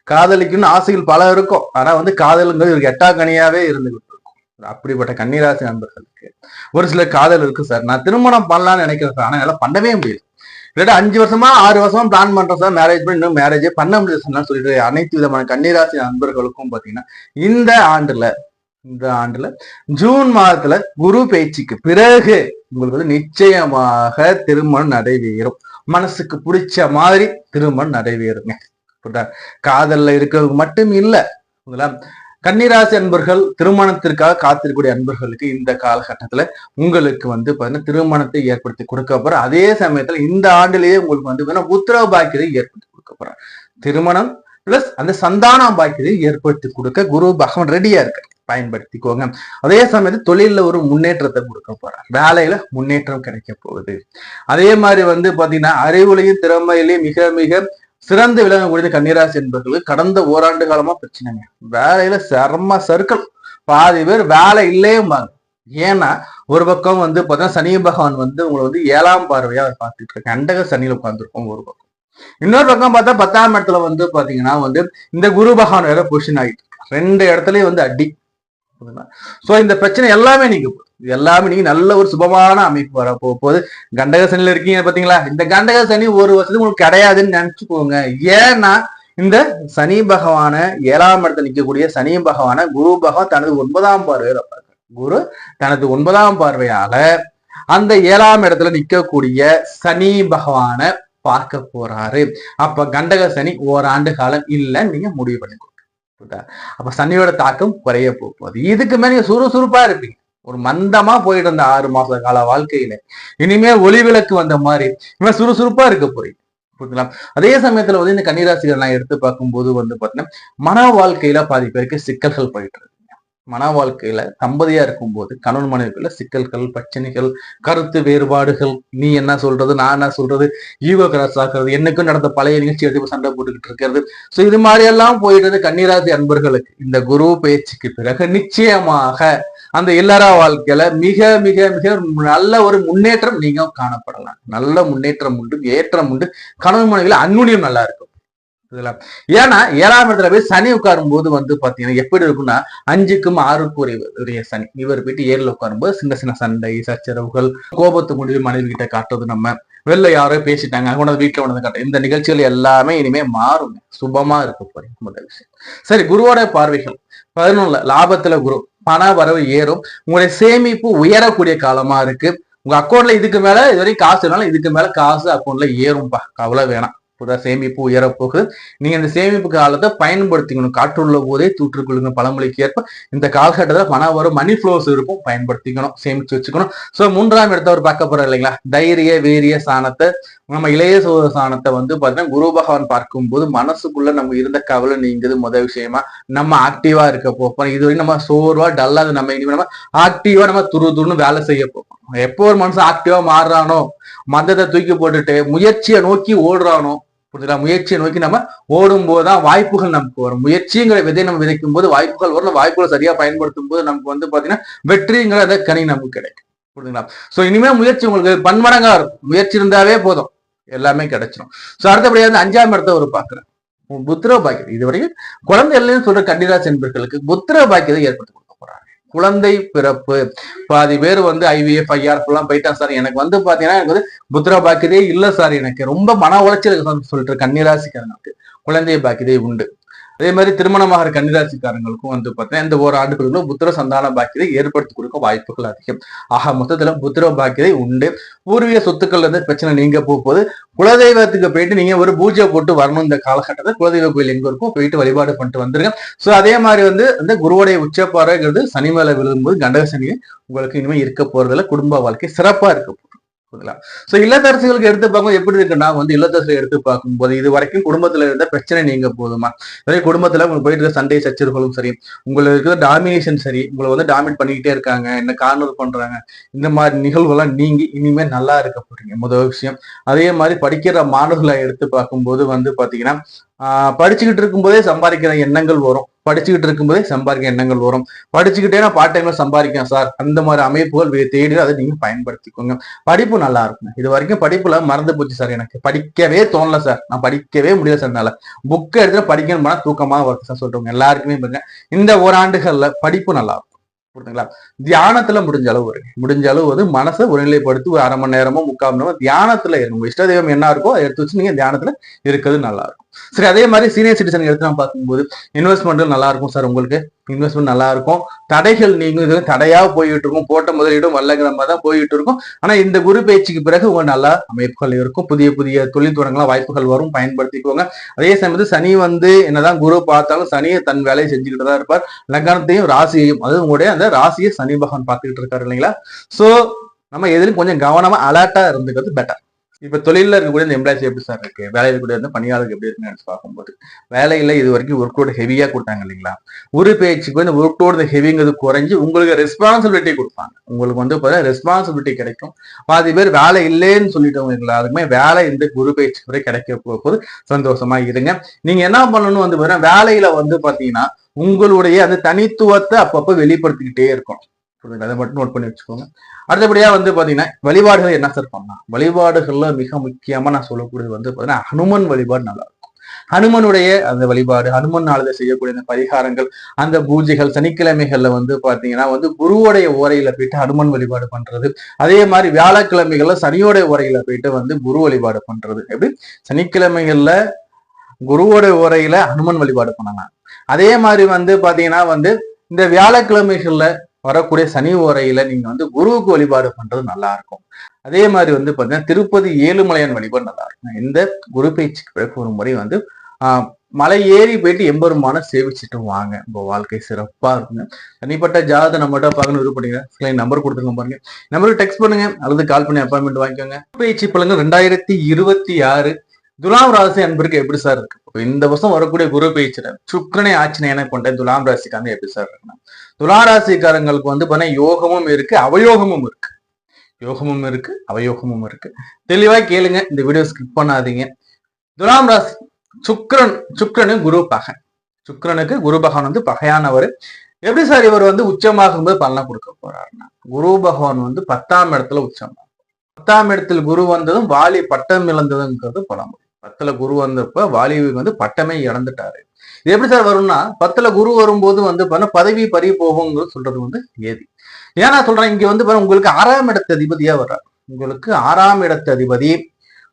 காதலிக்குன்னு ஆசைகள் பல இருக்கும், ஆனா வந்து காதலுங்கிறது இவருக்கு எட்டாக்கனியாவே இருந்துகிட்டு. அப்படிப்பட்ட கன்னிராசி நண்பர்களுக்கு ஒரு சில காதல் இருக்கு சார், நான் திருமணம் பண்ணலாம்னு நினைக்கிறேன் சார், ஆனா என்னால பண்ணவே முடியாது, இல்லாட்டா 5 வருஷமா 6 வருஷமா பிளான் பண்றேன் சார், மேரேஜ் பண்ணி இன்னும் மேரேஜே பண்ண முடியாது சார் சொல்லிட்டு அனைத்து விதமான கன்னிராசி நண்பர்களுக்கும் பாத்தீங்கன்னா இந்த ஆண்டுல ஜூன் மாதத்துல குரு பேச்சுக்கு பிறகு உங்களுக்கு வந்து நிச்சயமாக திருமணம் நடைபெறும். மனசுக்கு பிடிச்ச மாதிரி திருமணம் நடைபெறுங்க. காதல்ல இருக்கிறது மட்டும் இல்ல, கன்னிராசி அன்பர்கள் திருமணத்திற்காக காத்திருக்கக்கூடிய அன்பர்களுக்கு இந்த காலகட்டத்துல உங்களுக்கு வந்து பாத்தீங்கன்னா திருமணத்தை ஏற்படுத்தி கொடுக்க போற. அதே சமயத்துல இந்த ஆண்டிலேயே உங்களுக்கு வந்து உத்தரவ பாக்கியத்தை ஏற்படுத்தி கொடுக்க போற. திருமணம் பிளஸ் அந்த சந்தான பாக்கியத்தை ஏற்படுத்தி கொடுக்க குரு பகவான் ரெடியா இருக்கு, பயன்படுத்திக்கோங்க. அதே சமயத்தில் தொழில ஒரு முன்னேற்றத்தை கொடுக்க போறார், வேலையில முன்னேற்றம் கிடைக்க போகுது. அதே மாதிரி வந்து பாத்தீங்கன்னா அறிவுலையும் திறமையிலையும் மிக மிக சிறந்து விளங்கக்கூடிய கன்னிராசி என்பவர்களுக்கு கடந்த ஓராண்டு காலமா பிரச்சனைங்க. வேலையில செம்ம சர்க்கிள், பாதி பேர் வேலை இல்லையேம்பாங்க. ஏன்னா ஒரு பக்கம் வந்து பார்த்தீங்கன்னா சனி பகவான் வந்து உங்களை வந்து 7ஆம் பார்வையா பார்த்துட்டு இருக்க அண்டக சனியில உட்கார்ந்துருக்கோம் ஒரு பக்கம். இன்னொரு பக்கம் பார்த்தா 10ஆம் இடத்துல வந்து பாத்தீங்கன்னா வந்து இந்த குரு பகவான் வேற பொசிஷன் ஆகிட்டு இருக்கு. 2 இடத்துலயும் வந்து அடி. சோ இந்த பிரச்சனை எல்லாமே நீங்க இது எல்லாமே நீங்க நல்ல ஒரு சுபமான அமைப்பு வர போகுது. கண்டக சனியில இருக்கீங்க பாத்தீங்களா, இந்த கண்டக சனி ஒரு வருஷத்துக்கு உங்களுக்கு கிடையாதுன்னு நினைச்சுக்கோங்க. ஏன்னா இந்த சனி பகவான 7ஆம் இடத்துல நிற்கக்கூடிய சனி பகவான குரு பகவான் தனது 9ஆம் பார்வையில பார்க்க, குரு தனது 9ஆம் பார்வையால அந்த 7ஆம் இடத்துல நிற்கக்கூடிய சனி பகவான பார்க்க போறாரு. அப்ப கண்டக சனி ஓராண்டு காலம் இல்லைன்னு நீங்க முடிவு பண்ணிக்கோங்க. அப்ப சனியோட தாக்கம் குறைய போகுது. இதுக்கு மேல நீங்க சுறுசுறுப்பா இருப்பீங்க. ஒரு மந்தமா போயிட்டு இருந்த 6 மாச கால வாழ்க்கையில இனிமே ஒளிவிளக்கு வந்த மாதிரி இவன் சுறுசுறுப்பா இருக்க போறீங்க. புரியுதுங்களா? அதே சமயத்துல வந்து இந்த கன்னிராசிகள் நான் எடுத்து பார்க்கும்போது வந்து பாத்தீங்கன்னா மன வாழ்க்கையில பாதி பேருக்கு சிக்கல்கள் போயிட்டு இருக்கு. மன வாழ்க்கையில தம்பதியா இருக்கும்போது கணவன் மனைவிக்குள்ள சிக்கல்கள், பிரச்சனைகள், கருத்து வேறுபாடுகள், நீ என்ன சொல்றது நான் என்ன சொல்றது, ஈகோ கிராஸ் ஆக்குறது, என்னைக்கும் நடந்த பழைய நிகழ்ச்சி எடுத்து சண்டை போட்டுக்கிட்டு இருக்கிறது. சோ இது மாதிரி எல்லாம் போயிட்டு கன்னிராசி அன்பர்களுக்கு இந்த குரு பயிற்சிக்கு பிறகு நிச்சயமாக அந்த இல்லற வாழ்க்கையில மிக மிக மிக நல்ல ஒரு முன்னேற்றம் நீங்க காணப்படலாம். நல்ல முன்னேற்றம் உண்டு, ஏற்றம் உண்டு. கணவன் மனைவியில அன்னுனியம் நல்லா இருக்கும். ஏன்னா 7ஆம் இடத்துல போய் சனி உட்காரும் போது வந்து பாத்தீங்கன்னா எப்படி இருக்குன்னா 5க்கும் 6க்கும் உரிய சனி இவர் போயிட்டு 7ல உட்காரும் போது சின்ன சின்ன சண்டை, சச்சரவுகள், கோபத்து முடிவு மனைவி கிட்ட காட்டுறது, நம்ம வெளில யாரோ பேசிட்டாங்க கொண்டாந்து வீட்டுல கொண்டு காட்டுறது, இந்த நிகழ்ச்சிகள் எல்லாமே இனிமே மாறும். சுபமா இருக்க போறீங்க. முதல் விஷயம். சரி, குருவோட பார்வைகள் 11 லாபத்துல குரு, பண வரவு ஏறும், உங்களுடைய சேமிப்பு உயரக்கூடிய காலமா இருக்கு. உங்க அக்கௌண்ட்ல இதுக்கு மேல இது வரைக்கும் காசு இருந்தாலும் இதுக்கு மேல காசு அக்கௌண்ட்ல ஏறும்பா, கவலை வேணாம். புதிய சேமிப்பு உயரப்போகுது. நீங்க இந்த சேமிப்பு காலத்தை பயன்படுத்திக்கணும். காற்றுள்ள போதே தூற்றுக்கொள்ளுங்க பழமொழிக்கு ஏற்ப இந்த காலகட்டத்தில் பணம் வரும், மணி ஃப்ளோஸ் இருக்கும், பயன்படுத்திக்கணும், சேமிச்சு வச்சுக்கணும். சோ 3ஆம் இடத்த ஒரு பார்க்க போறோம் இல்லைங்களா, தைரிய வீரிய சாணத்தை, நம்ம இளைய சோத சாணத்தை வந்து பாத்தீங்கன்னா குரு பகவான் பார்க்கும்போது மனசுக்குள்ள நம்ம இருந்த கவலை நீங்குது. முதல் விஷயமா நம்ம ஆக்டிவா இருக்க போறோம். இதுவரைக்கும் நம்ம சோர்வா டல்லா நம்ம இனிமே நம்ம ஆக்டிவா நம்ம துருன்னு வேலை செய்ய போறோம். எப்போ ஒரு மனுஷன் ஆக்டிவா மாறுறானோ, மந்தத்தை தூக்கி போட்டுட்டு முயற்சியை நோக்கி ஓடுறானோ, புரியுதா, முயற்சியை நோக்கி நம்ம ஓடும் போதுதான் வாய்ப்புகள் நமக்கு வரும். முயற்சிங்கிற விதை நம்ம விதைக்கும் போது வாய்ப்புகள் வரும். வாய்ப்புகளை சரியா பயன்படுத்தும் போது நமக்கு வந்து பாத்தீங்கன்னா வெற்றிங்கிற கனி நமக்கு கிடைக்கும். புரியுதுங்களா? சோ இனிமே முயற்சி உங்களுக்கு பன்மடங்கா இருக்கும். முயற்சி இருந்தாவே போதும், எல்லாமே கிடைச்சிடும். சோ அடுத்தபடியா வந்து 5ஆம் இடத்தை ஒரு பாக்குறேன், புத்திர பாக்கியம். இதுவரைக்கும் குழந்தை இல்லைன்னு சொல்ற கன்னிராசி என்பர்களுக்கு புத்திர பாக்கியத்தை ஏற்படுத்தி கொடுக்க போறாங்க. குழந்தை பிறப்பு, பாதி பேர் வந்து IVF IRF எல்லாம் போயிட்டான் சார், எனக்கு வந்து பாத்தீங்கன்னா எனக்கு வந்து புத்திர பாக்கியதே இல்ல சார், எனக்கு ரொம்ப மன உளைச்சல் சொல்லிட்டு கன்னிராசிக்காரங்களுக்கு குழந்தை பாக்கியதே உண்டு. அதே மாதிரி திருமணமாகிற கன்னிராசிக்காரங்களுக்கும் வந்து பார்த்தீங்கன்னா இந்த ஒரு ஆண்டுகளுக்குள்ள புத்திர சந்தான பாக்கியதை ஏற்படுத்தி கொடுக்க வாய்ப்புகள் அதிகம். ஆக மொத்தத்துல புத்திர பாக்கியதை உண்டு. பூர்வீக சொத்துக்கள் வந்து பிரச்சனை நீங்க போகும்போது குலதெய்வத்துக்கு போயிட்டு நீங்க ஒரு பூஜை போட்டு வரணும். இந்த காலகட்டத்தில் குலதெய்வ கோயில் எங்க இருக்கும் போயிட்டு வழிபாடு பண்ணிட்டு வந்துருங்க. சோ அதே மாதிரி வந்து இந்த குருவுடைய உச்சப்பாறைங்கிறது சனி மேல விழும்போது கண்டக சனி உங்களுக்கு இனிமே இருக்க போறதுல குடும்ப வாழ்க்கை சிறப்பா இருக்க. சோ இல்லத்தரசிகளுக்கு எடுத்து பார்க்கும்போது எப்படி இருக்குன்னா வந்து இல்லத்தரசிகளை எடுத்து பார்க்கும்போது இது வரைக்கும் குடும்பத்துல இருந்த பிரச்சனை நீங்க போதுமா, அதே குடும்பத்துல உங்களுக்கு போயிட்டு இருக்க சண்டை சச்சரவுகளும் சரி, உங்களுக்கு இருக்கிற டாமினேஷன் சரி, உங்களை வந்து டாமினேட் பண்ணிக்கிட்டே இருக்காங்க, என்ன கார்னர் பண்றாங்க, இந்த மாதிரி நிகழ்வுகள்லாம் நீங்கி இனிமே நல்லா இருக்க போறீங்க. முதல் விஷயம். அதே மாதிரி படிக்கிற மாணவர்களை எடுத்து பார்க்கும்போது வந்து பாத்தீங்கன்னா படிச்சுக்கிட்டு இருக்கும்போதே சம்பாதிக்கிற எண்ணங்கள் வரும். படிச்சுக்கிட்டு இருக்கும்போதே சம்பாதிக்கிற எண்ணங்கள் வரும். படிச்சுக்கிட்டே நான் பார்ட் டைம்ல சம்பாதிக்கேன் சார், அந்த மாதிரி அமைப்புகள் தேடி அதை நீங்க பயன்படுத்திக்கோங்க. படிப்பு நல்லா இருக்கும். இது வரைக்கும் படிப்புல மறந்து போச்சு சார், எனக்கு படிக்கவே தோணல சார், நான் படிக்கவே முடியல சார், என்னால புக்கை எடுத்து படிக்கணும் போனா தூக்கமா வருது சார் சொல்றவங்க எல்லாருக்குமே பாருங்க இந்த ஓராண்டுகள்ல படிப்பு நல்லா இருக்கும். புரியுதுங்களா? தியானத்துல முடிஞ்ச அளவு வந்து மனசை ஒருநிலைப்படுத்தி ஒரு 1/2 மணி நேரமோ 3/4 மணி நேரமோ தியானத்துல இருக்கும். உங்க இஷ்ட தெய்வம் என்ன இருக்கோ அதை எடுத்து வச்சு நீங்க தியானத்துல இருக்கிறது நல்லா இருக்கும். சரி, அதே மாதிரி சீனியர் சிட்டிசன் எடுத்து நான் பார்க்கும்போது இன்வெஸ்ட்மெண்ட் நல்லா இருக்கும் சார், உங்களுக்கு இன்வெஸ்ட்மெண்ட் நல்லா இருக்கும். தடைகள் நீங்க இது தடையா போயிட்டு இருக்கும், போட்ட முதலீடும் வல்லங்கிற மாதிரி தான் போயிட்டு இருக்கும். ஆனா இந்த குரு பயிற்சிக்கு பிறகு உங்க நல்ல அமைப்புகள் இருக்கும். புதிய புதிய தொழில் தொடங்கலாம் வாய்ப்புகள் வரும், பயன்படுத்திக்குவாங்க. அதே சமயத்தில் சனி வந்து என்னதான் குரு பார்த்தாலும் சனியை தன் வேலையை செஞ்சுக்கிட்டு தான் இருப்பார். லக்னத்தையும் ராசியையும், அதாவது உங்களுடைய அந்த ராசியை சனி பகவான் பார்த்துக்கிட்டு இருக்காரு இல்லைங்களா? சோ நம்ம எதிலும் கொஞ்சம் கவனமா அலர்ட்டா இருந்துக்கிறது பெட்டர். இப்ப தொழில இருக்கக்கூடிய இந்த எம்ப்ளாய்ஸ் எப்படி சார் இருக்கு, வேலையில் இருக்கக்கூடிய வந்து பணியாளருக்கு எப்படி இருக்குன்னு நினைச்சு பார்க்கும்போது வேலையில இது வரைக்கும் ஒர்க்லோடு ஹெவியா கொடுத்தாங்க இல்லைங்களா? ஒரு பேச்சுக்கு வந்து ஒர்க்லோடு ஹெவிங்கிறது குறைஞ்சு உங்களுக்கு ரெஸ்பான்சிபிலிட்டி கொடுப்பாங்க. உங்களுக்கு வந்து ரெஸ்பான்சிபிலிட்டி கிடைக்கும். பாதி பேர் வேலை இல்லைன்னு சொல்லிட்டவங்க எல்லாருக்குமே வேலை இந்த குரு பேச்சுக்கு வரை கிடைக்க போகுது. சந்தோஷமா இருங்க. நீங்க என்ன பண்ணணும் வந்து வேலையில வந்து பாத்தீங்கன்னா உங்களுடைய அந்த தனித்துவத்தை அப்பப்ப வெளிப்படுத்திக்கிட்டே இருக்கும். அதை மட்டும் நோட் பண்ணி வச்சுக்கோங்க. அடுத்தபடியா வந்து பாத்தீங்கன்னா வழிபாடுகள் என்ன சார் பண்ணலாம்? வழிபாடுகள்ல மிக முக்கியமா நான் சொல்லக்கூடியது வந்து பாத்தீங்கன்னா ஹனுமன் வழிபாடு நல்லா இருக்கும். ஹனுமனுடைய அந்த வழிபாடு, ஹனுமன் நாளில செய்யக்கூடிய அந்த பரிகாரங்கள், அந்த பூஜைகள், சனிக்கிழமைகள்ல வந்து பாத்தீங்கன்னா வந்து குருவோடைய ஓரையில போயிட்டு ஹனுமன் வழிபாடு பண்றது. அதே மாதிரி வியாழக்கிழமைகள்ல சனியோடைய ஓரையில போயிட்டு வந்து குரு வழிபாடு பண்றது. எப்படி சனிக்கிழமைகள்ல குருவோட ஓரையில ஹனுமன் வழிபாடு பண்ணலாம். அதே மாதிரி வந்து பாத்தீங்கன்னா வந்து இந்த வியாழக்கிழமைகள்ல வரக்கூடிய சனி ஓரையில நீங்க வந்து குருவுக்கு வழிபாடு பண்றது நல்லா இருக்கும். அதே மாதிரி வந்து பாத்தீங்கன்னா திருப்பதி ஏழுமலையான் வழிபாடு நல்லா இருக்கும். இந்த குரு பயிற்சிக்கு பிறகு ஒரு முறை வந்து மலை ஏறி போயிட்டு எம்பெருமான சேவிச்சுட்டு வாங்க. உங்க வாழ்க்கை சிறப்பா இருக்குங்க. தனிப்பட்ட ஜாதகம் நம்மகிட்ட பார்க்கணும் விருப்பப்பட்டீங்க நம்பர் கொடுத்துருங்க பாருங்க. நம்பருக்கு டெக்ஸ்ட் பண்ணுங்க அல்லது கால் பண்ணி அப்பாயின்மெண்ட் வாங்கிக்கோங்க. பயிற்சி பலன்கள் 2026 துலாம் ராசி அன்பருக்கு எப்படி சார் இருக்கு? இந்த வருஷம் வரக்கூடிய குரு பயிற்சியில சுக்கிரனை ஆட்சியனை கொண்ட துலாம் ராசிக்காரங்க எப்படி சார் இருக்குன்னா, துலாம் ராசிக்காரங்களுக்கு வந்து பாத்தீங்கன்னா யோகமும் இருக்கு, அவயோகமும் இருக்கு. யோகமும் இருக்கு, அவயோகமும் இருக்கு. தெளிவா கேளுங்க, இந்த வீடியோ ஸ்கிப் பண்ணாதீங்க. துலாம் ராசி சுக்கிரனு குரு பகை. சுக்கிரனுக்கு குரு பகவான் வந்து பகையானவர். எப்படி சார் இவர் வந்து உச்சமாகும் போது பலனை கொடுக்க போறாருன்னா, குரு பகவான் வந்து 10ஆம் இடத்துல உச்சம். 10ஆம் இடத்தில் குரு வந்ததும் வாலி பட்டம் இழந்ததுங்கிறது பழமொழி. 10ல குரு வந்தப்ப வாலி வந்து பட்டமே இழந்துட்டாரு. இது எப்படி சார் வரும்னா, 10ல குரு வரும்போது வந்து பதவி பறி போகுங்கிறது சொல்றது வந்து ஏதி. ஏன்னா சொல்றேன், இங்க வந்து உங்களுக்கு 6ஆம் இடத்து அதிபதியா வர்றார். உங்களுக்கு 6ஆம் இடத்து அதிபதி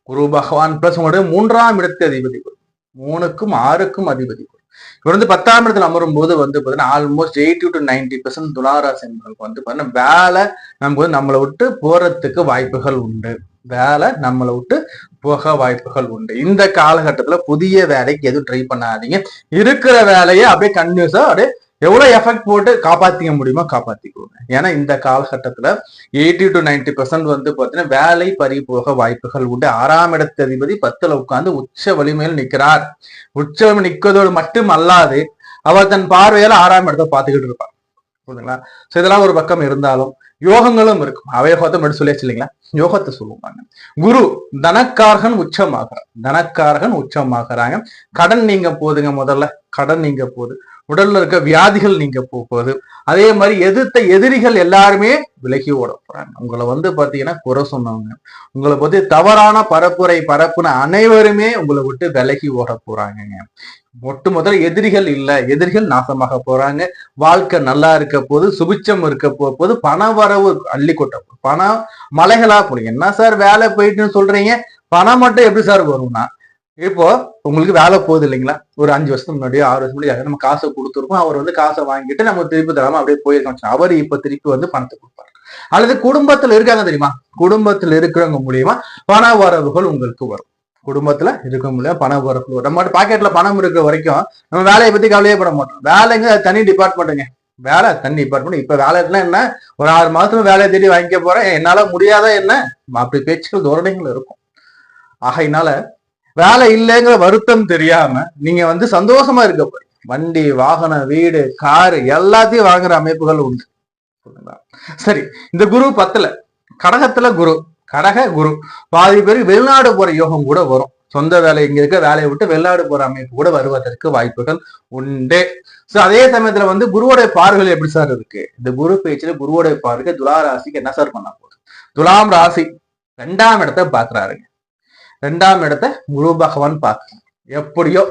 குரு பகவான் பிளஸ் உங்களுடைய 3ஆம் இடத்து அதிபதி, 3க்கும் 6க்கும் அதிபதி. இவர் வந்து 10ஆம் இடத்துல அமரும் போது வந்து பாத்தீங்கன்னா ஆல்மோஸ்ட் 80 to 90% துளாராசி என்பவர்களுக்கு வந்து பாத்தீங்கன்னா வேலை நமக்கு வந்து நம்மளை விட்டு போறதுக்கு வாய்ப்புகள் உண்டு. வேலை நம்மளை விட்டு போக வாய்ப்புகள் உண்டு. இந்த காலகட்டத்துல புதிய வேலைக்கு எதுவும் ட்ரை பண்ணாதீங்க. இருக்கிற வேலையை அப்படியே கன்டினியூஸா அப்படியே எவ்வளவு எஃபெக்ட் போட்டு காப்பாத்திக்க முடியுமோ காப்பாத்திக்கோங்க. ஏன்னா இந்த காலகட்டத்துல 80 to 90% வந்து பாத்தீங்கன்னா வேலை பறி போக வாய்ப்புகள் உண்டு. 6ஆம் இடத்து அதிபதி 10ல உட்கார்ந்து உச்ச வலிமையில் நிற்கிறார். உச்சம் நிற்கிறதோடு மட்டும் அல்லாது அவர் தன் பார்வையால 6ஆம் இடத்தை பார்த்துக்கிட்டு இருப்பார். புரியுதுங்களா? சோ இதெல்லாம் ஒரு பக்கம் இருந்தாலும் யோகங்களும் இருக்கும். அவயோகத்தை மட்டும் சொல்லியாச்சு இல்லைங்களா? யோகத்தை சொல்லுவாங்க. குரு தனக்காரகன் உச்சமாகிறார். தனக்காரகன் உச்சமாகறாங்க. கடன் நீங்க போதுங்க. முதல்ல கடன் நீங்க போகுது. உடல்ல இருக்க வியாதிகள் நீங்க போகுது. அதே மாதிரி எதிர்த்த எதிரிகள் எல்லாருமே விலகி ஓட போறாங்க. உங்களை வந்து பாத்தீங்கன்னா குறை சொன்னவங்க, உங்களை பத்தி தவறான பரப்புரை பரப்புன அனைவருமே உங்களை விட்டு விலகி ஓட போறாங்க. முதல்ல எதிரிகள் இல்ல, எதிரிகள் நாசமாக போறாங்க. வாழ்க்கை நல்லா இருக்க போது, சுபிச்சம் இருக்க போது, பண வரவு அள்ளி கொட்ட போகுது. பணம் மலைகளா போடும். என்ன சார் வேலை போயிட்டுன்னு சொல்றீங்க, பணம் மட்டும் எப்படி சார் வரும்னா, இப்போ உங்களுக்கு வேலை போகுது இல்லைங்களா? ஒரு 5 வருஷத்துக்கு முன்னாடியோ 6 வருஷம் முன்னாடி நம்ம காசை கொடுத்துருக்கோம். அவர் வந்து காசை வாங்கிட்டு நம்ம திருப்பி தராம அப்படியே போயிருக்கோம். அவர் இப்ப திருப்பி வந்து பணத்தை கொடுப்பாரு. அல்லது குடும்பத்துல இருக்காங்க தெரியுமா, குடும்பத்துல இருக்கிறவங்க மூலியமா பண வரவுகள் உங்களுக்கு வரும். குடும்பத்துல இருக்க முடியாது பண வரவு வரும். நம்ம பாக்கெட்ல பணம் இருக்கிற வரைக்கும் நம்ம வேலையை பத்தி கவலையே பட மாட்டோம். வேலைங்க தனி டிபார்ட்மெண்ட்டுங்க, வேலை தனி டிபார்ட்மெண்ட். இப்ப வேலைன்னா என்ன, ஒரு 6 மாசத்துல வேலையை தேடி வாங்கிக்க போறேன், என்னால முடியாத என்ன, அப்படி பேச்சுக்கள் தோரணைகள் இருக்கும். ஆகையினால வேலை இல்லைங்கிற வருத்தம் தெரியாம நீங்க வந்து சந்தோஷமா இருக்க போறீங்க. வண்டி, வாகனம், வீடு, காரு எல்லாத்தையும் வாங்குற அமைப்புகள் உண்டு. சரி, இந்த குரு 10ல கடகத்துல குரு, கடக குரு பாதி பேருக்கு வெளிநாடு போற யோகம் கூட வரும். சொந்த வேலை இங்க இருக்க வேலையை விட்டு வெளிநாடு போற அமைப்பு கூட வருவதற்கு வாய்ப்புகள் உண்டு. சோ அதே சமயத்துல வந்து குருவோடைய பார்வைகள் எப்படி சார் இருக்கு? இந்த குரு பேச்சுல குருவோடைய பார்வை துலா ராசிக்கு என்ன சார் பண்ண போகுது? துலாம் ராசி 2ஆம் இடத்தை பாக்குறாருங்க. 2ஆம் இடத்தை குரு பகவான் பார்க்க எப்படியோ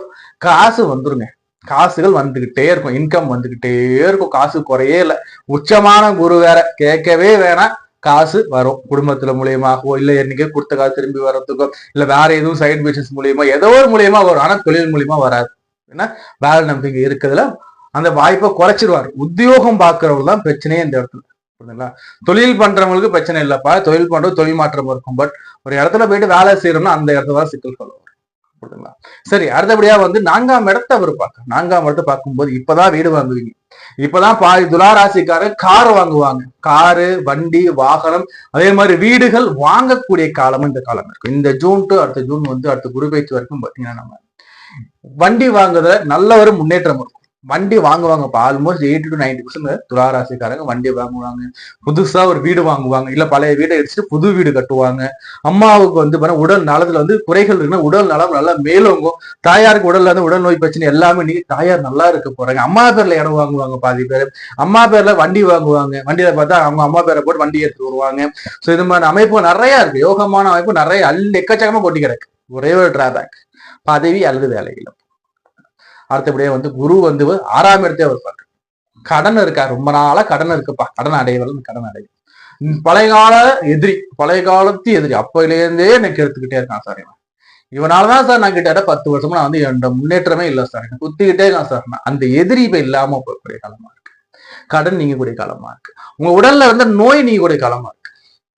காசு வந்துருங்க. காசுகள் வந்துகிட்டே இருக்கும், இன்கம் வந்துகிட்டே இருக்கும், காசு குறையே இல்லை. உச்சமான குரு வேற, கேட்கவே வேணாம், காசு வரும். குடும்பத்துல மூலியமாகவோ இல்ல என்னைக்கே கொடுத்த காசு திரும்பி வர்றதுக்கோ இல்ல வேற எதுவும் சைட் பிசினஸ் மூலியமா ஏதோ ஒரு மூலியமா வரும். ஆனா தொழில் மூலியமா வராது. ஏன்னா வேலை நம்பிக்கை இருக்கிறதுல அந்த வாய்ப்பை குறைச்சிருவாரு. உத்தியோகம் பார்க்கறவங்க தான் பிரச்சனையே இந்த இடத்துல. புரியுதுங்களா? தொழில் பண்றவங்களுக்கு பிரச்சனை இல்லப்பா, தொழில் பண்றது தொழில் மாற்றம் இருக்கும். பட் ஒரு இடத்துல போயிட்டு வேலை செய்யறோம்னா அந்த இடத்துல தான் சிக்கல்கள் வரும். புரியுதுங்களா? சரி, அடுத்தபடியா வந்து 4ஆம் இடத்தை அவர் பார்க்க. 4ஆம் இடத்தை பார்க்கும்போது இப்பதான் வீடு வாங்குவீங்க. இப்பதான் துளாராசிக்காரர் கார் வாங்குவாங்க. காரு, வண்டி, வாகனம், அதே மாதிரி வீடுகள் வாங்கக்கூடிய காலமும் இந்த காலம் இருக்கும். இந்த ஜூன் டு அடுத்த ஜூன் வந்து அடுத்த குரு பயிற்சி வரைக்கும் பாத்தீங்கன்னா நம்ம வண்டி வாங்குறதுல நல்ல ஒரு முன்னேற்றம் இருக்கும். வண்டி வாங்குவாங்க. இப்போ ஆல்மோஸ்ட் 80 to 90% துளாராசிக்காரங்க வண்டி வாங்குவாங்க. புதுசா ஒரு வீடு வாங்குவாங்க, இல்ல பழைய வீடை எடுத்துட்டு புது வீடு கட்டுவாங்க. அம்மாவுக்கு வந்து உடல் நலத்துல வந்து குறைகள் இருக்குன்னா உடல் நலம் நல்லா மேலோங்கும். தாயாருக்கு உடல்ல வந்து உடல் நோய் பிரச்சனை எல்லாமே நீங்க தாயார் நல்லா இருக்க போறாங்க. அம்மா பேர்ல இடம் வாங்குவாங்க. பாதி பேர் அம்மா பேர்ல வண்டி வாங்குவாங்க. வண்டியில பார்த்தா அவங்க அம்மா பேரை போட்டு வண்டி எடுத்து வருவாங்க. ஸோ இது மாதிரி அமைப்பு நிறைய இருக்கு. யோகமான அமைப்பு நிறைய எக்கச்சக்கமா கொட்டி கிடக்கு. ஒரே ஒரு டிராபேக், பதவி அல்லது வேலை இழப்பு. அடுத்தபடியே வந்து குரு வந்து 6ஆம் இடத்தே வருவார். கடன் இருக்கா, ரொம்ப நாளா கடன் இருக்குப்பா, கடன் அடையவர்கள் கடன் அடையும். பழைய கால எதிரி, பழைய காலத்து எதிரி, அப்பையிலேருந்தே எனக்கு எடுத்துக்கிட்டே இருக்கான் சார். இவனாலதான் சார் நான் கிட்ட 10 வருஷமா நான் வந்து என்னோட முன்னேற்றமே இல்லை சார், எனக்கு குத்திக்கிட்டே இருக்கான் சார். அந்த எதிரி இப்ப இல்லாம போகக்கூடிய காலமா இருக்கு. கடன் நீங்கக்கூடிய காலமா இருக்கு. உங்க உடல்ல வந்து நோய் நீங்கக்கூடிய காலமா இருக்கு.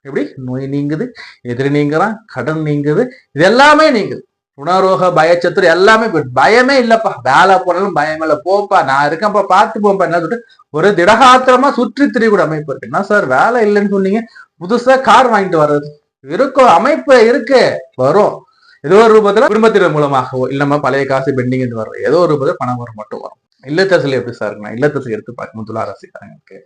எப்படி நோய் நீங்குது, எதிரி நீங்குறான், கடன் நீங்குது, இது எல்லாமே நீங்குது. உணரோக பயச்சத்துரு எல்லாமே போயிட்டு, பயமே இல்லப்பா, வேலை போனாலும் பயம் இல்லை, போப்பா நான் இருக்கேன்ப்பா பார்த்து போப்பா என்ன சொல்லிட்டு ஒரு திடகாத்திரமா சுற்றி திரியக்கூடிய அமைப்பு இருக்கு. என்ன சார் வேலை இல்லைன்னு சொன்னீங்க, புதுசா கார் வாங்கிட்டு வர்றது இருக்கும் அமைப்பு இருக்கு, வரும் ஏதோ ஒரு ரூபத்துல குடும்பத்தினர் மூலமாகவோ இல்ல நம்ம பழைய காசு பெண்டிங் வர்றது ஏதோ ஒரு ரூபத்துல பணம் வரும் மட்டும் வரும். இல்லத்தரசில் எப்படி சார் இருக்குன்னா, இல்லத்தரசி எடுத்து பார்க்கணும் துலா ராசிக்காரங்களுக்கு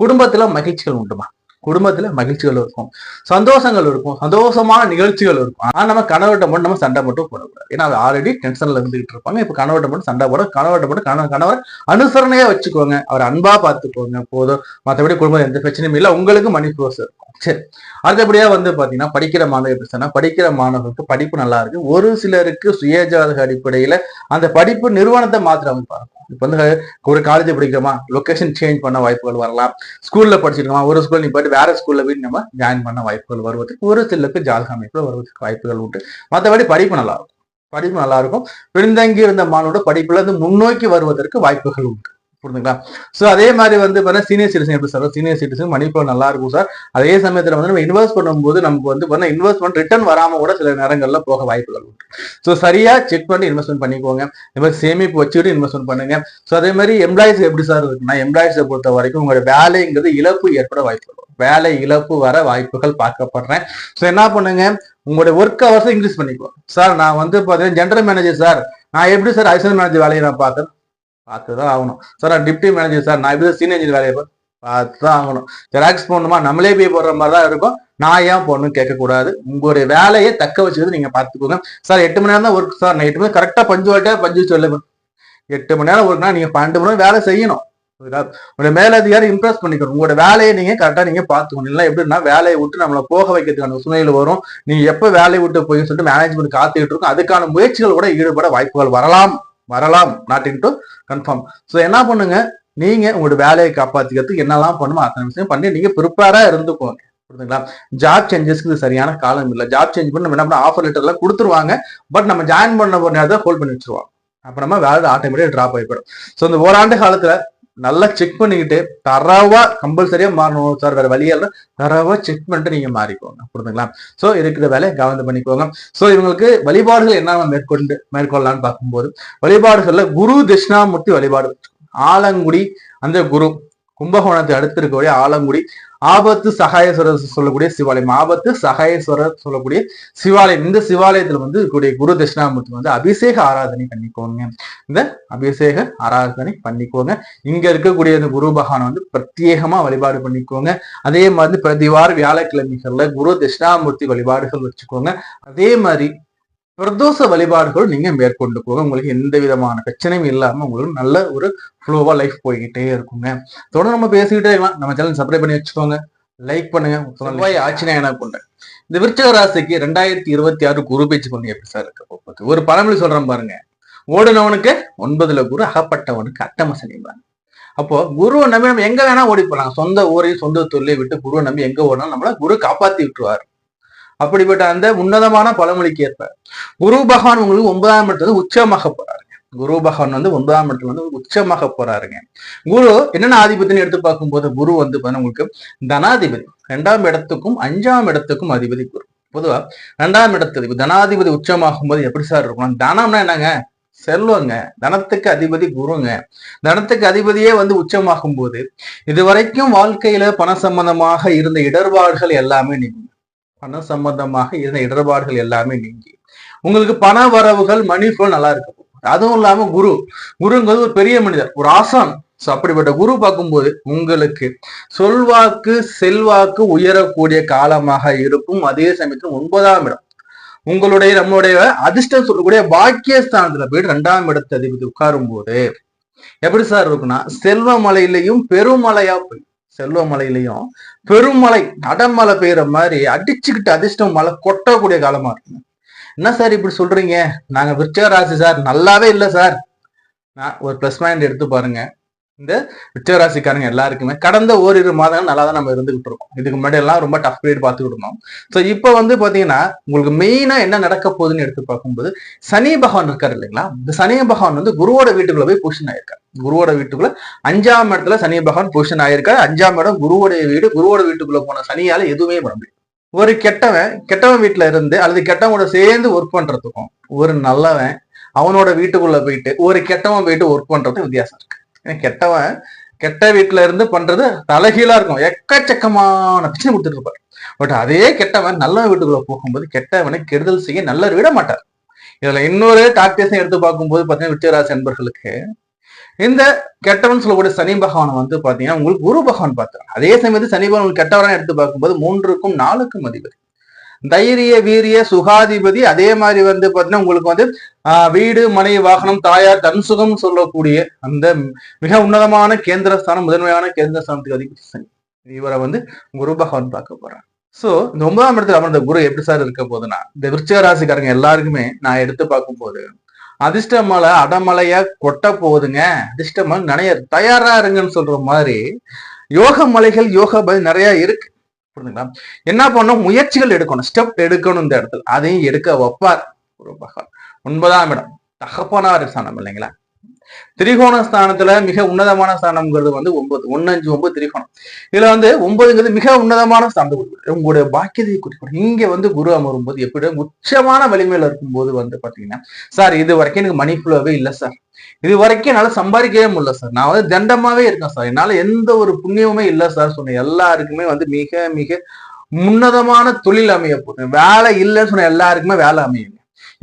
குடும்பத்துல மகிழ்ச்சிகள் உண்டுமா, குடும்பத்துல மகிழ்ச்சிகள் இருக்கும், சந்தோஷங்கள் இருக்கும், சந்தோஷமான நிகழ்ச்சிகள் இருக்கும். ஆனா நம்ம கணவர்கிட்ட மட்டும் நம்ம சண்டை மட்டும் போடக்கூடாது. ஏன்னா அது ஆல்ரெடி டென்ஷன்ல இருந்துகிட்டு இருப்பாங்க. இப்ப கணவர்கிட்ட மட்டும் சண்டை போட, கணவர்கிட்ட மட்டும் கணவர் அனுசரணையா வச்சுக்கோங்க, அவர் அன்பா பார்த்துக்கோங்க போதும். மற்றபடி குடும்பம் எந்த பிரச்சனையும் இல்லை, உங்களுக்கு மணி ப்ரோஸ் இருக்கும். சரி, அடுத்தபடியா வந்து பாத்தீங்கன்னா படிக்கிற மாணவர் எப்படி சொன்னா, படிக்கிற மாணவர்களுக்கு படிப்பு நல்லா இருக்கு. ஒரு சிலருக்கு சுயஜாதக அடிப்படையில அந்த படிப்பு நிறுவனத்தை மாத்திர அமைப்பாங்க. இப்ப வந்து ஒரு காலேஜ் படிக்கிறோமா, லொகேஷன் சேஞ்ச் பண்ண வாய்ப்புகள் வரலாம். ஸ்கூல்ல படிச்சிருக்கோமா, ஒரு ஸ்கூல் நீ போயிட்டு வேற ஸ்கூல்ல போய் நம்ம ஜாயின் பண்ண வாய்ப்புகள் வருவதற்கு ஒரு சிலருக்கு ஜாதக அமைப்புல வருவதற்கு வாய்ப்புகள் உண்டு. மற்றபடி படிப்பு நல்லா இருக்கும், படிப்பு நல்லா இருக்கும். பின்தங்கி இருந்த மாணவரோட படிப்புல இருந்து முன்னோக்கி வருவதற்கு வாய்ப்புகள் உண்டு. புரிஞ்சுங்களா? சோ அதே மாதிரி வந்து சீனியர் சிட்டிசன் எப்படி sir, senior citizen money flow நல்லா இருக்கும் சார். அதே சமயத்துல வந்து நம்ம இன்வெஸ்ட் பண்ணும்போது நமக்கு வந்து இன்வெஸ்ட்மெண்ட் ரிட்டர்ன் வராம கூட சில நேரங்கள்ல போக வாய்ப்புகள் உண்டு. ஸோ சரியா செக் பண்ணி இன்வெஸ்ட்மெண்ட் பண்ணிக்கோங்க. இந்த மாதிரி சேமிப்பு வச்சுக்கிட்டு இன்வெஸ்ட்மெண்ட் பண்ணுங்க. ஸோ அதே மாதிரி எம்ப்ளாயிஸ் எப்படி சார் இருக்குன்னா, எம்ப்ளாயிஸை பொறுத்த வரைக்கும் உங்களோட வேலைங்கிறது இழப்பு ஏற்பட வாய்ப்பு வரும், வேலை இழப்பு வர வாய்ப்புகள் பார்க்கப்படுறேன். ஸோ என்ன பண்ணுங்க, உங்களுடைய ஒர்க் ஹவர்ஸ் இன்க்ரீஸ் பண்ணிக்குவோம். சார் நான் வந்து பாத்தீங்கன்னா ஜெனரல் மேனேஜர் சார், நான் எப்படி சார் அசிஸ்டன்ட் மேனேஜர் வேலையை நான் பார்த்துதான் ஆகணும் சார். நான் டிப்டி மேனேஜர் சார், நான் எப்படி சீனியர் இன்ஜினியர் வேலையை பார்த்துதான் ஆகணும். ஜெராக்ஸ் போடணுமா, நம்மளே போய் போடுற மாதிரி தான் இருக்கும். நான் ஏன் போடணும்னு கேட்கக்கூடாது. உங்களுடைய வேலையை தக்க வச்சுக்கிறது நீங்க பார்த்துக்கோங்க. சார் 8 மணி நேரம் தான் ஒர்க் சார், நான் 8 மணி கரெக்டா பஞ்சு சொல்ல 8 மணி நேரம் ஒர்க்னா நீங்க 12 மணி நேரம் வேலை செய்யணும். உங்களுடைய மேலதிகாரி இம்ப்ரெஸ் பண்ணிக்கணும். உங்களோட வேலையை நீங்க கரெக்டா நீங்க பாத்துக்கணும். இல்லை எப்படின்னா வேலையை விட்டு நம்மளை போக வைக்கிறதுக்கான சூழ்நிலை வரும். நீங்க எப்ப வேலையை விட்டு போய் சொல்லிட்டு மேனேஜ்மெண்ட் காத்துக்கிட்டு இருக்கும். அதுக்கான முயற்சிகள் கூட ஈடுபட வாய்ப்புகள் வரலாம், not in to confirm. So என்ன பண்ணுங்க, நீங்க உங்களோட வேலையை காப்பாத்திக்கிறதுக்கு என்னெல்லாம் பண்ணுமோ அத்தனை விஷயம் பண்ணி நீங்க ப்ரிப்பேரா இருந்துக்கோங்க. புரியுதுங்களா? ஜாப் சேஞ்சஸ்க்கு இது சரியான காலம் இல்லை. ஜாப் சேஞ்ச் பண்ணி நம்ம என்ன பண்ண, ஆஃபர் லெட்டர் எல்லாம் கொடுத்துருவாங்க. பட் நம்ம ஜாயின் பண்ண ஒரு நேரத்தை ஹோல்ட் பண்ணி வச்சிருவாங்க. அப்ப நம்ம வேலை ஆட்டோமேட்டிக் டிராப் ஆகிப்படும். ஸோ இந்த ஓராண்டு காலத்துல நல்லா செக் பண்ணிக்கிட்டு தரவா கம்பல்சரியா மாறணும் சார், வேற வழியால தரவா செக் பண்ணிட்டு நீங்க மாறிக்கோங்க. புரியுதுங்களா? சோ இருக்கிற வேலையை கவனம் பண்ணிக்கோங்க. சோ இவங்களுக்கு வழிபாடுகள் என்ன மேற்கொள்ளலாம்னு பார்க்கும்போது, வழிபாடுகள்ல குரு தட்சிணாமூர்த்தி வழிபாடு, ஆலங்குடி அந்த குரு, கும்பகோணத்தை அடுத்து இருக்கக்கூடிய ஆலங்குடி, ஆபத்து சகாயேஸ்வரர் சொல்லக்கூடிய சிவாலயம், ஆபத்து சகாயேஸ்வரர் சொல்லக்கூடிய சிவாலயம். இந்த சிவாலயத்துல வந்து இருக்கக்கூடிய குரு தட்சிணாமூர்த்தி வந்து அபிஷேக ஆராதனை பண்ணிக்கோங்க. இந்த அபிஷேக ஆராதனை பண்ணிக்கோங்க. இங்க இருக்கக்கூடிய இந்த குரு பகவான் வந்து பிரத்யேகமா வழிபாடு பண்ணிக்கோங்க. அதே மாதிரி பிரதிவார வியாழக்கிழமைகள்ல குரு தட்சிணாமூர்த்தி வழிபாடுகள் வச்சுக்கோங்க. அதே மாதிரி பிரதோஷ வழிபாடுகள் நீங்க மேற்கொண்டு போக உங்களுக்கு எந்த விதமான பிரச்சனையும் இல்லாம உங்களுக்கு நல்ல ஒரு ஃப்ளோவா லைஃப் போய்கிட்டே இருக்குங்க. தொடர்ந்து நம்ம பேசிக்கிட்டே இருக்கலாம். நம்ம சேனல் சப்ஸ்கிரைப் பண்ணி வச்சுக்கோங்க, லைக் பண்ணுங்க. செவ்வாய் ஆட்சினா என்ன கொண்டேன். இந்த விருச்சிக ராசிக்கு 2026 குரு பேச்சு பண்ணி எப்படி சார் இருக்க போகுது? ஒரு பழமொழி சொல்றேன் பாருங்க, ஓடுனவனுக்கு 9ல குரு, அகப்பட்டவனுக்கு அட்டம சனிவாங்க. அப்போ குருவை நம்பி நம்ம எங்க வேணா ஓடி போலாம். சொந்த ஊரையும் சொந்த தொழிலை விட்டு குருவை நம்பி எங்க ஓடணும், நம்மள குரு காப்பாத்தி விட்டுருவாரு. அப்படிப்பட்ட அந்த உன்னதமான பழமொழிக்கு ஏற்ப குரு பகவான் உங்களுக்கு 9ஆம் இடத்துல உச்சமாக போறாருங்க. குரு பகவான் வந்து 9ஆம் இடத்துல வந்து உச்சமாக போறாருங்க. குரு என்னென்ன ஆதிபத்தியன்னு எடுத்து பார்க்கும்போது, குரு வந்து உங்களுக்கு தனாதிபதி, 2ஆம் இடத்துக்கும் 5ஆம் இடத்துக்கும் அதிபதி குரு. பொதுவா 2ஆம் இடத்துக்கு தனாதிபதி உச்சமாகும் போது எப்படி சார் இருக்கும்? தனம்னா என்னங்க? செல்வங்க. தனத்துக்கு அதிபதி குருங்க. தனத்துக்கு அதிபதியே வந்து உச்சமாகும் போது இதுவரைக்கும் வாழ்க்கையில பண சம்பந்தமாக இருந்த இடர்பாடுகள் எல்லாமே நீங்க, பண சம்பந்தமாக இருந்த இடர்பாடுகள் எல்லாமே நீங்கி உங்களுக்கு பண வரவுகள் மணி ஃப்ளோ நல்லா இருக்கு. அதுவும் இல்லாம குருங்கிறது ஒரு பெரிய மனிதர், ஒரு ஆசான். அப்படிப்பட்ட குரு பார்க்கும்போது உங்களுக்கு சொல்வாக்கு செல்வாக்கு உயரக்கூடிய காலமாக இருக்கும். அதே சமயத்தில் 9ஆம் இடம் உங்களுடைய நம்மளுடைய அதிர்ஷ்டம் சொல்லக்கூடிய பாக்கியஸ்தானத்துல போயிட்டு 2ஆம் இடத்து அதிபதி உட்காரும் போது எப்படி சார் இருக்குன்னா, செல்வமலையிலையும் பெருமலையா போய், செல்வமலையிலையும் பெருமலை அடமலை பெய்யற மாதிரி அடிச்சுக்கிட்டு அதிர்ஷ்டம் மழை கொட்டக்கூடிய காலமா இருக்குங்க. என்ன சார் இப்படி சொல்றீங்க, நாங்க விருச்சிக ராசி சார், நல்லாவே இல்லை சார். நான் ஒரு பிளஸ் பாயிண்ட் எடுத்து பாருங்க. இந்த விருச்சிகராசிக்காரங்க எல்லாருக்குமே கடந்த ஓரிரு மாதங்கள் நல்லா தான் நம்ம இருந்துகிட்டு இருக்கோம். இதுக்கு முன்னாடி எல்லாம் ரொம்ப டஃப் பீரியட் பார்த்துக்கிட்டு இருந்தோம். ஸோ இப்போ வந்து பாத்தீங்கன்னா உங்களுக்கு மெயினா என்ன நடக்க போகுதுன்னு எடுத்து பார்க்கும்போது, சனி பகவான் இருக்காரு இல்லைங்களா, இந்த சனி பகவான் வந்து குருவோட வீட்டுக்குள்ள போய் பொசிஷன் ஆயிருக்காரு. குருவோட வீட்டுக்குள்ள 5ஆம் இடத்துல சனி பகவான் பொசிஷன் ஆயிருக்காரு. 5ஆம் இடம் குருவோடைய வீடு. குருவோட வீட்டுக்குள்ள போன சனியால எதுவுமே பண்ண முடியும். ஒரு கெட்டவன் வீட்டுல இருந்து அல்லது கெட்டவனோட சேர்ந்து ஒர்க் பண்றதுக்கும், ஒரு நல்லவன் அவனோட வீட்டுக்குள்ள போயிட்டு ஒரு கெட்டவன் போயிட்டு ஒர்க் பண்றதுக்கும் வித்தியாசம் இருக்கு. கெட்டவன் கெட்ட வீட்டுல இருந்து பண்றது தலைகீழா இருக்கும், எக்கச்சக்கமான பிரச்சனை கொடுத்துட்டு இருப்பாரு. பட் அதே கெட்டவன் நல்லவன் வீட்டுக்குள்ள போகும்போது கெட்டவனை கெடுதல் செய்ய நல்லவர் விட மாட்டார். இதுல இன்னொரு டாக்டேஷன் எடுத்து பார்க்கும்போது பாத்தீங்கன்னா விருச்சிகராசி அன்பர்களுக்கு இந்த கெட்டவன் சொல்லக்கூடிய சனி பகவான் வந்து பாத்தீங்கன்னா உங்களுக்கு குரு பகவான் பார்த்தார். அதே சமயத்தில் சனி பகவான் கெட்டவரான எடுத்து பார்க்கும்போது 3க்கும் 4க்கும் அதிபதி, தைரிய வீரிய சுகாதிபதி. அதே மாதிரி வந்து பாத்தீங்கன்னா உங்களுக்கு வந்து வீடு மனை வாகனம் தாயார் தன் சுகம் சொல்லக்கூடிய அந்த மிக உன்னதமான கேந்திரஸ்தானம், முதன்மையான கேந்திரஸ்தானத்துக்கு அதிபதி சனி. இவரை வந்து குரு பகவான் பார்க்க போறார். சோ இந்த 9ஆம் இடத்துல அமர்ந்த குரு எப்படி சார் இருக்க போதுன்னா, இந்த விருச்சிக ராசிக்காரங்க எல்லாருக்குமே நான் எடுத்து பார்க்கும் போது அதிர்ஷ்ட மலை அடமலையா கொட்ட போகுதுங்க. அதிர்ஷ்ட மலை நிறைய தயாரா இருங்கன்னு சொல்ற மாதிரி யோக மலைகள் யோக பலி நிறைய இருக்கு. புரியுதுங்களா? என்ன பண்ணும், முயற்சிகள் எடுக்கணும், ஸ்டெப் எடுக்கணும். இந்த இடத்துல அதையும் எடுக்க வைப்பார் குரு பகவான். 9ஆம் இடம் தகப்பனார் ஸ்தானம் இல்லைங்களா, திரிகோண ஸ்தானத்துல மிக உன்னதமான ஸ்தானம்ங்கிறது வந்து 9, 1, 5, 9 திரிகோணம். இதுல வந்து 9ங்கிறது மிக உன்னதமான ஸ்தானம், உங்களுடைய பாக்கியத்தை குறிப்பிடும். இங்க வந்து குரு அமரும் போது எப்படி உச்சமான வலிமையில இருக்கும்போது வந்து பாத்தீங்கன்னா, சார் இது வரைக்கும் எனக்கு மணி ஃப்ளோவே இல்லை சார், இது வரைக்கும் என்னால சம்பாதிக்கவே முடியல சார், நான் வந்து தண்டமாவே இருக்கேன் சார், என்னால எந்த ஒரு புண்ணியமுமே இல்லை சார் சொன்ன எல்லாருக்குமே வந்து மிக மிக உன்னதமான தொழில் அமைய போகுது. வேலை இல்லைன்னு சொன்ன எல்லாருக்குமே வேலை அமையுங்க.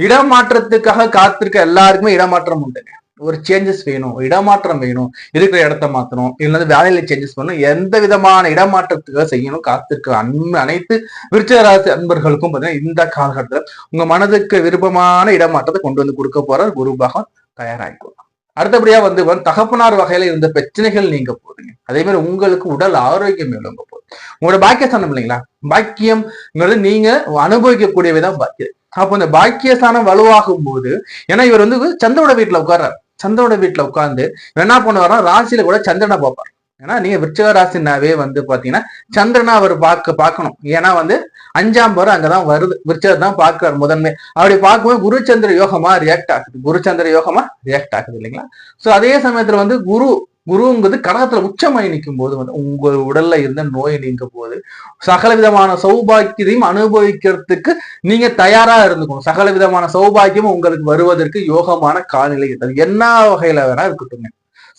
இடமாற்றத்துக்காக காத்திருக்க எல்லாருக்குமே இடமாற்றம் உண்டுங்க. ஒரு சேஞ்சஸ் வேணும், இடமாற்றம் வேணும், இருக்கிற இடத்த மாற்றணும், இல்லது வேலையில சேஞ்சஸ் பண்ணணும், எந்த விதமான இடமாற்றத்துக்காக செய்யணும் காத்திருக்க அனைத்து விருச்சிக ராசி அன்பர்களுக்கும் பார்த்தீங்கன்னா இந்த காலகட்டத்தில் உங்க மனதுக்கு விருப்பமான இடமாற்றத்தை கொண்டு வந்து கொடுக்க போற குரு பகவான் தயாராகிக்கும். அடுத்தபடியா வந்து தகப்பனார் வகையில இருந்த பிரச்சனைகள் நீங்க போதுங்க. அதே மாதிரி உங்களுக்கு உடல் ஆரோக்கியம் மேலோங்க போகுது. உங்களோட பாக்கியஸ்தானம் இல்லைங்களா, பாக்கியம்ங்கிறது நீங்க அனுபவிக்கக்கூடியவைதான் பாக்கியம். அப்போ இந்த பாக்கியஸ்தானம் வலுவாகும் போது, ஏன்னா இவர் வந்து சந்திரனோட வீட்டுல உட்கார்றாரு. சந்திரனோட வீட்டுல உட்கார்ந்து என்ன பண்ணுவாரா, ராசியில கூட சந்திரனை பார்ப்பார். ஏன்னா நீங்க விருச்சிக ராசினாவே வந்து பாத்தீங்கன்னா சந்திரனா அவர் பார்க்கணும். ஏன்னா வந்து 5ஆம் பவர் அங்கதான் வருது, விருச்சிகர் தான் பார்க்கிறார் முதன்மை. அப்படி பார்க்கும்போது குருச்சந்திர யோகமா ரியாக்ட் ஆகுது, குருச்சந்திர யோகமா ரியாக்ட் ஆகுது இல்லைங்களா. சோ அதே சமயத்துல வந்து குருங்கிறது கடகத்துல உச்சமாய் நிற்கும் போது வந்து உங்க உடல்ல இருந்த நோய் நீங்க போது சகல விதமான சௌபாக்கியத்தையும் அனுபவிக்கிறதுக்கு நீங்க தயாரா இருந்துக்கணும். சகல விதமான சௌபாக்கியம் உங்களுக்கு வருவதற்கு யோகமான காலநிலை இருக்குது. என்ன வகையில வேணா இருக்கட்டுங்க.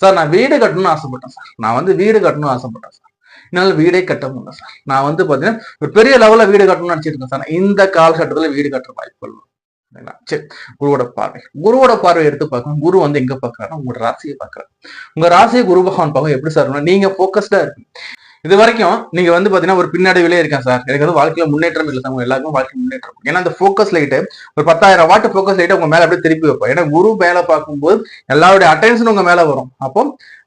சார் நான் வீடு கட்டணும்னு ஆசைப்பட்டேன் சார், நான் வந்து வீடு கட்டணும்னு ஆசைப்பட்டேன் சார், என்னால வீடே கட்ட முடியல சார், நான் வந்து பாத்தீங்கன்னா ஒரு பெரிய லெவல்ல வீடு கட்டணும்னு நினைச்சிட்டு இருக்கேன் சார், இந்த காலகட்டத்துல வீடு கட்டுற வாய்ப்புகள். சரி, குருவோட பார்வை எடுத்து பார்க்கணும். குரு வந்து எங்க பாக்குறாரு, உங்களோட ராசியை பாக்குறாரு. உங்க ராசியை குரு பகவான் பார்க்க எப்படி சார், நீங்க போக்கஸ்டா இருக்கு. இது வரைக்கும் நீங்க வந்து பாத்தீங்கன்னா ஒரு பின்னடைவிலே இருக்கேன் சார், எனக்கு வந்து வாழ்க்கையில முன்னேற்றம் இல்லை சார், எல்லாருக்கும் வாழ்க்கை முன்னேற்றம். ஏன்னா அந்த போக்கஸ் லைட்டு ஒரு 10,000 வாட் போக்கஸ் லைட்டை உங்க மேல அப்படியே திருப்பி வைப்போம். ஏன்னா குரு மேல பார்க்கும்போது எல்லாருடைய அட்டென்ஷன் உங்க மேல வரும். அப்போ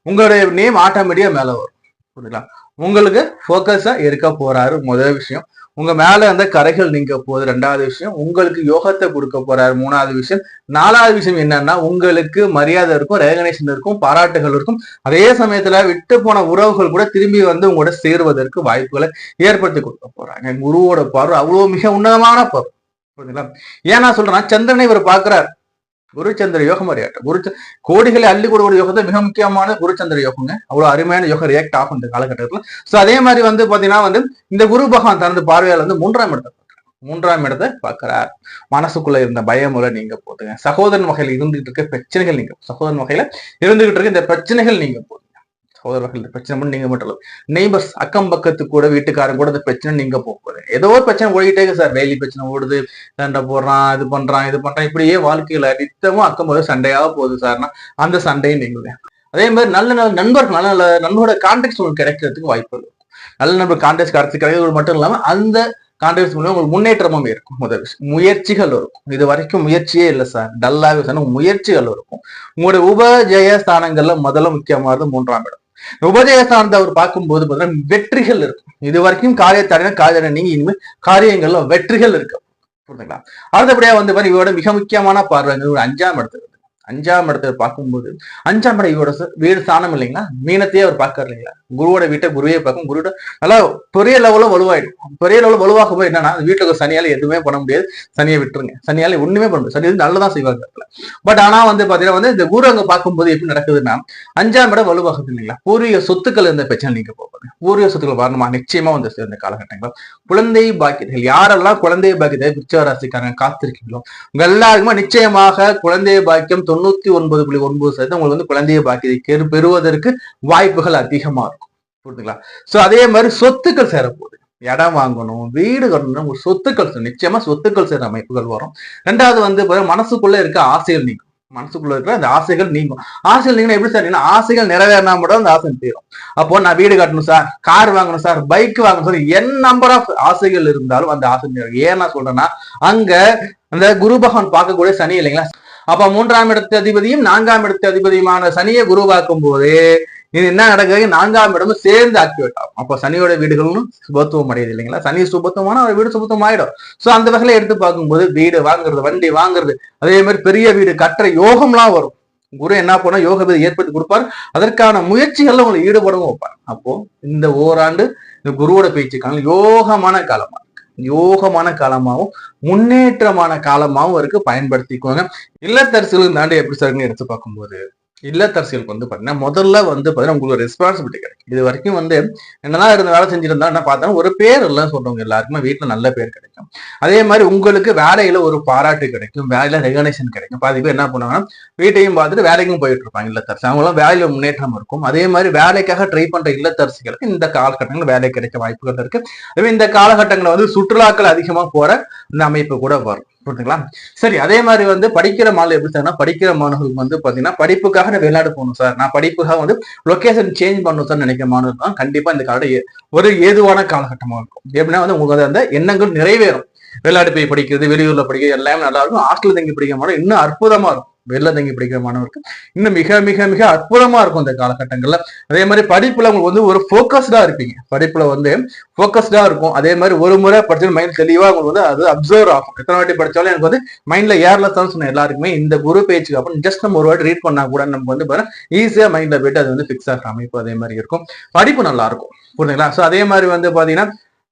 உங்களுடைய நேம் ஆட்டோமேட்டிக்கா மேல வரும். புரியுங்களா? உங்களுக்கு போக்கஸா இருக்க போறாரு. முதல் விஷயம், உங்க மேல அந்த கரைகள் நீங்க போகுது. 2வது விஷயம், உங்களுக்கு யோகத்தை கொடுக்க போறாரு. 3வது விஷயம், 4வது விஷயம் என்னன்னா உங்களுக்கு மரியாதை இருக்கும், ரெகக்னேஷன் இருக்கும், பாராட்டுகள் இருக்கும். அதே சமயத்துல விட்டு போன உறவுகள் கூட திரும்பி வந்து உங்களோட சேருவதற்கு வாய்ப்புகளை ஏற்படுத்தி கொடுக்க போறாங்க. குருவோட பார்வை அவ்வளவு மிக உன்னதமான பார்வை. புரியுதுங்களா? ஏன் நான் சொல்றேன்னா சந்திரனை இவர் பாக்குறாரு. குருச்சந்திர யோகம் கோடிகளை அள்ளி கொடுக்கிற யோகத்தை மிக முக்கியமான குருச்சந்திர யோகங்க. அவ்வளவு அருமையான யோகம் ரியாக்ட் ஆகும் இந்த காலகட்டத்துல. சோ அதே மாதிரி வந்து பாத்தீங்கன்னா வந்து இந்த குரு பகவான் தனது பார்வையால் வந்து 3ஆம் இடத்தை பார்க்கிறார். மனசுக்குள்ள இருந்த பயமுறை நீங்க போதுங்க. சகோதரன் வகையில இருந்துகிட்டு இருக்க பிரச்சனைகள் நீங்க, சகோதரன் வகையில இருந்துகிட்டு இருக்க இந்த பிரச்சனைகள் நீங்க போதுங்க. சகோதர வகையில் பிரச்சனை மட்டும் நீங்க மட்டும் நெய்பர்ஸ் அக்கம் பக்கத்து கூட வீட்டுக்காரன் கூட இந்த பிரச்சனை நீங்க போகுது. ஏதோ ஒரு பிரச்சனை ஓடிட்டே சார், டெய்லி பிரச்சனை ஓடுது, சண்டை போடுறான், இது பண்றான், இப்படியே வாழ்க்கையில நித்தமும் அக்கம் பக்கம் சண்டையாக போகுது சார்னா அந்த சண்டையும் நீங்க. அதே மாதிரி நல்ல நல்ல நண்பர்கள், நல்ல நண்பரோட கான்டாக்ட்ஸ் உங்களுக்கு கிடைக்கிறதுக்கு வாய்ப்பு இருக்கும். நல்ல நண்பர் கான்டாக்ட் கிடைக்கிறது மட்டும் இல்லாம அந்த கான்டாக்ட்ஸ் மூலம் உங்களுக்கு முன்னேற்றமும் இருக்கும். முதல் விஷயம், முயற்சிகள் இருக்கும். இது வரைக்கும் முயற்சியே இல்லை சார், டல்லாவே சார், முயற்சிகள் இருக்கும். உங்களுடைய உபஜய ஸ்தானங்கள்ல முதல்ல முக்கியமானது 3ஆம் இடம். உபஜயஸ்தானத்தை அவர் பார்க்கும்போது பார்த்தீங்கன்னா வெற்றிகள் இருக்கும். இது வரைக்கும் காரியத்தடை நீங்க இனிமேல் காரியங்கள்ல வெற்றிகள் இருக்கு. புரியுதுங்களா? அடுத்தபடியா வந்து பாருங்க இவரோட மிக முக்கியமான பார்வை ஒரு 5ஆம் இடத்துக்கு. 5ஆம் இடத்தை பார்க்கும்போது 5ஆம் இடம் இவரோட வீடு ஸ்தானம் இல்லைங்களா? மீனத்தையே அவர் பார்க்கறது இல்லைங்களா? குருவோட வீட்டை குருவே பார்க்கும். குருவோட நல்லா பெரிய லெவலில் வலுவாயிடும். பெரிய லெவலில் வலுவாகும் போது என்னன்னா வீட்டுக்கு சனியால எதுவுமே பண்ண முடியாது. சனியை விட்டுருங்க. சனியால ஒண்ணுமே பண்ண முடியாது. சனி நல்லதான் செய்வாங்க. பட் ஆனா வந்து பாத்தீங்கன்னா வந்து இந்த குரு அங்க பார்க்கும்போது எப்படி நடக்குதுன்னா 5ஆம் இடம் வலுவாகுது இல்லைங்களா? பூர்வீக சொத்துக்கள் இருந்த பிரச்சனை நீங்க போகுது. பூர்வீக சொத்துக்கள் வரணுமா? நிச்சயமா வந்து இந்த காலகட்டங்கள் குழந்தை பாக்கியங்கள் யாரெல்லாம் குழந்தை பாக்கியத்தை விருச்சிக ராசிக்காரங்க காத்திருக்கீங்களோ உங்க எல்லாருக்குமே நிச்சயமாக குழந்தை பாக்கியம் 99.9% உங்களுக்கு வந்து குழந்தைய பாக்கியத்தை பெறுவதற்கு வாய்ப்புகள் அதிகமா இருக்கும். புரியுதுங்களா? சோ அதே மாதிரி சொத்துக்கள் சேரப்போகுது. இடம் வாங்கணும், வீடு கட்டணும், ஒரு சொத்துக்கள் நிச்சயமா சொத்துக்கள் சேர அமைப்புகள் வரும். ரெண்டாவது வந்து மனசுக்குள்ள இருக்க ஆசைகள் நீங்கும். மனசுக்குள்ள இருக்கிற அந்த ஆசைகள் நீங்கும். ஆசைகள் நீங்க எப்படி சார்? ஆசைகள் நிறைவேறினா மட்டும் அந்த ஆசை தீரும். அப்போ நான் வீடு கட்டணும் சார், கார் வாங்கணும் சார், பைக் வாங்கணும் சார், என் நம்பர் ஆஃப் ஆசைகள் இருந்தாலும் அந்த ஆசை ஏன் நான் சொல்றேன்னா அங்க அந்த குரு பகவான் பார்க்கக்கூடிய சனி இல்லைங்களா? அப்ப 3ஆம் இடத்து அதிபதியும் 4ஆம் இடத்து அதிபதியுமான சனியை குருவாக்கும் போது இது என்ன நடக்குது? 4ஆம் இடமும் சேர்ந்து ஆக்டிவேட் ஆகும். அப்போ சனியோட வீடுகளும் சுபத்துவம் அடையுது இல்லைங்களா? சனி சுபத்துவமான ஒரு வீடு சுபத்துவம் ஆயிடும். சோ அந்த வகையில எடுத்து பார்க்கும்போது வீடு வாங்குறது, வண்டி வாங்குறது, அதே மாதிரி பெரிய வீடு கட்டுற யோகம்லாம் வரும். குரு என்ன பண்ணா யோக விதை ஏற்படுத்தி கொடுப்பார். அதற்கான முயற்சிகள்ல உங்களை ஈடுபடவும் வைப்பார். அப்போ இந்த ஓராண்டு இந்த குருவோட பேச்சுக்கான யோகமான காலமா யோகமான காலமாகவும் முன்னேற்றமான காலமாகவும் இருக்கு. பயன்படுத்திக்குவாங்க. இல்லத்தரசிகள் தாண்டி எப்படி சார்னு எடுத்து பார்க்கும்போது இல்லத்தரசிகளுக்கு வந்து பாத்தீங்கன்னா முதல்ல வந்து பாத்தீங்கன்னா உங்களுக்கு ரெஸ்பான்சிபிலிட்டி கிடைக்கும். இது வரைக்கும் வந்து என்னதான் இருந்த வேலை செஞ்சிருந்தா என்ன பார்த்தா ஒரு பேர் எல்லாம் சொல்றவங்க எல்லாருக்குமே வீட்டுல நல்ல பேர் கிடைக்கும். அதே மாதிரி உங்களுக்கு வேலையில ஒரு பாராட்டு கிடைக்கும், வேலையில ரெகனைசேஷன் கிடைக்கும். பாதி பேர் என்ன பண்ணுவாங்கன்னா வீட்டையும் பார்த்துட்டு வேலைக்கும் போயிட்டு இருப்பாங்க இல்லத்தரசி. அவங்களாம் வேலையில முன்னேற்றம் இருக்கும். அதே மாதிரி வேலைக்காக ட்ரை பண்ற இல்லத்தரசிகளுக்கு இந்த காலகட்டங்களில் வேலை கிடைக்க வாய்ப்புகள் இருக்கு. அதே இந்த காலகட்டங்களில் வந்து சுற்றுலாக்கள் அதிகமா போற இந்த அமைப்பு கூட வரும். புரியுதுங்களா? சரி, அதே மாதிரி வந்து படிக்கிற மாணவர் எப்படி சார்னா படிக்கிற மாணவர்களுக்கு வந்து பாத்தீங்கன்னா படிப்புக்காக நான் வெளிநாடு போகணும் சார், நான் படிப்புக்காக வந்து லொகேஷன் சேஞ்ச் பண்ணணும் சார் நினைக்கிற மாணவர்கள் தான் கண்டிப்பா இந்த கால ஒரு ஏதுவான காலகட்டமா இருக்கும். எப்படின்னா வந்து உங்களுக்கு அந்த எண்ணங்கள் நிறைவேறும். வெளிநாடு போய் படிக்கிறது, வெளியூர்ல படிக்கிறது எல்லாமே நல்லா இருக்கும். ஹாஸ்டல் தங்கி படிக்கிற மாணவர் இன்னும் அற்புதமா இருக்கும். வெளில தங்கி படிக்கிற மாணவருக்கு இன்னும் மிக மிக மிக அற்புதமா இருக்கும் இந்த காலகட்டங்கள்ல. அதே மாதிரி படிப்புல உங்களுக்கு வந்து ஒரு போக்கஸ்டா இருப்பீங்க. படிப்புல வந்து போக்கஸ்டா இருக்கும். அதே மாதிரி ஒரு முறை படிச்சு மைண்ட் தெளிவா உங்களுக்கு வந்து அது அப்சர்வ் ஆகும். எத்தனை வாட்டி படிச்சாலும் எனக்கு வந்து மைண்ட்ல ஏர்லெஸ் தான் சொன்ன எல்லாருக்குமே இந்த குரு பேச்சுக்கு அப்புறம் ஜஸ்ட் நம்ம ஒரு வாட்டி ரீட் பண்ணா கூட நமக்கு வந்து ஈஸியா மைண்ட்ல போயிட்டு அது வந்து பிக்ஸ் ஆகிற அமைப்பு அதே மாதிரி இருக்கும். படிப்பு நல்லா இருக்கும். புரியுதுங்களா? சோ அதே மாதிரி வந்து பாத்தீங்கன்னா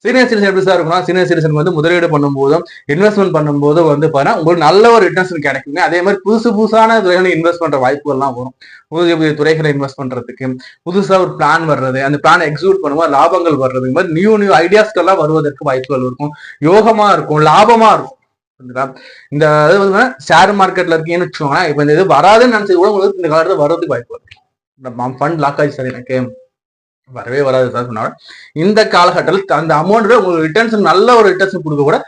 சீனியர் சிட்டிசன் எப்படி சார் இருக்கும்னா சீனியர் சிட்டிசன் வந்து முதலீடு பண்ணும்போதும் இன்வெஸ்ட்மெண்ட் பண்ணும்போதும் வந்து பாத்தீங்கன்னா உங்களுக்கு நல்ல ஒரு ரிட்டர்ன்ஸ் கிடைக்குங்க. அதே மாதிரி புதுசான துறைகளை இன்வெஸ்ட் பண்ற வாய்ப்புகள்லாம் வரும். புதிய புதிய துறைகளை இன்வெஸ்ட் பண்றதுக்கு புதுசா ஒரு பிளான் வர்றது, அந்த பிளான் எக்ஸிக்யூட் பண்ணும்போது லாபங்கள் வர்றது, இந்த மாதிரி நியூ ஐடியாஸ்கெல்லாம் வருவதற்கு வாய்ப்புகள் இருக்கும். யோகமா இருக்கும், லாபமா இருக்கும். இந்த ஷேர் மார்க்கெட்ல இருக்கீங்கன்னு வச்சுக்கோங்களேன். இப்ப இந்த இது வராதுன்னு நினைச்சது கூட உங்களுக்கு இந்த காலத்துல வர்றதுக்கு வாய்ப்பு இருக்கு. ஃபண்ட் லாக் ஆச்சு சார் எனக்கு வரவே வராது சார் சொன்னாலும் இந்த காலகட்டத்தில் அந்த அமௌண்ட் உங்களுக்கு ரிட்டர்ன்ஸ் நல்ல ஒரு ரிட்டர்ன்ஸ் கொடுக்க கூட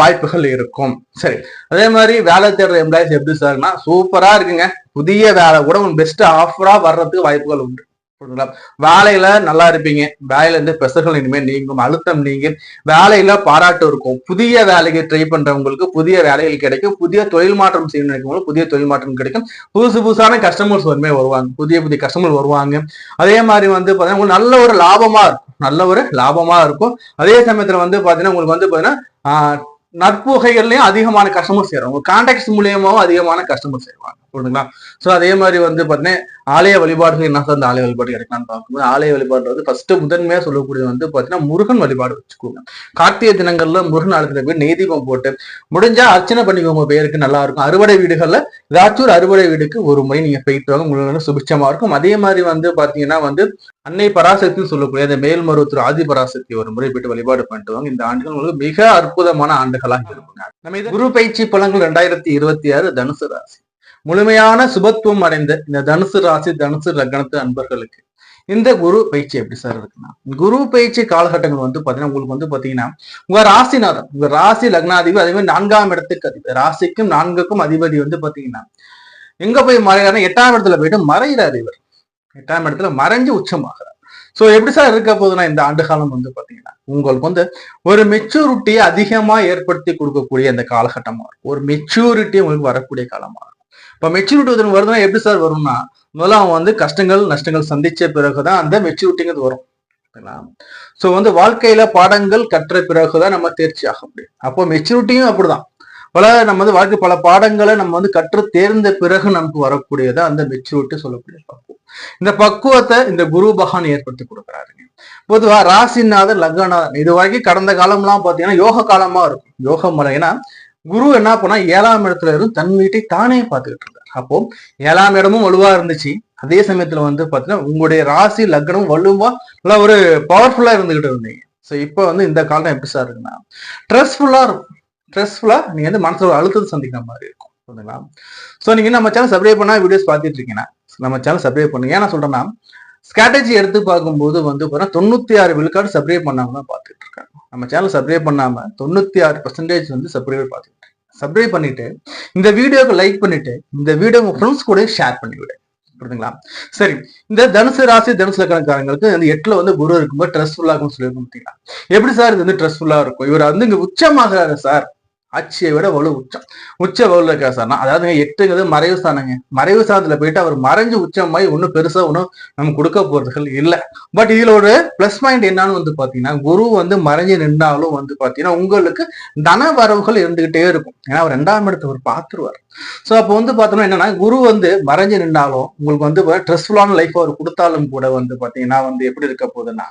வாய்ப்புகள் இருக்கும். சரி, அதே மாதிரி வேலை தேடுற எம்ப்ளாயிஸ் எப்படி சார்னா சூப்பரா இருக்குங்க. புதிய வேலை கூட உங்களுக்கு பெஸ்ட் ஆஃபரா வர்றதுக்கு வாய்ப்புகள் உண்டு. வேலையில நல்லா இருப்பீங்க. வேலையில இருந்து பெசர்கள் இனிமேல் நீங்கும், அழுத்தம் நீங்க வேலையில பாராட்டு இருக்கும். புதிய வேலைக்கு ட்ரை பண்றவங்களுக்கு புதிய வேலைகள் கிடைக்கும். புதிய தொழில் மாற்றம் செய்ய நினைக்கிறவங்களுக்கு புதிய தொழில் மாற்றம் கிடைக்கும். புதுசான கஸ்டமர்ஸ் வருவாங்க, புதிய கஸ்டமர் வருவாங்க. அதே மாதிரி வந்து பாத்தீங்கன்னா நல்ல ஒரு லாபமா இருக்கும், நல்ல ஒரு லாபமா இருக்கும். அதே சமயத்துல வந்து பாத்தீங்கன்னா உங்களுக்கு வந்து பாத்தீங்கன்னா நட்பு வகைகள்லயும் அதிகமான கஸ்டமர் சேருவாங்க. கான்டாக்ட்ஸ் மூலியமாவும் அதிகமான கஸ்டமர் சேருவாங்க. புரியுதுங்களா? சோ அதே மாதிரி வந்து பாத்தீங்கன்னா ஆலய வழிபாடுகள் என்ன சார் இந்த ஆலய வழிபாடு கிடைக்கலாம்னு பார்க்கும்போது ஆலய வழிபாடு வந்து ஃபர்ஸ்ட் முதன்மையா சொல்லக்கூடியது வந்து பாத்தீங்கன்னா முருகன் வழிபாடு வச்சுக்கோங்க. கார்த்திகை தினங்கள்ல முருகன் ஆலயத்துல போய் நெய்தீபம் போட்டு முடிஞ்சா அர்ச்சனை பண்ணிக்கோங்க, பேருக்கு நல்லா இருக்கும். அறுவடை வீடுகள்ல ஏதாச்சும் ஒரு அறுவடை வீடுக்கு ஒரு முறை நீங்க போயிட்டு வாங்க, உங்களுக்கு சுபிட்சமா இருக்கும். அதே மாதிரி வந்து பாத்தீங்கன்னா வந்து அன்னை பராசக்தின்னு சொல்லக்கூடிய அந்த மேல்மருவத்தூர் ஆதி பராசக்தி ஒரு முறை போயிட்டு வழிபாடு பண்ணிட்டு வாங்க. இந்த ஆண்டுகள் உங்களுக்கு மிக அற்புதமான ஆண்டுகளாக இருக்குங்க. நம்ம இது குரு பயிற்சி பலன்கள் 2026 தனுசு ராசி முழுமையான சுபத்துவம் அடைந்த இந்த தனுசு ராசி தனுசு லக்னத்து அன்பர்களுக்கு இந்த குரு பயிற்சி எப்படி சார் இருக்குன்னா குரு பயிற்சி காலகட்டங்கள் வந்து பாத்தீங்கன்னா உங்களுக்கு வந்து பாத்தீங்கன்னா உங்க ராசிநாதன் உங்க ராசி லக்னாதிபதி அதே மாதிரி 4ஆம் இடத்துக்கு அதிபதி ராசிக்கும் 4க்கும் அதிபதி வந்து பாத்தீங்கன்னா எங்க போய் மறைகிறாருன்னா 8ஆம் இடத்துல போயிட்டு மறைகிறார். இவர் 8ஆம் இடத்துல மறைஞ்சு உச்சமாகிறார். சோ எப்படி சார் இருக்க போதுன்னா இந்த ஆண்டு காலம் வந்து பாத்தீங்கன்னா உங்களுக்கு வந்து ஒரு மெச்சூரிட்டியை அதிகமா ஏற்படுத்தி கொடுக்கக்கூடிய அந்த காலகட்டமா இருக்கும். ஒரு மெச்சூரிட்டி உங்களுக்கு வரக்கூடிய காலமா இருக்கும். இப்ப மெச்சூரிட்டி வருதுன்னா எப்படி சார் வரும்னா முதல்ல அவன் வந்து கஷ்டங்கள் நஷ்டங்கள் சந்திச்ச பிறகுதான் அந்த மெச்சூரிட்டிங்கிறது வரும். சோ வந்து வாழ்க்கையில பாடங்கள் கற்ற பிறகுதான் நம்ம தேர்ச்சி ஆக முடியும். அப்போ மெச்சூரிட்டியும் அப்படிதான். நம்ம வந்து வாழ்க்கை பல பாடங்களை நம்ம வந்து கற்று தேர்ந்த பிறகு நமக்கு வரக்கூடியதான் அந்த மெச்சூரிட்டி சொல்லக்கூடிய பக்குவம். இந்த பக்குவத்தை இந்த குரு பகவான் ஏற்படுத்தி கொடுக்குறாருங்க. பொதுவா ராசிநாதன் லக்னநாதன் இது வரைக்கும் கடந்த காலம்லாம் பாத்தீங்கன்னா யோக காலமா இருக்கும், யோக மலை. ஏன்னா குரு என்ன பண்ணா 7ஆம் இடத்துல இருந்து தன் வீட்டை தானே பார்த்துக்கிட்டு இருந்தார். அப்போ 7ஆம் இடமும் வலுவா இருந்துச்சு, அதே சமயத்துல வந்து பாத்தீங்கன்னா உங்களுடைய ராசி லக்னம் வலுவா நல்லா ஒரு பவர்ஃபுல்லா இருந்துகிட்டு இருந்தீங்க. ஸோ இப்போ வந்து இந்த காலம் எப்படி சார் இருக்குன்னா ஸ்ட்ரெஸ்ஃபுல்லா இருக்கும். ஸ்ட்ரெஸ்ஃபுல்லா நீங்க வந்து மனசுல ஒரு அழுத்தத்தை சந்திக்கிற மாதிரி இருக்கும். புரியுதுங்களா? ஸோ நீங்க நம்ம சேனல் சப்ஸ்கிரைப் பண்ணா வீடியோஸ் பார்த்துட்டு இருக்கீங்கன்னா நம்ம சேனல் சப்ஸ்கிரைப் பண்ணுங்க. ஏன்னா சொல்றேன்னா ஸ்ட்ராட்டஜி எடுத்து பார்க்கும்போது வந்து 96 விழுக்காடு சப்ஸ்கிரைப் பண்ணாம தான் பார்த்துட்டு இருக்காங்க. நம்ம சேனல் சப்ஸ்கிரைப் பண்ணாம 96% வந்து சப்ஸ்கிரைப் பார்த்துட்டு சப்ஸ்கிரைப் பண்ணிட்டு இந்த வீடியோக்கு லைக் பண்ணிட்டு இந்த வீடியோ உங்க ஃப்ரெண்ட்ஸ் கூட ஷேர் பண்ணி விடு. புரியுதுங்களா? சரி, இந்த தனுசு ராசி தனுசு லக்னக்காரங்களுக்கு அந்த 8ல வந்து குரு இருக்கும்போது ஸ்ட்ரெஸ்ஃபுல்லா இருக்கும்னு சொல்லி எப்படி சார் இது வந்து ஸ்ட்ரெஸ்ஃபுல்லா இருக்கும்? இவர் வந்து இங்க உச்சமாகிறாரு சார், ஆட்சியை விட வலு உச்ச வலுல இருக்கா சார்னா, அதாவது 8ங்கிறது மறைவு ஸ்தானங்க. மறைவு ஸ்தானத்துல போயிட்டு அவர் மறைஞ்சு உச்சமாய் ஒன்னும் பெருசா ஒன்றும் நம்ம கொடுக்க போறதுகள் இல்லை. பட் இதுல ஒரு பிளஸ் பாயிண்ட் என்னன்னு வந்து பாத்தீங்கன்னா குரு வந்து மறைஞ்சு நின்றாலும் வந்து பாத்தீங்கன்னா உங்களுக்கு தன வரவுகள் இருந்துகிட்டே இருக்கும். ஏன்னா அவர் 2ஆம் இடத்தை அவர் பார்த்துருவார். ஸோ அப்போ வந்து பார்த்தோம்னா என்னன்னா குரு வந்து மறைஞ்சு நின்றாலும் உங்களுக்கு வந்து ஸ்ட்ரெஸ்ஃபுல்லான லைஃப் அவர் கொடுத்தாலும் கூட வந்து பாத்தீங்கன்னா வந்து எப்படி இருக்க போகுதுன்னா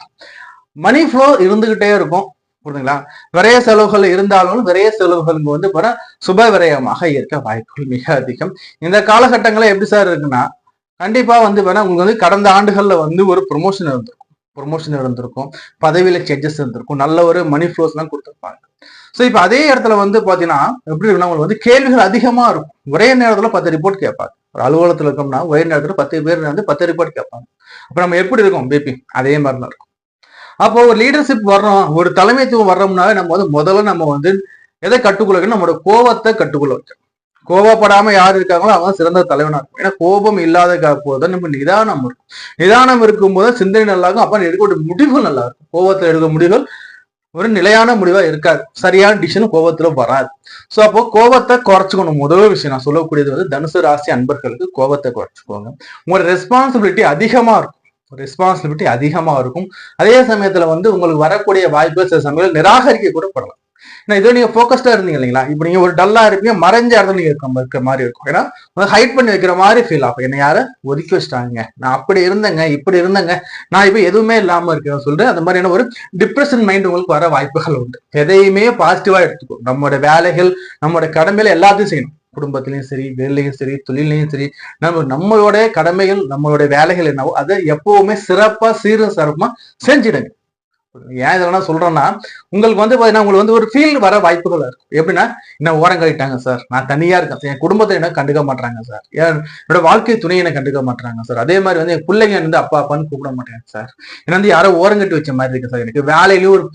மணி ஃப்ளோ இருந்துகிட்டே இருக்கும். புரியுதுங்களா? விரைய செலவுகள் இருந்தாலும் விரைய செலவுகள் வந்து சுப விரயமாக இருக்க வாய்ப்புகள் மிக அதிகம். இந்த காலகட்டங்கள எப்படி சார் இருக்குன்னா கண்டிப்பா வந்து உங்களுக்கு வந்து கடந்த ஆண்டுகள்ல வந்து ஒரு ப்ரொமோஷன் இருந்திருக்கும், பதவியில சேஞ்சஸ் இருந்திருக்கும், நல்ல ஒரு மணி ஃப்ளோஸ் எல்லாம் கொடுத்துருப்பாங்க. ஸோ இப்ப அதே இடத்துல வந்து பாத்தீங்கன்னா எப்படி இருக்குன்னா உங்களுக்கு வந்து கேள்விகள் அதிகமா இருக்கும். ஒரே நேரத்துல 10 ரிப்போர்ட் கேட்பாங்க. ஒரு அலுவலகத்துல இருக்கோம்னா ஒரே நேரத்துல 10 பேர் வந்து 10 ரிப்போர்ட் கேட்பாங்க. அப்ப நம்ம எப்படி இருக்கோம் பேபி? அதே மாதிரிதான் இருக்கும். அப்போ ஒரு லீடர்ஷிப் வர்றோம், ஒரு தலைமைத்துவம் வர்றோம்னாவே நம்ம வந்து முதல்ல நம்ம வந்து எதை கட்டுக்குள்ள வைக்கணும்? நம்மளோட கோபத்தை கட்டுக்குள்ள வைக்கணும். கோபப்படாம யார் இருக்காங்களோ அவங்க சிறந்த தலைவனா இருக்கும். ஏன்னா கோபம் இல்லாத போதுதான் நம்ம நிதானம் இருக்கும். நிதானம் இருக்கும்போது சிந்தனை நல்லா இருக்கும். அப்ப எடுக்கக்கூடிய முடிவுகள் நல்லா இருக்கும். கோபத்துல எடுக்க முடிவுகள் ஒரு நிலையான முடிவா இருக்காது. சரியான டிசிஷன் கோபத்துல வராது. சோ அப்போ கோபத்தை குறைச்சுக்கணும். முதல் விஷயம் நான் சொல்லக்கூடியது வந்து தனுசு ராசி அன்பர்களுக்கு கோபத்தை குறைச்சுக்கோங்க. உங்களோட ரெஸ்பான்சிபிலிட்டி அதிகமா இருக்கும். அதே சமயத்துல வந்து உங்களுக்கு வரக்கூடிய வாய்ப்பு சில சமயம் நிராகரிக்க கூட படலாம். ஏன்னா இதோ நீங்க போக்கஸ்டா இருந்தீங்க இல்லைங்களா, இப்ப நீங்க ஒரு டல்லா இருப்பீங்க, மறைஞ்ச இடத்துல நீங்க இருக்கிற மாதிரி இருக்கும். ஏன்னா ஹைட் பண்ணி வைக்கிற மாதிரி ஃபீல் ஆகும். என்ன யார ஒதுக்கி வச்சிட்டாங்க, நான் அப்படி இருந்தேங்க இப்படி இருந்தேங்க, நான் இப்ப எதுவுமே இல்லாம இருக்கேன்னு சொல்லிட்டு அந்த மாதிரியான ஒரு டிப்ரெஷன் மைண்ட் உங்களுக்கு வர வாய்ப்புகள் உண்டு. எதையுமே பாசிட்டிவா எடுத்துக்கும். நம்மளோட வேலைகள் நம்மளோட கடமையில எல்லாத்தையும் செய்யணும். குடும்பத்திலையும் சரி, வேலையும் சரி, தொழிலையும் சரி, நம்மளோட கடமைகள் நம்மளோட வேலைகள் என்னவோ அதை எப்பவுமே சிறப்பா சீரும் சிறப்பா செஞ்சிடுங்க. ஏன் இதெல்லாம் சொல்றேன்னா உங்களுக்கு வந்து பாத்தீங்கன்னா உங்களுக்கு வந்து ஒரு ஃபீல் வர வாய்ப்புகள் இருக்கும். எப்படின்னா என்ன ஓரம் கழிட்டாங்க சார், நான் தனியா இருக்கேன், என் குடும்பத்தை என்ன கண்டுக்க மாட்டாங்க சார், என்னோட வாழ்க்கை துணையை என்ன கண்டுக்க மாட்டாங்க சார், அதே மாதிரி வந்து என் பிள்ளைங்க வந்து அப்பா அப்பான்னு கூப்பிட மாட்டேங்க சார், என்ன வந்து யாரோ ஓரம் கட்டி வச்ச மாதிரி இருக்கு சார், எனக்கு வேலையிலயும்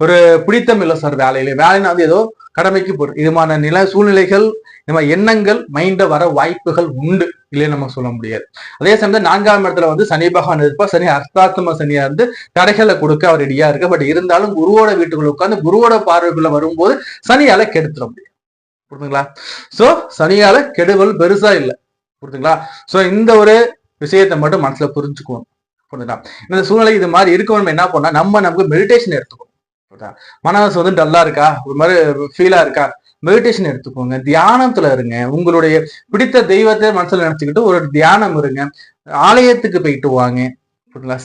ஒரு பிடித்தம் இல்லை சார், வேலைன்னு வந்து ஏதோ கடமைக்கு போடும். இதுமான சூழ்நிலைகள் இந்த மாதிரி எண்ணங்கள் மைண்ட வர வாய்ப்புகள் உண்டு, இல்லைன்னு நம்ம சொல்ல முடியாது. அதே சமயம் 4ஆம் இடத்துல வந்து சனி பகவான் இருப்பா. சனி அர்த்தாத்ம சனியா இருந்து தடைகளை கொடுக்க அவர் ரெடியா இருக்கு. பட் இருந்தாலும் குருவோட வீட்டுக்குள்ள உட்காந்து குருவோட பார்வைக்குள்ள வரும்போது சனியால கெடுத்துட முடியும். புரியுதுங்களா? சோ சனியால கெடுதல் பெருசா இல்லை. புரியுதுங்களா? சோ இந்த ஒரு விஷயத்தை மட்டும் மனசுல புரிஞ்சுக்குவோம். புரியுதுங்களா? இந்த சூழ்நிலை இது மாதிரி இருக்கணும் என்ன பண்ணா நமக்கு மெடிடேஷன் எடுத்துக்கணும். மனசு வந்து டல்லா இருக்கா, ஒரு மாதிரி ஃபீலா இருக்கா, மெடிடேஷன் எடுத்துக்கோங்க, தியானத்துல இருங்க. உங்களுடைய பிடித்த தெய்வத்தை மனசுல நினைச்சுக்கிட்டு ஒரு தியானம் இருங்க. ஆலயத்துக்கு போயிட்டு வாங்க.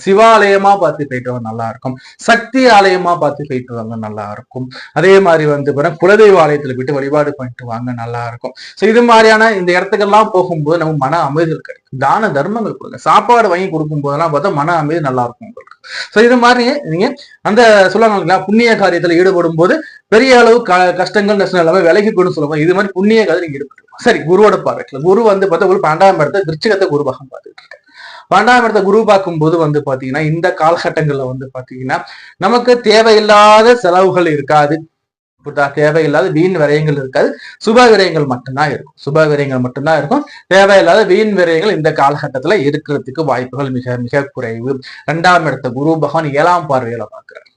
சிவாலயமா பார்த்து போயிட்டு வாங்க, நல்லா இருக்கும். சக்தி ஆலயமா பார்த்து போயிட்டு வாங்க, நல்லா இருக்கும். அதே மாதிரி வந்து குலதெய்வ ஆலயத்துல போயிட்டு வழிபாடு பண்ணிட்டு வாங்க, நல்லா இருக்கும். சோ இது மாதிரியான இந்த இடத்துக்கெல்லாம் போகும்போது நம்ம மன அமைதல் கிடைக்கும். தான தர்மங்கள் கொடுங்க, சாப்பாடு வாங்கி கொடுக்கும் போதெல்லாம் பார்த்தா மன அமைதி நல்லா இருக்கும் உங்களுக்கு. சோ இது மாதிரி நீங்க அந்த சொல்லுவாங்க புண்ணிய காரியத்துல ஈடுபடும் போது பெரிய அளவு கஷ்டங்கள் நஷ்டம் எல்லாமே விலகி கொண்டு சொல்லுவாங்க. இது மாதிரி புண்ணிய காரியம் நீங்க ஈடுபட்டு சரி. குருவோட பார்வைக்குல குரு வந்து பார்த்தா உங்களுக்கு 12ஆம் இடத்தை விருச்சிகத்தை குரு பாகம் பார்த்துட்டு இருக்க. 12ஆம் இடத்தை குரு பார்க்கும்போது வந்து பாத்தீங்கன்னா இந்த காலகட்டங்கள்ல வந்து பாத்தீங்கன்னா நமக்கு தேவையில்லாத செலவுகள் இருக்காது. தேவையில்லாத வீண் விரயங்கள் இருக்காது. சுப விரயங்கள் மட்டும்தான் இருக்கும். தேவையில்லாத வீண் விரயங்கள் இந்த காலகட்டத்துல இருக்கிறதுக்கு வாய்ப்புகள் மிக மிக குறைவு. 2ஆம் இடத்த குரு பகவான் 7ஆம் பார்வையில பாக்குறாரு.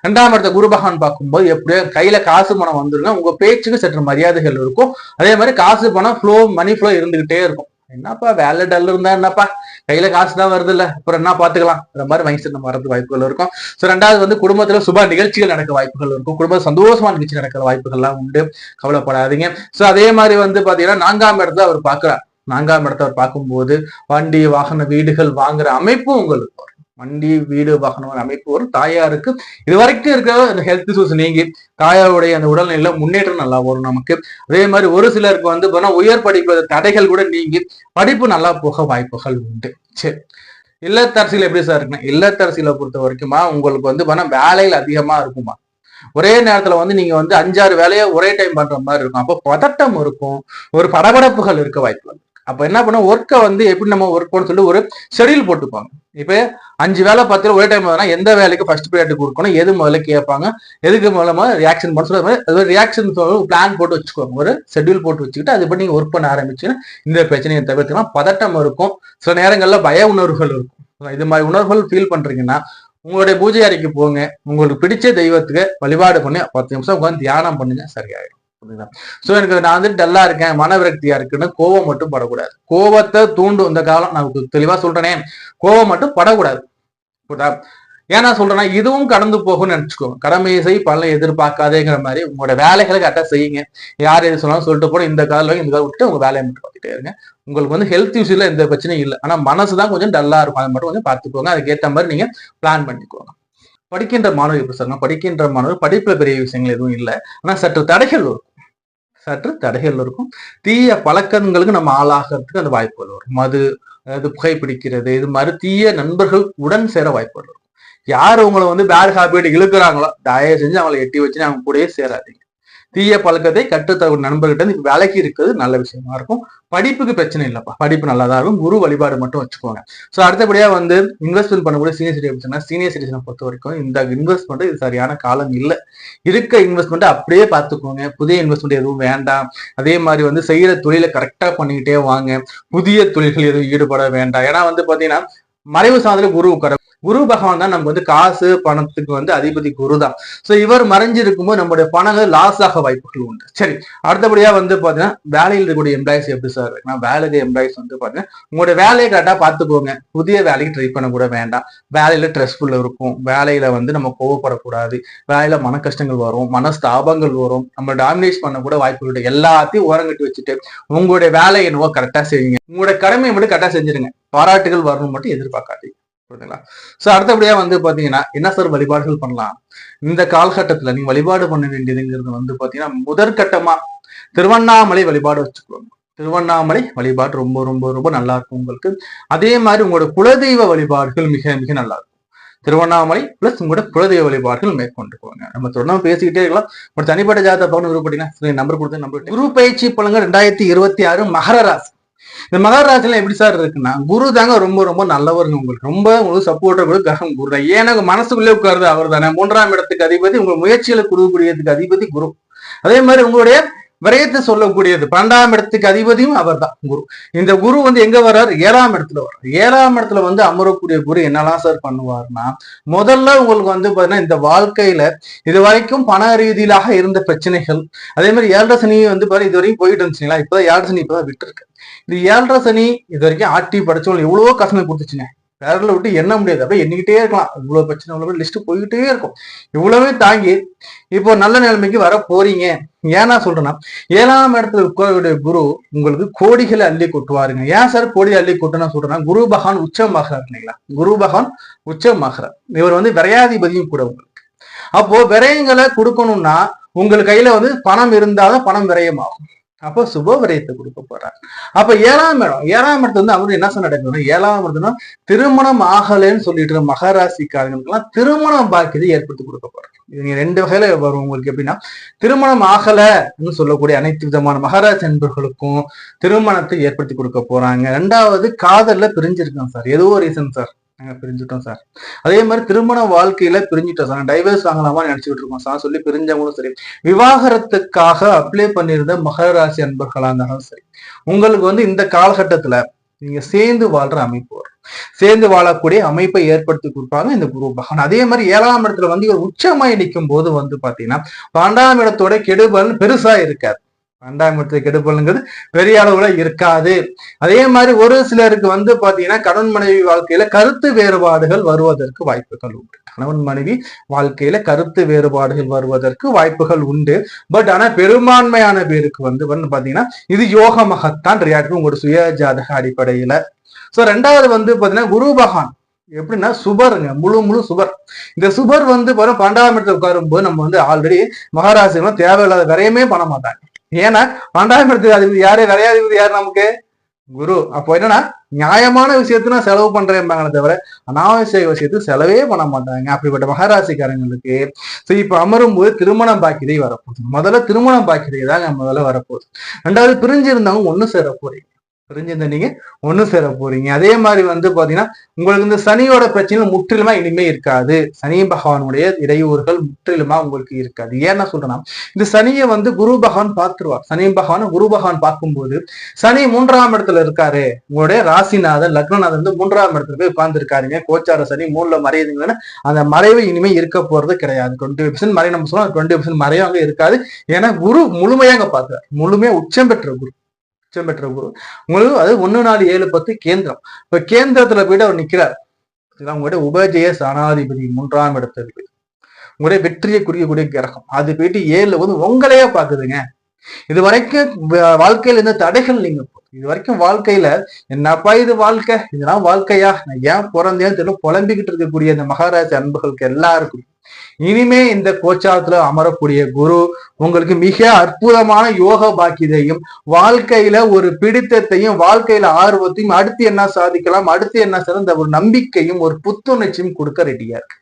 2ஆம் இடத்த குரு பகவான் பார்க்கும்போது எப்படியோ கையில காசு பணம் வந்துருங்க. உங்க பேச்சுக்கு சற்று மரியாதைகள் இருக்கும். அதே மாதிரி காசு பணம் மணி ஃப்ளோ இருந்துகிட்டே இருக்கும். என்னப்பா வேலை டல் இருந்தா என்னப்பா, கையில காசு தான் வருது இல்ல, அப்புறம் என்ன பாத்துக்கலாம், அந்த மாதிரி மைண்ட் செட் நம்ம வரது வாய்ப்புகள் இருக்கும். சோ ரெண்டாவது வந்து குடும்பத்துல சுப நிகழ்ச்சிகள் நடக்க வாய்ப்புகள் இருக்கும். குடும்ப சந்தோஷமான நிகழ்ச்சி நடக்கிற வாய்ப்புகள்லாம் உண்டு, கவலைப்படாதீங்க. சோ அதே மாதிரி வந்து பாத்தீங்கன்னா 4ஆம் இடத்துல அவர் பாக்குறார். 4ஆம் இடத்தை அவர் பார்க்கும்போது வண்டி வாகன வீடுகள் வாங்குற அமைப்பும் உங்களுக்கு வரும். வண்டி வீடு வாகனம் அமைப்பு வரும். தாயாருக்கு இது வரைக்கும் இருக்கிற அந்த ஹெல்த் இஷ்யூஸ் நீங்கி தாயாருடைய அந்த உடல்நிலையில முன்னேற்றம் நல்லா வரும் நமக்கு. அதே மாதிரி ஒரு சிலருக்கு வந்து உயர் படிப்பு தடைகள் கூட நீங்கி படிப்பு நல்லா போக வாய்ப்புகள் உண்டு. சரி, இல்லத்தரசியல் எப்படி சார் இருக்குன்னா, இல்லத்தரசியலை பொறுத்த வரைக்குமா உங்களுக்கு வந்து வேலைகள் அதிகமா இருக்குமா, ஒரே நேரத்துல வந்து நீங்க வந்து 5-6 வேலையை ஒரே டைம் பண்ற மாதிரி இருக்கும். அப்போ பதட்டம் இருக்கும், ஒரு படபடப்புகள் இருக்க வாய்ப்பு. அப்ப என்ன பண்ண, ஒர்க்கை வந்து எப்படி நம்ம ஒர்க் பண்ண சொல்லி ஒரு ஷெடியூல் போட்டுப்பாங்க. இப்ப 5 வேலை 10 ஒரே டைம் எந்த வேலைக்கு ஃபர்ஸ்ட் ப்ரையாரிட்டி கொடுக்கணும், எது முதல்ல கேட்பாங்க, எதுக்கு மூலமா ரியாக்ஷன் பண்ண சொல்லி ரியாக்ஷன் பிளான் போட்டு வச்சுக்கோங்க, ஒரு ஷெடியூல் போட்டு வச்சுக்கிட்டு அது பண்ணி ஒர்க் பண்ண ஆரம்பிச்சுன்னா இந்த பிரச்சனையை தவிர்த்துக்கலாம். பதட்டம் இருக்கும், சில நேரங்கள்ல பய உணர்வுகள் இருக்கும். இது மாதிரி உணர்வுகள் ஃபீல் பண்றீங்கன்னா உங்களுடைய பூஜை அறைக்கு போங்க, உங்களுக்கு பிடிச்ச தெய்வத்துக்கு வழிபாடு பண்ணி 10 நிமிஷம் உட்காந்து தியானம் பண்ணுங்க, சரியாயிடும். சோ எனக்கு நான் வந்து டல்லா இருக்கேன், மன விரக்தியா இருக்குன்னு கோவம் மட்டும் படக்கூடாது. கோவத்தை தூண்டும் இந்த காலம், நான் தெளிவா சொல்றேனே, கோவம் மட்டும் படக்கூடாது. ஏன்னா சொல்றேன்னா இதுவும் கடந்து போகும்னு நினைச்சுக்கோங்க. கடமையை செய் பலனை எதிர்பார்க்காதேங்கிற மாதிரி உங்களோட வேலைகளை கரெக்டா செய்யுங்க. யார் எது சொன்னாலும் சொல்லிட்டு போன இந்த காலம் இந்த காலம் விட்டு உங்க வேலையை மட்டும் பார்த்துட்டே இருங்க. உங்களுக்கு வந்து ஹெல்த் இஷ்யூல எந்த பிரச்சனையும் இல்லை, ஆனா மனசுதான் கொஞ்சம் டல்லா இருக்கும், அதை மட்டும் கொஞ்சம் பார்த்துக்கோங்க. அதுக்கேற்ற மாதிரி நீங்க பிளான் பண்ணிக்கோங்க. படிக்கின்ற மாணவர் எப்படி சொல்லுங்க, படிக்கின்ற மாணவர் படிப்புல பெரிய விஷயங்கள் எதுவும் இல்லை, ஆனா சற்று தடைகள் இருக்கும். தீய பழக்கங்களுக்கு நம்ம ஆளாகிறதுக்கு அந்த வாய்ப்புகள் வரும். மது, அதாவது புகைப்பிடிக்கிறது, இது மாதிரி தீய நண்பர்கள் உடன் சேர வாய்ப்புகள் இருக்கும். யார் உங்களை வந்து பேட் ஹாபிட் இழுக்கிறாங்களோ தயவு செஞ்சு அவங்களை எட்டி வச்சு அவங்க கூடயே சேராதீங்க. தீய பழக்கத்தை கற்றுத்தரும் நண்பர்கிட்ட இருந்து விலகி இருக்கிறது நல்ல விஷயமா இருக்கும். படிப்புக்கு பிரச்சனை இல்லப்பா, படிப்பு நல்லாதான் இருக்கும். குரு வழிபாடு மட்டும் வச்சுக்கோங்க. ஸோ அடுத்தபடியா வந்து இன்வெஸ்ட்மெண்ட் பண்ணக்கூடிய சீனியர் சிட்டிசன், சீனியர் சிட்டிசனை பொறுத்த வரைக்கும் இந்த இன்வெஸ்ட்மெண்ட் இது சரியான காலம் இல்லை. இருக்க இன்வெஸ்ட்மெண்ட் அப்படியே பார்த்துக்கோங்க, புதிய இன்வெஸ்ட்மெண்ட் எதுவும் வேண்டாம். அதே மாதிரி வந்து செய்யற தொழிலை கரெக்டா பண்ணிக்கிட்டே வாங்க, புதிய தொழில்கள் எதுவும் ஈடுபட வேண்டாம். ஏன்னா வந்து பாத்தீங்கன்னா மறைவு சாதனை குரு பகவான் தான் நமக்கு வந்து காசு பணத்துக்கு வந்து அதிபதி குரு தான். சோ இவர் மறைஞ்சு இருக்கும்போது நம்மளுடைய பணங்கள் லாஸ் ஆக வாய்ப்புகள் உண்டு. சரி, அடுத்தபடியா வந்து பாத்தீங்கன்னா வேலையில் இருக்கக்கூடிய எம்ப்ளாயிஸ் எப்படி சார் இருக்குன்னா, வேலைக்கு எம்ப்ளாயிஸ் வந்து பாத்தீங்கன்னா உங்களுடைய வேலையை கரெக்டா பாத்துக்கோங்க. புதிய வேலைக்கு ட்ரை பண்ண கூட வேண்டாம். வேலையில ஸ்ட்ரெஸ்ஃபுல் இருக்கும், வேலையில வந்து நம்ம கோவப்படக்கூடாது, வேலையில மன கஷ்டங்கள் வரும், மனஸ்தாபங்கள் வரும், நம்ம டாமினேட் பண்ண கூட வாய்ப்புகள். எல்லாத்தையும் ஓரங்கட்டி வச்சுட்டு உங்களுடைய வேலையை என்னவோ கரெக்டா செய்யுங்க, உங்களுடைய கடமையை மட்டும் கரெக்டா செஞ்சிருங்க. பாராட்டுகள் வரணும் மட்டும் எதிர்பார்க்காதீங்க. சோ அடுத்தபடியா வந்து பாத்தீங்கன்னா என்ன சார் வழிபாடுகள் பண்ணலாம் இந்த காலகட்டத்துல, நீங்க வழிபாடு பண்ண வேண்டியதுங்கிறது வந்து பாத்தீங்கன்னா முதற்கட்டமா திருவண்ணாமலை வழிபாடு வச்சுக்கோங்க. திருவண்ணாமலை வழிபாடு ரொம்ப ரொம்ப ரொம்ப நல்லா இருக்கும் உங்களுக்கு. அதே மாதிரி உங்களோட குலதெய்வ வழிபாடுகள் மிக மிக நல்லா இருக்கும். திருவண்ணாமலை பிளஸ் உங்களோட குலதெய்வ வழிபாடுகள் மேற்கொண்டு போவாங்க. நம்ம தொடர்ந்து பேசிக்கிட்டே இருக்கலாம். ஒரு தனிப்பட்ட ஜாதக பலன் விருப்பப்பட்டீங்கன்னா நம்பர் கொடுத்து நம்பர். குரு பயிற்சி பலன்கள் 2026 மகர ராசி. இந்த மகர ராசியில எப்படி சார் இருக்குன்னா, குரு தாங்க ரொம்ப ரொம்ப நல்லவருங்க. உங்களுக்கு சப்போர்ட்டா கூட கிரகம் குரு தான். ஏன்னா மனசுக்குள்ளே உட்காருது அவர் தானே. 3ஆம் இடத்துக்கு அதிபதி, உங்க முயற்சிகளை கொடுக்கக்கூடியதுக்கு அதிபதி குரு. அதே மாதிரி உங்களுடைய விரயத்தை சொல்லக்கூடியது 12ஆம் இடத்துக்கு அதிபதியும் அவர் தான் குரு. இந்த குரு வந்து எங்க வர்றாரு, 7ஆம் இடத்துல வர்றாரு. 7ஆம் இடத்துல வந்து அமரக்கூடிய குரு என்னெல்லாம் சார் பண்ணுவார்னா, முதல்ல உங்களுக்கு வந்து பாத்தீங்கன்னா இந்த வாழ்க்கையில இது வரைக்கும் பண ரீதியிலாக இருந்த பிரச்சனைகள், அதே மாதிரி 7.5 சனி வந்து பாரு இது வரைக்கும் போயிட்டு இருந்துச்சுங்களா, இப்பதான் 7.5 சனி இப்பதான் விட்டு இருக்கு. இது 7.5 சனி இது வரைக்கும் ஆட்டி படைச்சவங்க எவ்வளவோ கஷ்டங்களை கொடுத்துச்சுங்க. பேரல விட்டு எண்ண முடியாது, அப்படியே எண்ணிக்கிட்டே இருக்கலாம். இவ்வளவு பிரச்சனை இவ்வளவு லிஸ்ட் போய்கிட்டே இருக்கும். இவ்வளவே தாங்கி இப்போ நல்ல நிலைமைக்கு வர போறீங்க. ஏன்னா சொல்றேன்னா 7ஆம் இடத்துல இருக்கக்கூடிய குரு உங்களுக்கு கோடிகளை அள்ளி கொட்டுவாருங்க. ஏன் சார் கோடி அள்ளி கொட்டுனா சொல்றேன்னா, குரு பகவான் உச்சமாகிறார் இல்லைங்களா, குரு பகவான் உச்சமாகிறார். இவர் வந்து விரையாதிபதியும் கூட உங்களுக்கு. அப்போ விரயங்களை கொடுக்கணும்னா உங்களுக்கு கையில வந்து பணம் இருந்தாலும் பணம் விரயமாகும். அப்போ சுப விரயத்தை கொடுக்க போறார். அப்ப 7ஆம் இடத்துல வந்து அவரு என்ன சார் நடக்கணும், 7ஆம் இடத்துல திருமணம் ஆகலைன்னு சொல்லிட்டு மகராசிக்காரங்களுக்கெல்லாம் திருமணம் பாக்கியதை ஏற்படுத்தி கொடுக்க போறாரு. இவங்க 2 வகையில வரும் உங்களுக்கு. எப்படின்னா, திருமணம் ஆகலைன்னு சொல்லக்கூடிய அனைத்து விதமான மகராசி நண்பர்களுக்கும் திருமணத்தை ஏற்படுத்தி கொடுக்க போறாங்க. 2வது காதல்ல பிரிஞ்சிருக்கோம் சார், ஏதோ ரீசன் சார் நாங்க பிரிஞ்சுட்டோம் சார். அதே மாதிரி திருமண வாழ்க்கையில பிரிஞ்சுட்டோம் சார், டைவர்ஸ் வாங்கலாமா நினைச்சுக்கிட்டு இருக்கோம் சார் சொல்லி பிரிஞ்சவங்களும் சரி, விவாகரத்துக்காக அப்ளை பண்ணியிருந்த மகர ராசி அன்பர்களா இருந்தாலும் சரி, உங்களுக்கு வந்து இந்த காலகட்டத்துல நீங்க சேர்ந்து வாழ்ற அமைப்பு வரும். சேர்ந்து வாழக்கூடிய அமைப்பை ஏற்படுத்தி கொடுப்பாங்க இந்த குரு பகவான். அதே மாதிரி 7ஆம் இடத்துல வந்து இவர் உச்சமாய் நிற்கும் போது வந்து பாத்தீங்கன்னா 12ஆம் இடத்தோட கெடுபலன் பெருசா இருக்காது. ரெண்டாம் இடத்துக்கு கெடுபலன்கிறது பெரிய அளவுல இருக்காது. அதே மாதிரி ஒரு சிலருக்கு வந்து பாத்தீங்கன்னா கணவன் மனைவி வாழ்க்கையில கருத்து வேறுபாடுகள் வருவதற்கு வாய்ப்புகள் உண்டு. கணவன் மனைவி வாழ்க்கையில கருத்து வேறுபாடுகள் வருவதற்கு வாய்ப்புகள் உண்டு. பட் ஆனா பெரும்பான்மையான பேருக்கு வந்து பாத்தீங்கன்னா இது யோகமாகத்தான் ரியாக்ட் உங்களோட சுய ஜாதக அடிப்படையில. சோ ரெண்டாவது வந்து பாத்தீங்கன்னா குரு பகவான் எப்படின்னா சுபருங்க, முழு சுபர். இந்த சுபர் வந்து 12ஆம் இடத்துல உட்காரும் போது நம்ம வந்து ஆல்ரெடி மகாராசிலாம் தேவையில்லாத விரையமே பண்ண மாட்டாங்க. ஏன்னா 12ஆம் இடத்துக்கு அதிபதி யாரு, விரையாதிபதி யாரு நமக்கு குரு. அப்போ என்னன்னா நியாயமான விஷயத்துல செலவு பண்றேன்பாங்களே தவிர அனாவசிய விஷயத்துக்கு செலவே பண்ண மாட்டாங்க. அப்படிப்பட்ட மகாராசிக்காரங்களுக்கு இப்ப அமரும் போது திருமணம் பாக்கியதை வரப்போகுது. முதல்ல திருமணம் பாக்கியதை தாங்க முதல்ல வரப்போகுது. ரெண்டாவது பிரிஞ்சு இருந்தவங்க ஒண்ணு சேர போறீங்க. பிரிஞ்சிருந்த நீங்க ஒண்ணு சேர போறீங்க. அதே மாதிரி வந்து பாத்தீங்கன்னா உங்களுக்கு இந்த சனியோட பிரச்சனை முற்றிலுமா இனிமே இருக்காது. சனி பகவானுடைய இடையூறுகள் முற்றிலுமா உங்களுக்கு இருக்காது. ஏன்னா சொல்றேன்னா இந்த சனியை வந்து குரு பகவான் பார்த்துருவார். சனி பகவான் குரு பகவான் பார்க்கும்போது சனி 3ஆம் இடத்துல இருக்காரு. உங்களுடைய ராசிநாதன் லக்னநாதன் வந்து 3ஆம் இடத்துல போய் உட்கார்ந்து இருக்காருங்க. கோச்சார சனி 3ல மறையுதுங்கன்னா அந்த மறைவு இனிமே இருக்க போறது கிடையாது. 20% மறை நம்ம சொன்னா 20% மறையும் அங்க இருக்காது. ஏன்னா குரு முழுமையாக பார்க்கிறார். முழுமையா உச்சம் பெற்ற குரு. உங்களுக்கு அது 1 4 7 10 கேந்திரம். இப்ப கேந்திரத்துல போயிட்டு அவர் நிக்கிறார். உங்களுடைய உபஜய ஸ்தானாதிபதி 3ஆம் இடத்துல உங்களுடைய வெற்றியை குறிக்கக்கூடிய கிரகம் அது போயிட்டு 7 வந்து உங்களையே பாக்குதுங்க. இது வரைக்கும் வாழ்க்கையில இருந்த தடைகள் நீங்க இது வரைக்கும் வாழ்க்கையில என்னப்பா இது வாழ்க்கை, இதெல்லாம் வாழ்க்கையா, நான் ஏன் பிறந்தேன்னு தெரியல புலம்பிக்கிட்டு இருக்கக்கூடிய இந்த மகாராஜ அன்புகளுக்கு எல்லாருக்கும் இனிமே இந்த கோச்சாரத்துல அமரக்கூடிய குரு உங்களுக்கு மிக அற்புதமான யோக பாக்கியத்தையும் வாழ்க்கையில ஒரு பிடித்தத்தையும் வாழ்க்கையில ஆர்வத்தையும் அடுத்து என்ன சாதிக்கலாம், அடுத்து என்ன சிறந்த ஒரு நம்பிக்கையும் ஒரு புத்துணர்ச்சியும் கொடுக்க ரெடியா இருக்கு.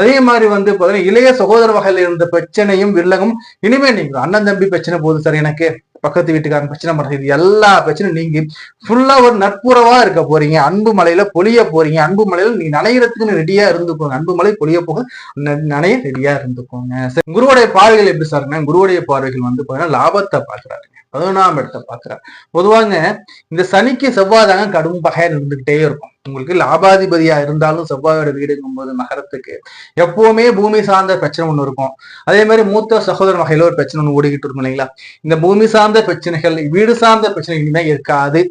அதே மாதிரி வந்து பாத்தீங்கன்னா இளைய சகோதர வகையில இருந்த பிரச்சனையும் வில்லகம் இனிமே நீங்க அண்ணன் தம்பி பிரச்சனை போகுது சார், எனக்கு பக்கத்து வீட்டுக்காரன் பிரச்சனை பண்றது எல்லா பிரச்சனையும் நீங்க ஃபுல்லா ஒரு நட்புறவா இருக்க போறீங்க. அன்பு மலையில பொழிய போறீங்க. அன்பு மலையில நீ நனைகிறதுக்கு ரெடியா இருந்துக்கோங்க. அன்பு மலை பொழிய போக நனைய ரெடியா இருந்துக்கோங்க. குருவுடைய பார்வைகள் எப்படி சாருங்க? குருவுடைய பார்வைகள் வந்து பாத்தீங்கன்னா லாபத்தை பாக்குறாரு. 11ஆம் இடத்தை பாக்குறாரு. பொதுவாங்க இந்த சனிக்கு செவ்வாய் தாங்க கடும் பகையா இருந்துகிட்டே இருக்கும். உங்களுக்கு லாபாதிபதியா இருந்தாலும் செவ்வாயோட வீடுங்கும் போது மகரத்துக்கு எப்பவுமே பூமி சார்ந்த பிரச்சனை ஒண்ணு இருக்கும். அதே மாதிரி மூத்த சகோதர வகையில ஒரு பிரச்சனை ஒண்ணு ஓடிக்கிட்டு இருக்கும் இல்லைங்களா? இந்த பூமி சார்ந்த பிரச்சனைகள் வீடு சார்ந்த பிரச்சனை இனிமே இருக்காது.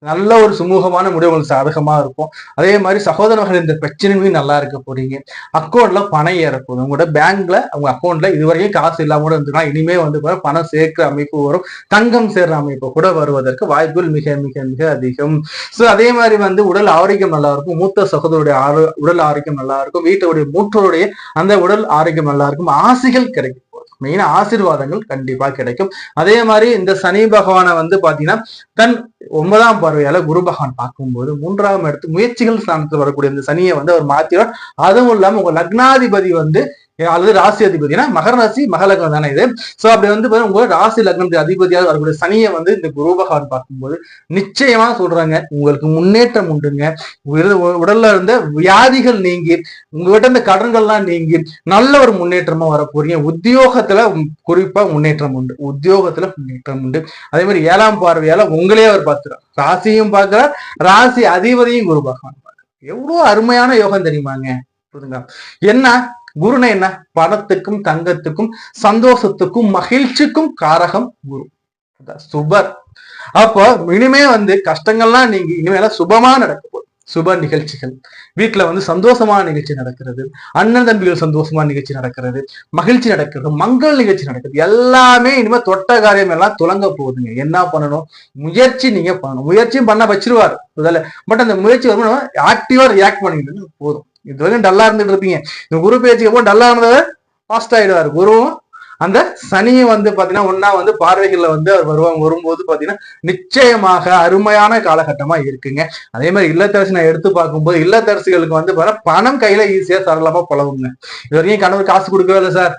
நல்ல ஒரு சுமூகமான முடிவுகள் சாதகமா இருக்கும். அதே மாதிரி சகோதரர்கள் இந்த பிரச்சனையும் நல்லா இருக்க போறீங்க. அக்கௌண்ட்ல பணம் ஏறப்போகுது. உங்களோட பேங்க்ல உங்க அக்கௌண்ட்ல இதுவரைக்கும் காசு இல்லாம கூட இருந்துக்கலாம். இனிமே வந்து பணம் சேர்க்கிற அமைப்பு வரும். தங்கம் சேர்ற அமைப்பு கூட வருவதற்கு வாய்ப்புகள் மிக மிக மிக அதிகம். சோ அதே மாதிரி வந்து உடல் ஆரோக்கியம் நல்லா இருக்கும். மூத்த சகோதரருடைய உடல் ஆரோக்கியம் நல்லா இருக்கும். வீட்டுடைய மூற்றோருடைய அந்த உடல் ஆரோக்கியம் நல்லா இருக்கும். ஆசைகள் கிடைக்கும். மெயினா ஆசீர்வாதங்கள் கண்டிப்பா கிடைக்கும். அதே மாதிரி இந்த சனி பகவானை வந்து பாத்தீங்கன்னா தன் 9ஆம் பார்வையால குரு பகவான் பார்க்கும்போது 3ஆம் இடத்து முயற்சிகள் ஸ்தானத்துல வரக்கூடிய இந்த சனியை வந்து அவர் மாத்திவார். அதுவும் இல்லாம உங்க லக்னாதிபதி வந்து அல்லது ராசி அதிபதினா மகர ராசி மகலக்னம் தானே இது. சோ அப்படி வந்து உங்க ராசி லக்னத்துக்கு அதிபதியாக வரக்கூடிய சனியை வந்து இந்த குரு பகவான் பார்க்கும்போது நிச்சயமா சொல்றாங்க உங்களுக்கு முன்னேற்றம் உண்டுங்க. உடல்ல இருந்த வியாதிகள் நீங்கி உங்ககிட்ட இந்த கடன்கள்லாம் நீங்கி நல்ல ஒரு முன்னேற்றமா வரப்போறீங்க. உத்தியோகத்துல குறிப்பா முன்னேற்றம் உண்டு. உத்தியோகத்துல முன்னேற்றம் உண்டு. அதே மாதிரி 7ஆம் பார்வையால உங்களே அவர் பார்க்கிறார். ராசியும் பார்க்கிறார், ராசி அதிபதியும் குரு பகவான் பார்க்கிறார். எவ்வளவு அருமையான யோகம் தெரியுமாங்க. புரியுதுங்களா? என்ன குருனை என்ன பணத்துக்கும் தங்கத்துக்கும் சந்தோஷத்துக்கும் மகிழ்ச்சிக்கும் காரகம் குரு சுபர். அப்போ இனிமே வந்து கஷ்டங்கள்லாம் நீங்க இனிமேல சுபமா நடக்க போகுது. சுப நிகழ்ச்சிகள் வீட்டுல வந்து சந்தோஷமான நிகழ்ச்சி நடக்கிறது. அண்ணன் தம்பிகள் சந்தோஷமான நிகழ்ச்சி நடக்கிறது. மகிழ்ச்சி நடக்கிறது. மங்கள் நிகழ்ச்சி நடக்கிறது. எல்லாமே இனிமே தொட்ட காரியம் எல்லாம் துலங்க போகுதுங்க. என்ன பண்ணணும்? முயற்சி நீங்க பண்ணணும். முயற்சியும் பண்ண வச்சிருவாரு. பட் அந்த முயற்சி வந்து ஆக்டிவா ரியாக்ட் பண்ணிக்கிட்டு போதும். இது வரைக்கும் டல்லா இருந்துட்டு இருப்பீங்க. இந்த குரு பேச்சுக்கு போது டல்லா இருந்தவர் ஃபாஸ்ட் ஆயிடுவாரு. குருவும் அந்த சனியும் வந்து பாத்தீங்கன்னா ஒன்னா வந்து பார்வைகள்ல வந்து அவர் வரும்போது பாத்தீங்கன்னா நிச்சயமாக அருமையான காலகட்டமா இருக்குங்க. அதே மாதிரி இல்லத்தரசி நான் எடுத்து பார்க்கும்போது இல்லத்தரசிகளுக்கு வந்து பணம் கையில ஈஸியா சரளமா பழகுங்க. இது வரைக்கும் கணவர் காசு கொடுக்கவே இல்லை சார்,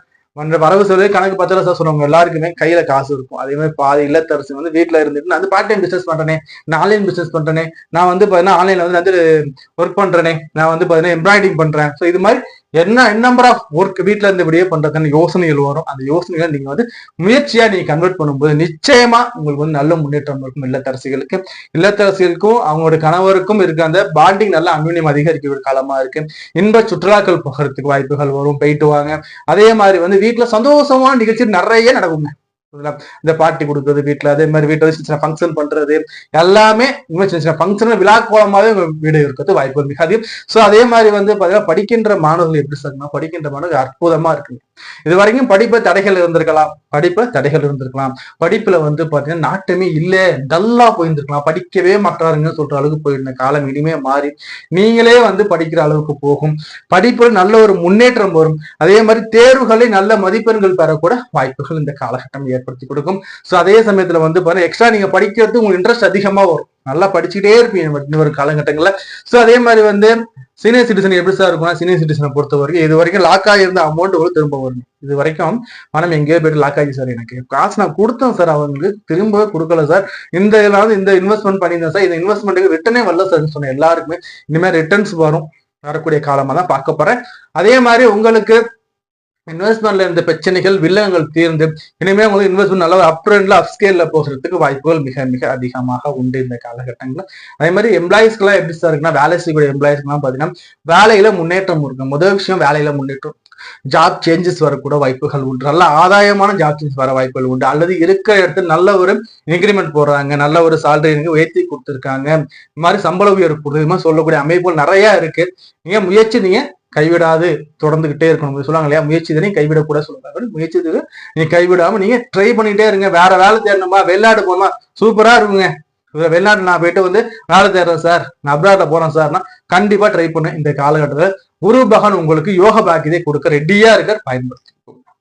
வரவு சொல்லி கணக்கு 10 லட்சம் சொல்லுவாங்க. எல்லாருக்குமே கையில காசு இருக்கும். அதே மாதிரி பாதி இல்லத்தரசி வந்து வீட்டுல இருந்துட்டு நான் வந்து பார்ட் டைம் பிசினஸ் பண்றேனே, நான் ஆன்லைன் பிசினஸ் பண்றேனே, நான் வந்து பாத்தீங்கன்னா ஆன்லைன்ல வந்து ஒர்க் பண்றேனே, நான் வந்து பாத்தீங்கன்னா எம்ப்ராய்டிங் பண்றேன். ஸோ இது மாதிரி என்ன நம்பர் ஆஃப் ஒர்க் வீட்டுல இருந்து இப்படியே பண்றதுன்னு யோசனைகள் வரும். அந்த யோசனைகளை நீங்க வந்து முயற்சியா நீங்க கன்வெர்ட் பண்ணும்போது நிச்சயமா உங்களுக்கு வந்து நல்ல முன்னேற்றம் இருக்கும். இல்லத்தரசிகளுக்கும் அவங்களோட கணவருக்கும் இருக்க அந்த பாண்டிங் நல்ல அந்யுன்யம் அதிகரிக்க காலமா இருக்கு. இன்ப சுற்றுலாக்கள் போகிறதுக்கு வாய்ப்புகள் வரும். போயிட்டு வாங்க. அதே மாதிரி வந்து வீட்டுல சந்தோஷமான நிகழ்ச்சி நிறைய நடக்குங்க. இந்த பார்ட்டி கொடுக்குறது வீட்டுல, அதே மாதிரி வீட்டுல சின்ன சின்ன ஃபங்க்ஷன் பண்றது எல்லாமே சின்ன சின்ன ஃபங்க்ஷன் விழா கோலமாவே உங்க வீடு இருக்கிறது வாய்ப்பு மிக அதிகம். ஸோ அதே மாதிரி வந்து பாத்தீங்கன்னா படிக்கின்ற மாணவர்கள் எப்படி சார், படிக்கின்ற மாணவர்கள் அற்புதமா இருக்குங்க. இது வரைக்கும் படிப்பை தடைகள் இருந்திருக்கலாம், படிப்புல வந்து பாத்தீங்கன்னா நாட்டமே இல்ல, டல்லா போயிருந்திருக்கலாம், படிக்கவே மாட்டாருங்கன்னு சொல்ற அளவுக்கு போயிருந்த காலம் இனிமே மாறி நீங்களே வந்து படிக்கிற அளவுக்கு போகும். படிப்புல நல்ல ஒரு முன்னேற்றம் வரும். அதே மாதிரி தேர்வுகளை நல்ல மதிப்பெண்கள் பெறக்கூட வாய்ப்புகள் இந்த காலகட்டம் ஏற்படுத்தி கொடுக்கும். ஸோ அதே சமயத்துல வந்து பாருங்க எக்ஸ்ட்ரா நீங்க படிக்கிறது உங்களுக்கு இன்ட்ரெஸ்ட் அதிகமா வரும், நல்லா படிச்சுட்டே இருப்பீங்க இன்னொரு காலகட்டங்கள்ல. ஸோ அதே மாதிரி வந்து சீனியர் சிட்டிசன் எப்படி சார் இருக்கும்னா, சீனியர் சிட்டிசனை பொறுத்த வரைக்கும் இது வரைக்கும் லாக் ஆகியிருந்த அமௌண்ட் கூட திரும்ப வரும். இது வரைக்கும் பணம் எங்கேயோ போயிட்டு லாக் ஆகி சார், எனக்கு காசு நான் கொடுத்தேன் சார், அவங்களுக்கு திரும்பவே கொடுக்கல சார், இந்த இன்வெஸ்ட்மெண்ட் பண்ணியிருந்தேன் சார், இந்த இன்வெஸ்ட்மெண்ட்டுக்கு ரிட்டனே வரல சார் சொன்ன எல்லாருக்குமே இனிமேல் ரிட்டர்ன்ஸ் வரக்கூடிய காலமா தான் பார்க்க போறேன். அதே மாதிரி உங்களுக்கு இன்வெஸ்ட்மெண்ட்ல இருந்த பிரச்சனைகள் வில்லங்கள் தீர்ந்து இனிமே உங்களுக்கு இன்வெஸ்ட்மெண்ட் நல்ல அப் ட்ரெண்ட்ல அப் ஸ்கேல்ல போகிறதுக்கு வாய்ப்புகள் மிக மிக அதிகமாக உண்டு இந்த காலகட்டங்கள்ல. அதே மாதிரி எம்ப்ளாயிஸ்க்கெல்லாம் எப்படி சார் இருக்குன்னா, வேலை செய்யக்கூடிய எம்ப்ளாயிஸ்க்கெல்லாம் பாத்தீங்கன்னா வேலையில முன்னேற்றம் இருக்கு. முதல் விஷயம் வேலையில முன்னேற்றம், ஜாப் சேஞ்சஸ் வரக்கூட வாய்ப்புகள் உண்டு, நல்ல ஆதாயமான ஜாப் சேஞ்சஸ் வர வாய்ப்புகள் உண்டு, அல்லது இருக்கிற இடத்துல நல்ல ஒரு இன்கிரிமெண்ட் போடுறாங்க, நல்ல ஒரு சேலரி உயர்த்தி கொடுத்துருக்காங்க, இந்த மாதிரி சம்பள உயர்வு கொடுத்து இது மாதிரி சொல்லக்கூடிய அமைப்புகள் நிறைய இருக்கு. நீங்க முயற்சி நீங்க கைவிடாது தொடர்ந்துகிட்டே இருக்கணும் சொல்லுவாங்க இல்லையா, முயற்சி தானே கைவிடக்கூட சொல்லுவாங்க. முயற்சி நீங்க கைவிடாம நீங்க ட்ரை பண்ணிட்டே இருங்க. வேற வேலை தேடணுமா, வெளிநாடு போனா சூப்பரா இருக்குங்க, வெளிநாட்டு நான் போயிட்டு வந்து வேலை தேடுறேன் சார், நான் அப்ராட்ல போறேன் சார்னா கண்டிப்பா ட்ரை பண்ணு. இந்த காலகட்டத்துல குரு பகவான் உங்களுக்கு யோக பாக்கியத்தை கொடுக்க ரெடியா இருக்க, பயன்படுத்தி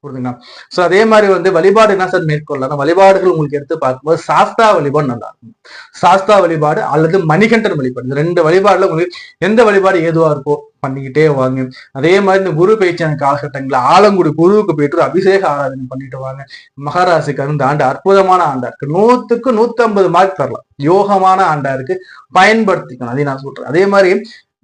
புரியுதுங்களா. சோ அதே மாதிரி வந்து வழிபாடு என்ன சார் மேற்கொள்ளலாம், வழிபாடுகள் உங்களுக்கு எடுத்து பார்க்கும்போது சாஸ்தா வழிபாடு நல்லா இருக்கும். சாஸ்தா வழிபாடு அல்லது மணிகண்டன் வழிபாடு, இந்த ரெண்டு வழிபாடுல உங்களுக்கு எந்த வழிபாடு ஏதுவா இருக்கோ பண்ணிக்கிட்டே வாங்க. அதே மாதிரி இந்த குரு பயிற்சியான காலகட்டங்களில் ஆலங்குடி குருவுக்கு போயிட்டு அபிஷேக ஆராதனை பண்ணிட்டு வாங்க. மகராசிக்கு இந்த ஆண்டு அற்புதமான ஆண்டா இருக்கு, 100க்கு 150 மார்க் தரலாம், யோகமான ஆண்டா இருக்கு, பயன்படுத்திக்கணும். அதையும் நான் சொல்றேன். அதே மாதிரி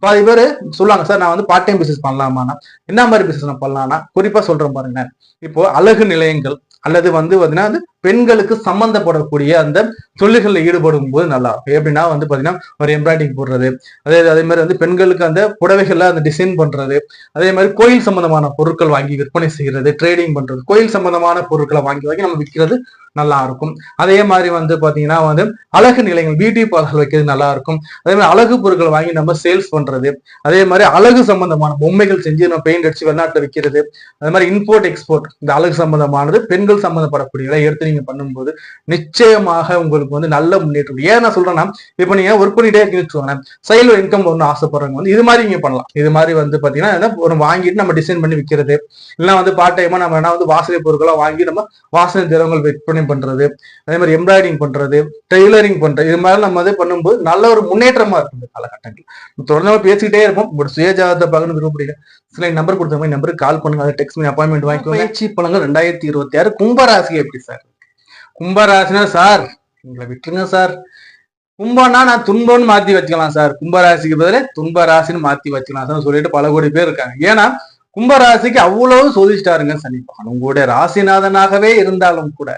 பாதி பேர் சொல்லுவாங்க சார் நான் வந்து பார்ட் டைம் பிசினஸ் பண்ணலாமான்னா, என்ன மாதிரி பிசினஸ் பண்ணலாம்னா குறிப்பா சொல்றேன் பாருங்க. இப்போ அழகு நிலையங்கள் அல்லது வந்து பாத்தீங்கன்னா பெண்களுக்கு சம்பந்தப்படக்கூடிய அந்த தொழில்களில் ஈடுபடும் போது நல்லா இருக்கும். எப்படின்னா வந்து பாத்தீங்கன்னா ஒரு எம்ப்ராய்டிங் போடுறது, அதே மாதிரி வந்து பெண்களுக்கு அந்த புடவைகள்ல அந்த டிசைன் பண்றது, அதே மாதிரி கோயில் சம்பந்தமான பொருட்கள் வாங்கி விற்பனை செய்யறது, ட்ரேடிங் பண்றது, கோயில் சம்பந்தமான பொருட்களை வாங்கி நம்ம விற்கிறது நல்லா இருக்கும். அதே மாதிரி வந்து பாத்தீங்கன்னா வந்து அழகு நிலையங்கள் பியூட்டி பார்லர் வைக்கிறது நல்லா இருக்கும். அதே மாதிரி அழகு பொருட்கள் வாங்கி நம்ம சேல்ஸ் பண்றது, அதே மாதிரி அழகு சம்பந்தமான பொம்மைகள் செஞ்சு நம்ம பெயிண்ட் அடிச்சு வெளிநாட்டுல விற்கிறது, அதே மாதிரி இம்போர்ட் எக்ஸ்போர்ட் இந்த அழகு சம்பந்தமானது பெண்கள் சம்பந்தப்படக்கூடிய எடுத்து நீங்க பண்ணும்போது நிச்சயமாக உங்களுக்கு வந்து நல்ல முன்னேற்றம். ஏன் நான் சொல்றேன்னா, இப்ப நீங்க ஒர்க் பண்ணிட்டே இருக்கீங்க, சைட்ல இன்கம் ஒன்று ஆசைப்படுறவங்க வந்து இது மாதிரி நீங்க பண்ணலாம். இது மாதிரி வந்து பாத்தீங்கன்னா ஒரு வாங்கிட்டு நம்ம டிசைன் பண்ணி விற்கிறது, இல்லைன்னா வந்து பார்ட் டைமா நம்ம என்ன வந்து வாசனை பொருட்களை வாங்கி நம்ம வாசனை திரவங்கள் விற்பனை பண்றது, அதே மாதிரி எம்ப்ராய்டிங் பண்றது, டெய்லரிங் பண்றது, இது மாதிரி நம்ம வந்து பண்ணும்போது நல்ல ஒரு முன்னேற்றமா இருக்கும் இந்த காலகட்டங்கள். தொடர்ந்து பேசிக்கிட்டே இருப்போம். உங்களோட சுயஜாதத்தை பார்க்கணும் விரும்புறீங்க, சில நம்பர் கொடுத்த மாதிரி நம்பருக்கு கால் பண்ணுங்க, அதை டெக்ஸ்ட் பண்ணி அப்பாயின்மெண்ட் வாங்கிக்கோங்க. பயிற்சி பலன்கள் 2026 கும்பராசி எப்படி சார்? கும்பராசினா சார் உங்களை விட்டுருங்க சார், கும்பம்னா நான் துன்பம்னு மாத்தி வச்சுக்கலாம் சார், கும்பராசிக்கு பதில துன்பராசின்னு மாத்தி வச்சுக்கலாம் சார் சொல்லிட்டு பல கோடி பேர் இருக்காங்க. ஏன்னா கும்பராசிக்கு அவ்வளவு சோதிச்சிட்டாருங்க சனி பகவான். உங்களுடைய ராசிநாதனாகவே இருந்தாலும் கூட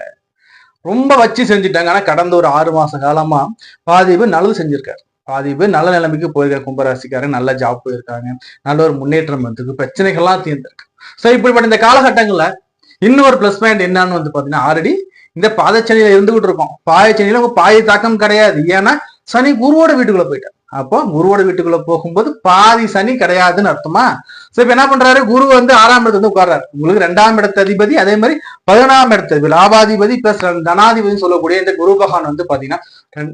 ரொம்ப வச்சு செஞ்சுட்டாங்க. ஆனா கடந்த ஒரு 6 மாச காலமா பாதி பேர் நல்லது செஞ்சிருக்காரு, பாதி பேர் நல்ல நிலைமைக்கு போயிருக்காரு. கும்பராசிக்காரங்க நல்ல ஜாப் போயிருக்காங்க, நல்ல ஒரு முன்னேற்றம் வந்திருக்கு, பிரச்சனைகள்லாம் தீர்ந்திருக்கு. சோ இப்படிப்பட்ட இந்த காலகட்டங்கள்ல இன்னொரு பிளஸ் பாயிண்ட் என்னன்னு வந்து பாத்தீங்கன்னா, ஆல்ரெடி இந்த பாதச்சனியில இருந்துகிட்டு இருக்கோம், பாயச்சனியில உங்க பாய தாக்கம் கிடையாது. ஏன்னா சனி குருவோட வீட்டுக்குள்ள போயிட்டார். அப்போ குருவோட வீட்டுக்குள்ள போகும்போது பாதி சனி கிடையாதுன்னு அர்த்தமா. சோ இப்ப என்ன பண்றாரு, குரு வந்து 6ஆம் இடத்துல வந்து உட்கார்றாரு. உங்களுக்கு 2ஆம் இடத்து அதிபதி, அதே மாதிரி 11ஆம் இடத்து லாபாதிபதி பிளஸ் தனாதிபதி சொல்லக்கூடிய இந்த குரு பகவான் வந்து பாத்தீங்கன்னா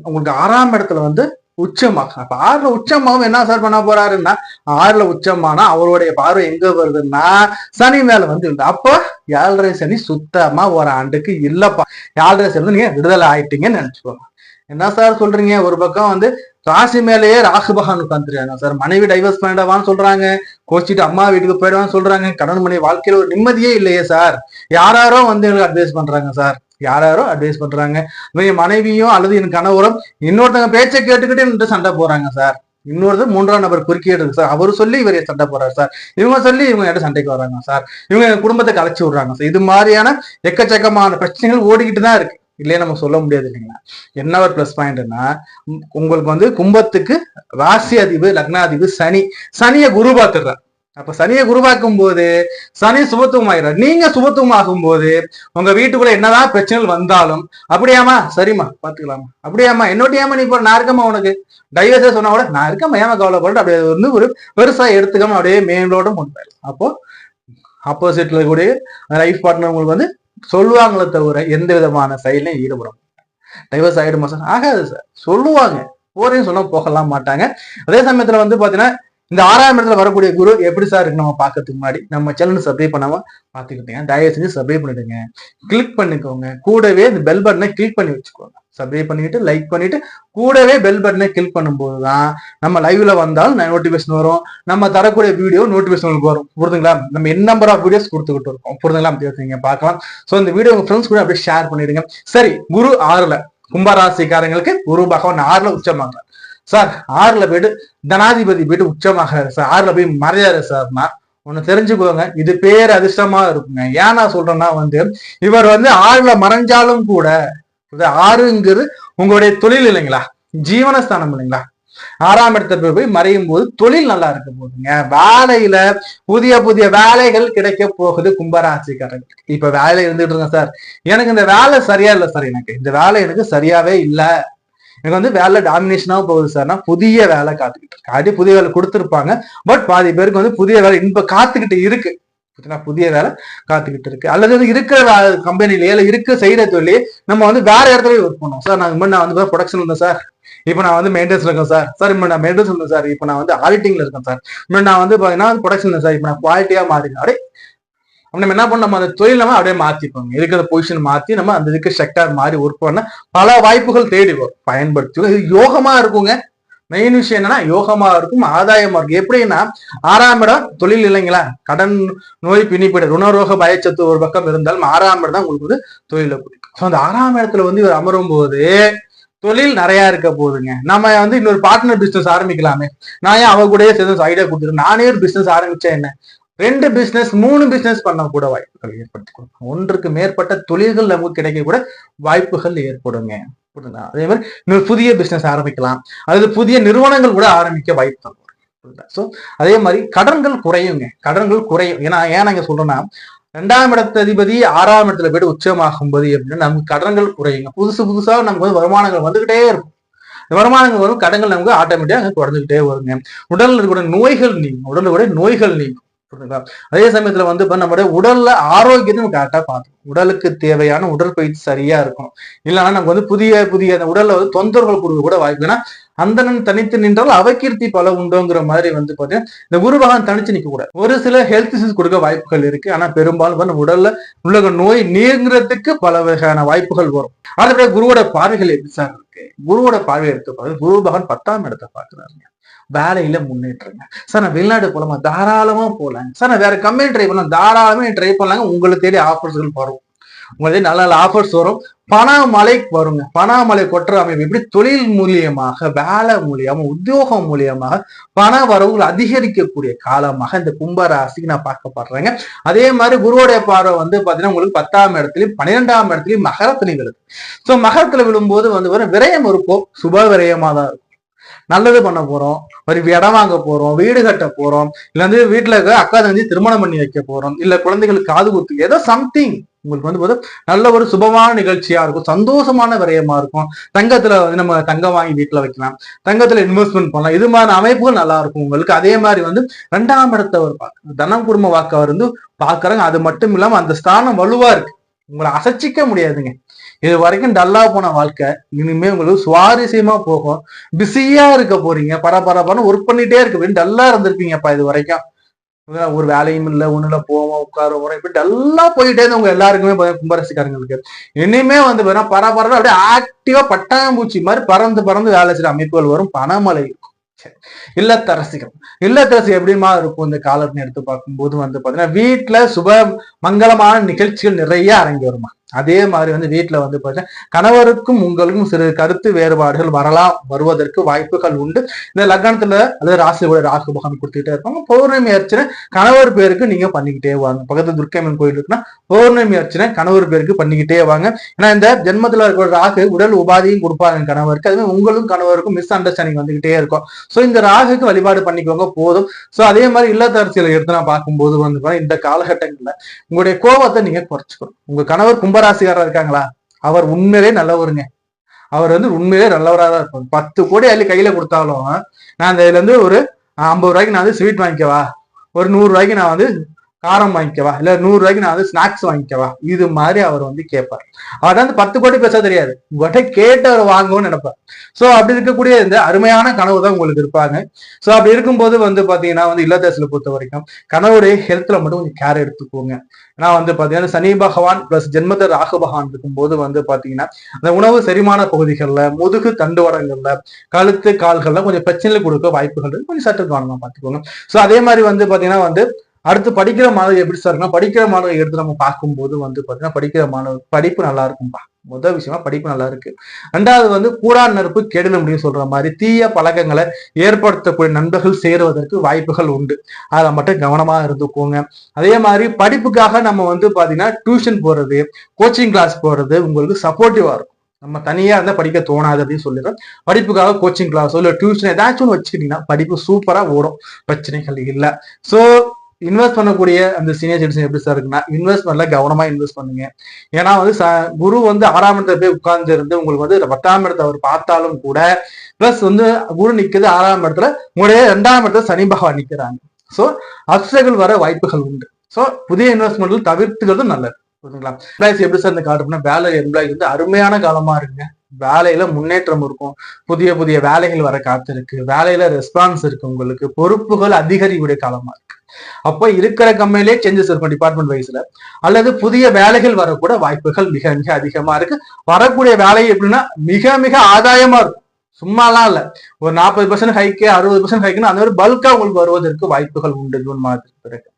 உங்களுக்கு 6ஆம் இடத்துல வந்து உச்சமாக. அப்ப 6ல உச்சமாகவும் என்ன சார் பண்ண போறாருன்னா, 6ல உச்சமானா அவருடைய பார்வை எங்க வருதுன்னா சனி மேல வந்து இருக்கு. அப்போ 7.5 சனி சுத்தமா ஒரு ஆண்டுக்கு இல்லப்பா, 7.5 சனி நீங்க விடுதலை ஆயிட்டீங்கன்னு நினைச்சுக்கோங்க. என்ன சார் சொல்றீங்க, ஒரு பக்கம் வந்து ராசி மேலேயே ராகு பகவான் உட்காந்துருக்காங்க சார், மனைவி டைவர்ஸ் பண்ணிடவான்னு சொல்றாங்க, கோச்சிட்டு அம்மா வீட்டுக்கு போயிடுவான்னு சொல்றாங்க, கடன் மனைவி வாழ்க்கையில ஒரு நிம்மதியே இல்லையே சார், யாரோ வந்து எங்களுக்கு அட்வைஸ் பண்றாங்க சார், யாரோ அட்வைஸ் பண்றாங்க, மனைவியும் அல்லது என் கணவரும் இன்னொருத்தவங்க பேச்சை கேட்டுக்கிட்டு என்கிட்ட சண்டை போறாங்க சார், இன்னொருத்தர் 3ஆம் நபர் குறுக்கிட்டு இருக்கு சார், அவரு சொல்லி இவரே சண்டை போறாரு சார், இவங்க சொல்லி இவங்க கிட்ட சண்டைக்கு வர்றாங்க சார், இவங்க குடும்பத்தை கலைச்சு விடுறாங்க சார், இது மாதிரியான எக்கச்சக்கமான பிரச்சனைகள் ஓடிக்கிட்டு தான் இருக்கு, இல்லையே நம்ம சொல்ல முடியாது இல்லைங்களா. என்ன ஒரு பிளஸ் பாயிண்ட்னா, உங்களுக்கு வந்து கும்பத்துக்கு ராசி அதிபதி லக்னாதிபதி சனி, சனியை குரு பார்த்துடுறார். அப்ப சனியை குருவாக்கும் போது சனி சுபத்துவம் ஆகிறார். நீங்க சுபத்துவம் ஆகும் போது உங்க வீட்டுக்குள்ள என்னதான் பிரச்சனைகள் வந்தாலும், அப்படியாமா சரிம்மா பாத்துக்கலாமா, அப்படியாமா என்னோட்டியாமா நீ நான் இருக்கமா உனக்கு டைவர்ஸே சொன்னா கூட நான் இருக்கமா ஏமா கவலைப்பட்டு அப்படியே வந்து ஒரு பெருசா எடுத்துக்காம அப்படியே மேலோட கொண்டு. அப்போ ஆப்போசிட்ல கூட லைஃப் பார்ட்னர் உங்களுக்கு வந்து சொல்லுவாங்களே தவிர எந்த விதமான செயலையும் ஈடுபடும். டைவர்ஸ் ஆயிடுமா சார்? ஆகாது சார். சொல்லுவாங்க, போறேன்னு சொன்னா போகலாம் மாட்டாங்க. அதே சமயத்துல வந்து பாத்தீங்கன்னா இந்த 6ஆம் இடத்துல வரக்கூடிய குரு எப்படி சார் இருக்கு நம்ம பாக்கிறதுக்கு முன்னாடி நம்ம சேனல் சப்ஸ்கிரைப் பண்ணாம பாத்துக்கிட்டீங்க, தயவு செஞ்சு சப்ஸ்கிரைப் பண்ணிடுங்க, கிளிக் பண்ணிக்கோங்க, கூடவே இந்த பெல் பட்டனை கிளிக் பண்ணி வச்சுக்கோங்க. சப்ஸ்கிரைப் பண்ணிட்டு லைக் பண்ணிட்டு கூடவே பெல் பட்டனை கிளிக் பண்ணும்போதுதான் நம்ம லைவ்ல வந்தாலும் நோட்டிபிகேஷன் வரும், நம்ம தரக்கூடிய வீடியோ நோட்டிபிகேஷன் வரும். புரியுதுங்களா? நம்ம என்ன நம்பர் ஆஃப் வீடியோஸ் கொடுத்துக்கிட்டு இருக்கோம். புரியுதுங்களா? நீங்க பார்க்கலாம். சோ இந்த வீடியோ உங்க ஃப்ரெண்ட்ஸ் கூட அப்படியே ஷேர் பண்ணிடுங்க. சரி, குரு 6ல, கும்பராசிக்காரங்களுக்கு குரு பகவான் 6ல உச்சமாகிறார் சார். 6ல போயிட்டு தனாதிபதி போயிட்டு உச்சமாகிறாரு சார், 6ல போய் மறையாரு சார்னா ஒண்ணு தெரிஞ்சுக்கோங்க, இது பேர் அதிர்ஷ்டமா இருக்குங்க. ஏன் நான் சொல்றேன்னா வந்து இவர் வந்து 6ல மறைஞ்சாலும் கூட 6ங்கிறது உங்களுடைய தொழில் இல்லைங்களா, ஜீவனஸ்தானம் இல்லைங்களா. 6ஆம் இடத்துல போய் மறையும் போது தொழில் நல்லா இருக்க போகுதுங்க. வேலையில புதிய புதிய வேலைகள் கிடைக்க போகுது கும்பராசிக்காரங்க. இப்ப வேலை இருந்துட்டு இருங்க சார், எனக்கு இந்த வேலை சரியா இல்லை சார், எனக்கு இந்த வேலை எனக்கு சரியாவே இல்லை, எனக்கு வந்து வேலை டாமினேஷனாக போகுது சார்னா புதிய வேலை காத்துக்கிட்டு இருக்கு. அது புதிய வேலை கொடுத்துருப்பாங்க, பட் பாதி பேருக்கு வந்து புதிய வேலை இப்ப காத்துக்கிட்டு இருக்கு. புதிய வேலை காத்துக்கிட்டு இருக்கு. அல்லது இருக்கிற கம்பெனிலேயே இருக்க செய்யற தொழிலே நம்ம வந்து வேற இடத்துல ஒர்க் பண்ணோம் சார். நான் வந்து ப்ரொடக்ஷன் இருந்தேன் சார், இப்ப நான் வந்து மெயின்டெனன்ஸ்ல இருக்கேன் சார். சார் இப்ப நான் மெயின்டெனன்ஸ் இருந்தேன் சார், இப்ப நான் வந்து ஆடிட்டிங்ல இருக்கேன் சார். இப்ப நான் வந்து பாத்தீங்கன்னா ப்ரொடக்ஷன் சார், இப்ப நான் குவாலிட்டியா மாறினேன். அப்படியே நம்ம என்ன பண்ண, நம்ம அந்த தொழில் நம்ம அப்படியே மாத்திப்போங்க, இருக்கிற பொசிஷன் மாத்தி நம்ம அந்த இதுக்கு செக்டார் மாதிரி ஒர்க் பண்ண பல வாய்ப்புகள் தேடி வரும், பயன்படுத்தி. இது யோகமா இருக்குங்க. மெயின் விஷயம் என்னன்னா யோகமா இருக்கும், ஆதாயமா இருக்கும். எப்படின்னா 6ஆம் இடம் தொழில் இல்லைங்களா, கடன் நோய் பிணிப்பிட ருணரோக பயச்சத்து ஒரு பக்கம் இருந்தாலும் 6ஆம் இடம் தான் உங்களுக்கு வந்து தொழில பிடிக்கும். ஸோ அந்த 6ஆம் இடத்துல வந்து இவர் அமரும் போது தொழில் நிறைய இருக்க போகுதுங்க. நம்ம வந்து இன்னொரு பார்ட்னர் பிசினஸ் ஆரம்பிக்கலாமே, நான் ஏன் அவ கூட சேர்ந்து ஐடியா கொடுத்துருக்கேன், நானே ஒரு பிசினஸ் ஆரம்பிச்சேன், என்ன 2 பிசினஸ் 3 பிசினஸ் பண்ண கூட வாய்ப்புகள் ஏற்படுத்திக்கணும். ஒன்றுக்கு மேற்பட்ட தொழில்கள் நமக்கு கிடைக்க கூட வாய்ப்புகள் ஏற்படுங்க. அதே மாதிரி இன்னொரு புதிய பிசினஸ் ஆரம்பிக்கலாம், அல்லது புதிய நிறுவனங்கள் கூட ஆரம்பிக்க வாய்ப்புகள் வரும். ஸோ அதே மாதிரி கடன்கள் குறையுங்க, கடன்கள் குறையும். ஏன் நாங்க சொல்றோம்னா 2ஆம் இடத்து அதிபதி 6ஆம் இடத்துல போயிட்டு உச்சமாகும் போது எப்படின்னா நமக்கு கடன்கள் குறையுங்க. புதுசா நமக்கு வந்து வருமானங்கள் வந்துகிட்டே இருக்கும். வருமானங்கள் வரும், கடன்கள் நமக்கு ஆட்டோமேட்டிக்கா குறைஞ்சுக்கிட்டே வருங்க. உடல்ல இருக்கிற நோய்கள் நீங்கும், உடல்ல கூட நோய்கள் நீங்கும். அதே சமயத்துல வந்து நம்மளுடைய உடல்ல ஆரோக்கியத்தை நம்ம கரெக்டா பார்க்கணும். உடலுக்கு தேவையான உடற்பயிற்சி சரியா இருக்கணும். இல்லைன்னா நமக்கு வந்து புதிய அந்த உடல்ல வந்து தொந்தரவுகள் கொடுக்க கூட வாய்ப்பு. ஏன்னா அந்தணன் தனித்து நின்றால் அவகீர்த்தி பல உண்டோங்கிற மாதிரி வந்து பாத்தீங்கன்னா இந்த குரு பகவான் தனிச்சு நிக்க கூட ஒரு சில ஹெல்த் இஷ்யூஸ் கொடுக்க வாய்ப்புகள் இருக்கு. ஆனா பெரும்பாலும் நம்ம உடல்ல உள்ள நோய் நீங்கிறதுக்கு பல வகையான வாய்ப்புகள் வரும். அதுபோல குருவோட பார்வைகள் எப்படி சார் இருக்கு? குருவோட பார்வை எடுத்து குரு பகவான் 10ஆம் இடத்தை பாக்குறாருங்க. வேலையில முன்னேற்றங்க சார். நான் வெளிநாடு போலாமா? தாராளமா போலாங்க சார். நான் வேற கம்பெனி ட்ரை பண்ணலாம், தாராளமே ட்ரை பண்ணலாங்க. உங்களுக்கு தேடி ஆஃபர்ஸ்கள் வரும், உங்களுக்கு நல்ல நல்ல ஆஃபர்ஸ் வரும். பணமழை வருங்க. பணமழை கொட்டுற அமைப்பு எப்படி? தொழில் மூலியமாக, வேலை மூலியமா, உத்தியோகம் மூலியமாக பண வரவுகள் அதிகரிக்கக்கூடிய காலமாக இந்த கும்பராசிக்கு நான் பார்க்கப்படுறேங்க. அதே மாதிரி குருவோடைய பார்வை வந்து பாத்தீங்கன்னா உங்களுக்கு 10ஆம் இடத்துலயும் 12ஆம் இடத்துலயும் மகரத்துல விழுது. சோ மகரத்துல விழும்போது வந்து விரயம் இருக்கும், சுப விரயமா தான் இருக்கும். நல்லது பண்ண போறோம், ஒரு இடம் வாங்க போறோம், வீடு கட்ட போறோம், இல்ல வந்து வீட்டுல இருக்க அக்கா தங்கச்சி திருமணம் பண்ணி வைக்க போறோம், இல்ல குழந்தைகளுக்கு காது குத்து, ஏதோ சம்திங் உங்களுக்கு வந்து நல்ல ஒரு சுபமான நிகழ்ச்சியா இருக்கும், சந்தோஷமான விரயமா இருக்கும். தங்கத்துல வந்து நம்ம தங்கம் வாங்கி வீட்டுல வைக்கலாம், தங்கத்துல இன்வெஸ்ட்மெண்ட் பண்ணலாம். இது மாதிரி அமைப்புகள் நல்லா இருக்கும் உங்களுக்கு. அதே மாதிரி வந்து 2ஆம் இடத்தை அவர் பார்க்க தனம் குடும்ப வாக்கு அவர் வந்து பாக்குறாங்க. அது மட்டும் இல்லாம அந்த ஸ்தானம் வலுவா இருக்கு, உங்களை அசைச்சிக்க முடியாதுங்க. இது வரைக்கும் டல்லா போன வாழ்க்கை இனிமே உங்களுக்கு சுவாரஸ்யமா போகும். பிஸியா இருக்க போறீங்க, பரபரப்பான ஒர்க் பண்ணிட்டே இருக்க, டல்லா இருந்திருப்பீங்கப்பா இது வரைக்கும். ஒரு வேலையும் இல்லை, ஒண்ணுல போவோம் உட்கார போறோம், இப்படி டல்லா போயிட்டே இருந்து உங்க எல்லாருக்குமே கும்பராசிக்காரங்களுக்கு இனிமே வந்து பரபரப்பா அப்படியே ஆக்டிவா பட்டாம்பூச்சி மாதிரி பறந்து வேலை செய்யற அமைப்புகள் வரும். பணமழை இருக்கும். இல்லத்தரசி எப்படிமா இருக்கும் இந்த காலத்தை எடுத்து பார்க்கும்போது வந்து பாத்தீங்கன்னா வீட்டுல சுப மங்களமான நிகழ்ச்சிகள் நிறைய அரங்கி வருமா. அதே மாதிரி வந்து வீட்டுல வந்து பார்த்தீங்கன்னா கணவருக்கும் உங்களுக்கும் சிறு கருத்து வேறுபாடுகள் வருவதற்கு வாய்ப்புகள் உண்டு. இந்த லக்னத்துல அல்லது ராசியோட ராகு பகவான் கொடுத்துக்கிட்டே இருப்பாங்க. பௌர்ணமி அர்ச்சனை கணவர் பேருக்கு நீங்க பண்ணிக்கிட்டே வாங்க. பக்கத்துல துர்க்கைம்மன் கோயில் இருக்குன்னா பௌர்ணமி அர்ச்சனை கணவர் பேருக்கு பண்ணிக்கிட்டே வாங்க. ஏன்னா இந்த ஜென்மத்துல இருக்கிற ராகு உடல் உபாதியும் கொடுப்பாங்க கணவருக்கு. அதுவே உங்களும் கணவருக்கும் மிஸ் அண்டர்ஸ்டாண்டிங் வந்துகிட்டே இருக்கும். சோ இந்த ராகுக்கு வழிபாடு பண்ணிக்கோங்க போதும். சோ அதே மாதிரி இல்லத்தரசியலை எடுத்து நான் பார்க்கும்போது வந்து இந்த காலகட்டங்கள்ல உங்களுடைய கோபத்தை நீங்க குறைச்சிக்கணும். உங்க கணவர் கும்பராசிக்காரர் இருக்காங்களா, அவர் உண்மையிலே நல்லவருங்க. அவர் வந்து உண்மையிலே நல்லவராக தான் இருப்பார். 10 கோடி அள்ளி கையில கொடுத்தாலும் நான் இதுல இருந்து ஒரு 50 ரூபாய்க்கு நான் வந்து ஸ்வீட் வாங்கிக்கவா, ஒரு 100 ரூபாய்க்கு நான் வந்து காரம் வாங்கிக்கவா, இல்ல 100 ரூபாய்க்கு நான் வந்து ஸ்நாக்ஸ் வாங்கிக்கவா, இது மாதிரி அவர் வந்து கேட்பார். அவர் வந்து 10 கோடி பேச தெரியாது, உங்கள்கிட்ட கேட்டு அவர் வாங்குவோம்னு நினைப்பார். சோ அப்படி இருக்கக்கூடிய இந்த அருமையான கனவு தான் உங்களுக்கு இருப்பாங்க. சோ அப்படி இருக்கும்போது வந்து பாத்தீங்கன்னா வந்து இல்லத்தரசில பொறுத்த வரைக்கும் கனவுடைய ஹெல்த்ல மட்டும் கொஞ்சம் கேர் எடுத்துக்கோங்க. ஏன்னா வந்து பாத்தீங்கன்னா சனி பகவான் பிளஸ் ஜென்மத்த ராகு பகவான் இருக்கும்போது வந்து பாத்தீங்கன்னா அந்த உணவு செரிமான பகுதிகள்ல, முதுகு தண்டுவடங்கள்ல, கழுத்து கால்கள்ல கொஞ்சம் பிரச்சனைகள் கொடுக்க வாய்ப்புகள் இருக்கு. கொஞ்சம் சற்று கவனமா பாத்துக்கோங்க. சோ அதே மாதிரி வந்து பாத்தீங்கன்னா வந்து அடுத்து படிக்கிற மாணவர் எப்படி சார் இருக்குன்னா, படிக்கிற மாணவர் எடுத்து நம்ம பார்க்கும்போது வந்து பாத்தீங்கன்னா படிக்கிற மாணவர் படிப்பு நல்லா இருக்கும்பா. முதல் விஷயமா படிப்பு நல்லா இருக்கு. ரெண்டாவது வந்து கூடா நெருப்பு கெடுல முடியும் சொல்ற மாதிரி தீய பழக்கங்களை ஏற்படுத்தக்கூடிய நண்பர்கள் சேருவதற்கு வாய்ப்புகள் உண்டு. அதை மட்டும் கவனமா இருந்துக்கோங்க. அதே மாதிரி படிப்புக்காக நம்ம வந்து பாத்தீங்கன்னா டியூஷன் போறது, கோச்சிங் கிளாஸ் போறது உங்களுக்கு சப்போர்ட்டிவா இருக்கும். நம்ம தனியா இருந்தா படிக்க தோணாது அப்படின்னு சொல்லிடுறோம். படிப்புக்காக கோச்சிங் கிளாஸோ இல்ல டியூஷன் ஏதாச்சும் ஒன்று வச்சுக்கிட்டீங்கன்னா படிப்பு சூப்பரா ஓடும், பிரச்சனைகள் இல்லை. சோ இன்வெஸ்ட் பண்ணக்கூடிய அந்த சீனியர் சிட்டிசன் எப்படி சார் இருக்குன்னா, இன்வெஸ்ட்மெண்ட்ல கவனமா இன்வெஸ்ட் பண்ணுங்க. ஏன்னா வந்து குரு வந்து 6ஆம் இடத்துல போய் உட்கார்ந்து இருந்து உங்களுக்கு வந்து 10ஆம் இடத்தை அவர் பார்த்தாலும் கூட பிளஸ் வந்து குரு நிக்குது 6ஆம் இடத்துல, உங்களுடைய 2ஆம் இடத்துல சனி பகவான் நிக்கிறாங்க. சோ அப்சைகள் வர வாய்ப்புகள் உண்டு. சோ புதிய இன்வெஸ்ட்மெண்ட்கள் தவிர்த்துக்கிறது நல்லது. புரியுதுங்களா? எம்ப்ளாய்ஸ் எப்படி சார் இந்த காட்டுனா, வேலை எம்ப்ளாய்ஸ் வந்து அருமையான காலமா இருக்குங்க. வேலையில முன்னேற்றம் இருக்கும், புதிய புதிய வேலைகள் வர காத்திருக்கு, வேலையில ரெஸ்பான்ஸ் இருக்கு, உங்களுக்கு பொறுப்புகள் அதிகரிக்கூடிய காலமா இருக்கு. அப்ப இருக்கிற கம்பெனிலே சேஞ்சஸ் இருக்கும் டிபார்ட்மெண்ட் வைஸ்ல, அல்லது புதிய வேலைகள் வரக்கூட வாய்ப்புகள் மிக மிக அதிகமா இருக்கு. வரக்கூடிய வேலை எப்படின்னா மிக மிக ஆதாயமா இருக்கும், சும்மாலாம் இல்ல. ஒரு 40% ஹைக்கு 60% ஹைக்குன்னு அந்த மாதிரி பல்கா உங்களுக்கு வருவதற்கு வாய்ப்புகள் உண்டு. ஜூன் மாதத்துக்கு பிறகு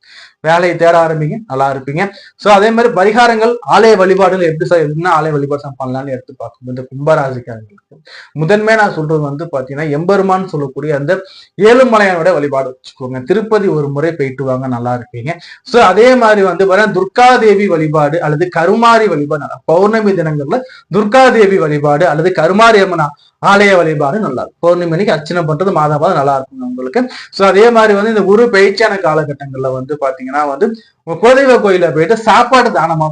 வேலையை தேட ஆரம்பிங்க, நல்லா இருப்பீங்க. சோ அதே மாதிரி பரிகாரங்கள், ஆலய வழிபாடுகள் எப்படி சார் என்ன ஆலய வழிபாடு பண்ணலாம்னு எடுத்து பார்க்கும் இந்த கும்பராசிக்காரங்களுக்கு முதன்மையா நான் சொல்றது வந்து பாத்தீங்கன்னா எம்பெருமான் சொல்லக்கூடிய அந்த ஏழுமலையானோட வழிபாடு வச்சுக்கோங்க. திருப்பதி ஒரு முறை போயிட்டு வாங்க, நல்லா இருப்பீங்க. சோ அதே மாதிரி வந்து பாத்தீங்கன்னா துர்காதேவி வழிபாடு அல்லது கருமாரி வழிபாடு, பௌர்ணமி தினங்கள்ல துர்காதேவி வழிபாடு அல்லது கருமாரி அம்மன் ஆலய வழிபாடு நல்லா இருக்கும். பௌர்ணமி அன்னைக்கு அர்ச்சனை பண்றது மாதம் நல்லா இருக்கும் உங்களுக்கு. சோ அதே மாதிரி வந்து இந்த குரு பயிற்சியான காலகட்டங்கள்ல வந்து பாத்தீங்கன்னா வந்து குலதெய்வ கோயில போயிட்டு சாப்பாடு தானமா,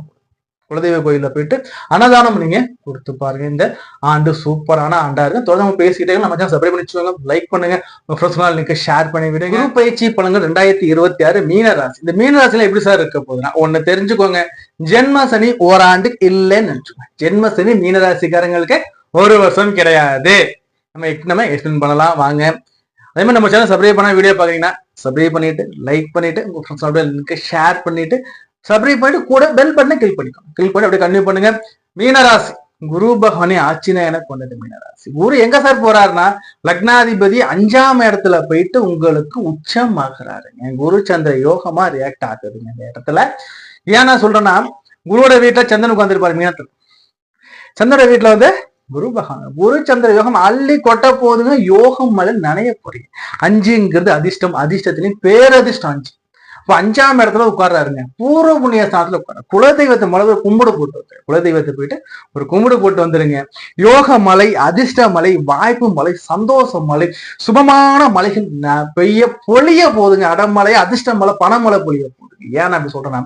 குலதெய்வ கோயில போயிட்டு அன்னதானம் நீங்க கொடுத்து பாருங்க. இந்த ஆண்டு சூப்பரான ஆண்டா இருக்கு. தொடர்ந்து பேசிக்கிட்டே நம்ம சப்ஸ்கிரைப் பண்ணி வச்சுக்கோங்க, லைக் பண்ணுங்க, லிங்க் ஷேர் பண்ணி விடுங்க. குரு பயிற்சி பலன்கள் 2026 மீனராசி. இந்த மீனராசில எப்படி சார் இருக்க போகுதுன்னா, ஒண்ணு தெரிஞ்சுக்கோங்க, ஜென்ம சனி ஓராண்டு இல்லைன்னு நினைச்சுக்கோங்க. ஜென்ம சனி மீனராசிக்காரங்களுக்கு ஒரு வருஷம் கிடையாது. நம்ம எக்ஸ்பிளைன் பண்ணலாம் வாங்க. அதே மாதிரி நம்ம சேனல் சப்ஸ்கிரைப் பண்ண வீடியோ பாக்குறீங்கன்னா சப்ஸ்கிரைப் பண்ணிட்டு, லைக் பண்ணிட்டு, உங்க ஃப்ரெண்ட்ஸோட லிங்க் ஷேர் பண்ணிட்டு, சப்ஸ்கிரைப் பண்ணிட்டு கூட பெல் பட்டனை கிளிக் பண்ணிக்கோங்க. கிளிக் பண்ணி அப்படியே கண்டினியூ பண்ணுங்க. மீனராசி குரு பகவானே ஆட்சினா என கொண்டது மீனராசி. குரு எங்க சார் போறாருன்னா, லக்னாதிபதி 5ஆம் இடத்துல போயிட்டு உங்களுக்கு உச்சம் ஆகுறாருங்க. குரு சந்திர யோகமா ரியாக்ட் ஆகுதுங்க இந்த இடத்துல. ஏன் நான் சொல்றேன்னா, குருவோட வீட்டுல சந்திரன் உட்காந்துருப்பாரு மீனத்துல. சந்திரோட வீட்டுல வந்து குரு பகவான், குரு சந்திர யோகம் அள்ளி கொட்ட போதுங்க. யோகம் மேல நனைய போறீங்க. 5ங்கிறது அதிர்ஷ்டம், அதிர்ஷ்டத்திலையும் பேரதிர்ஷ்டம் 5. இப்ப 5ஆம் இடத்துல உட்கார்றாருங்க. பூர்வ புண்ணிய ஸ்தானத்துல உட்கார, குலதெய்வத்தை மலை கும்பிடு போட்டு வந்து, குலதெய்வத்தை போயிட்டு ஒரு கும்பிடு போட்டு வந்துருங்க. யோக மலை, அதிர்ஷ்ட மலை, வாய்ப்பு மலை, சந்தோஷ மலை, சுபமான மலைகள் பொழிய போதுங்க. அடமலை, அதிர்ஷ்ட மலை, பணமலை பொழிய போகுது. ஏன் அப்படி சொல்றேன்னா,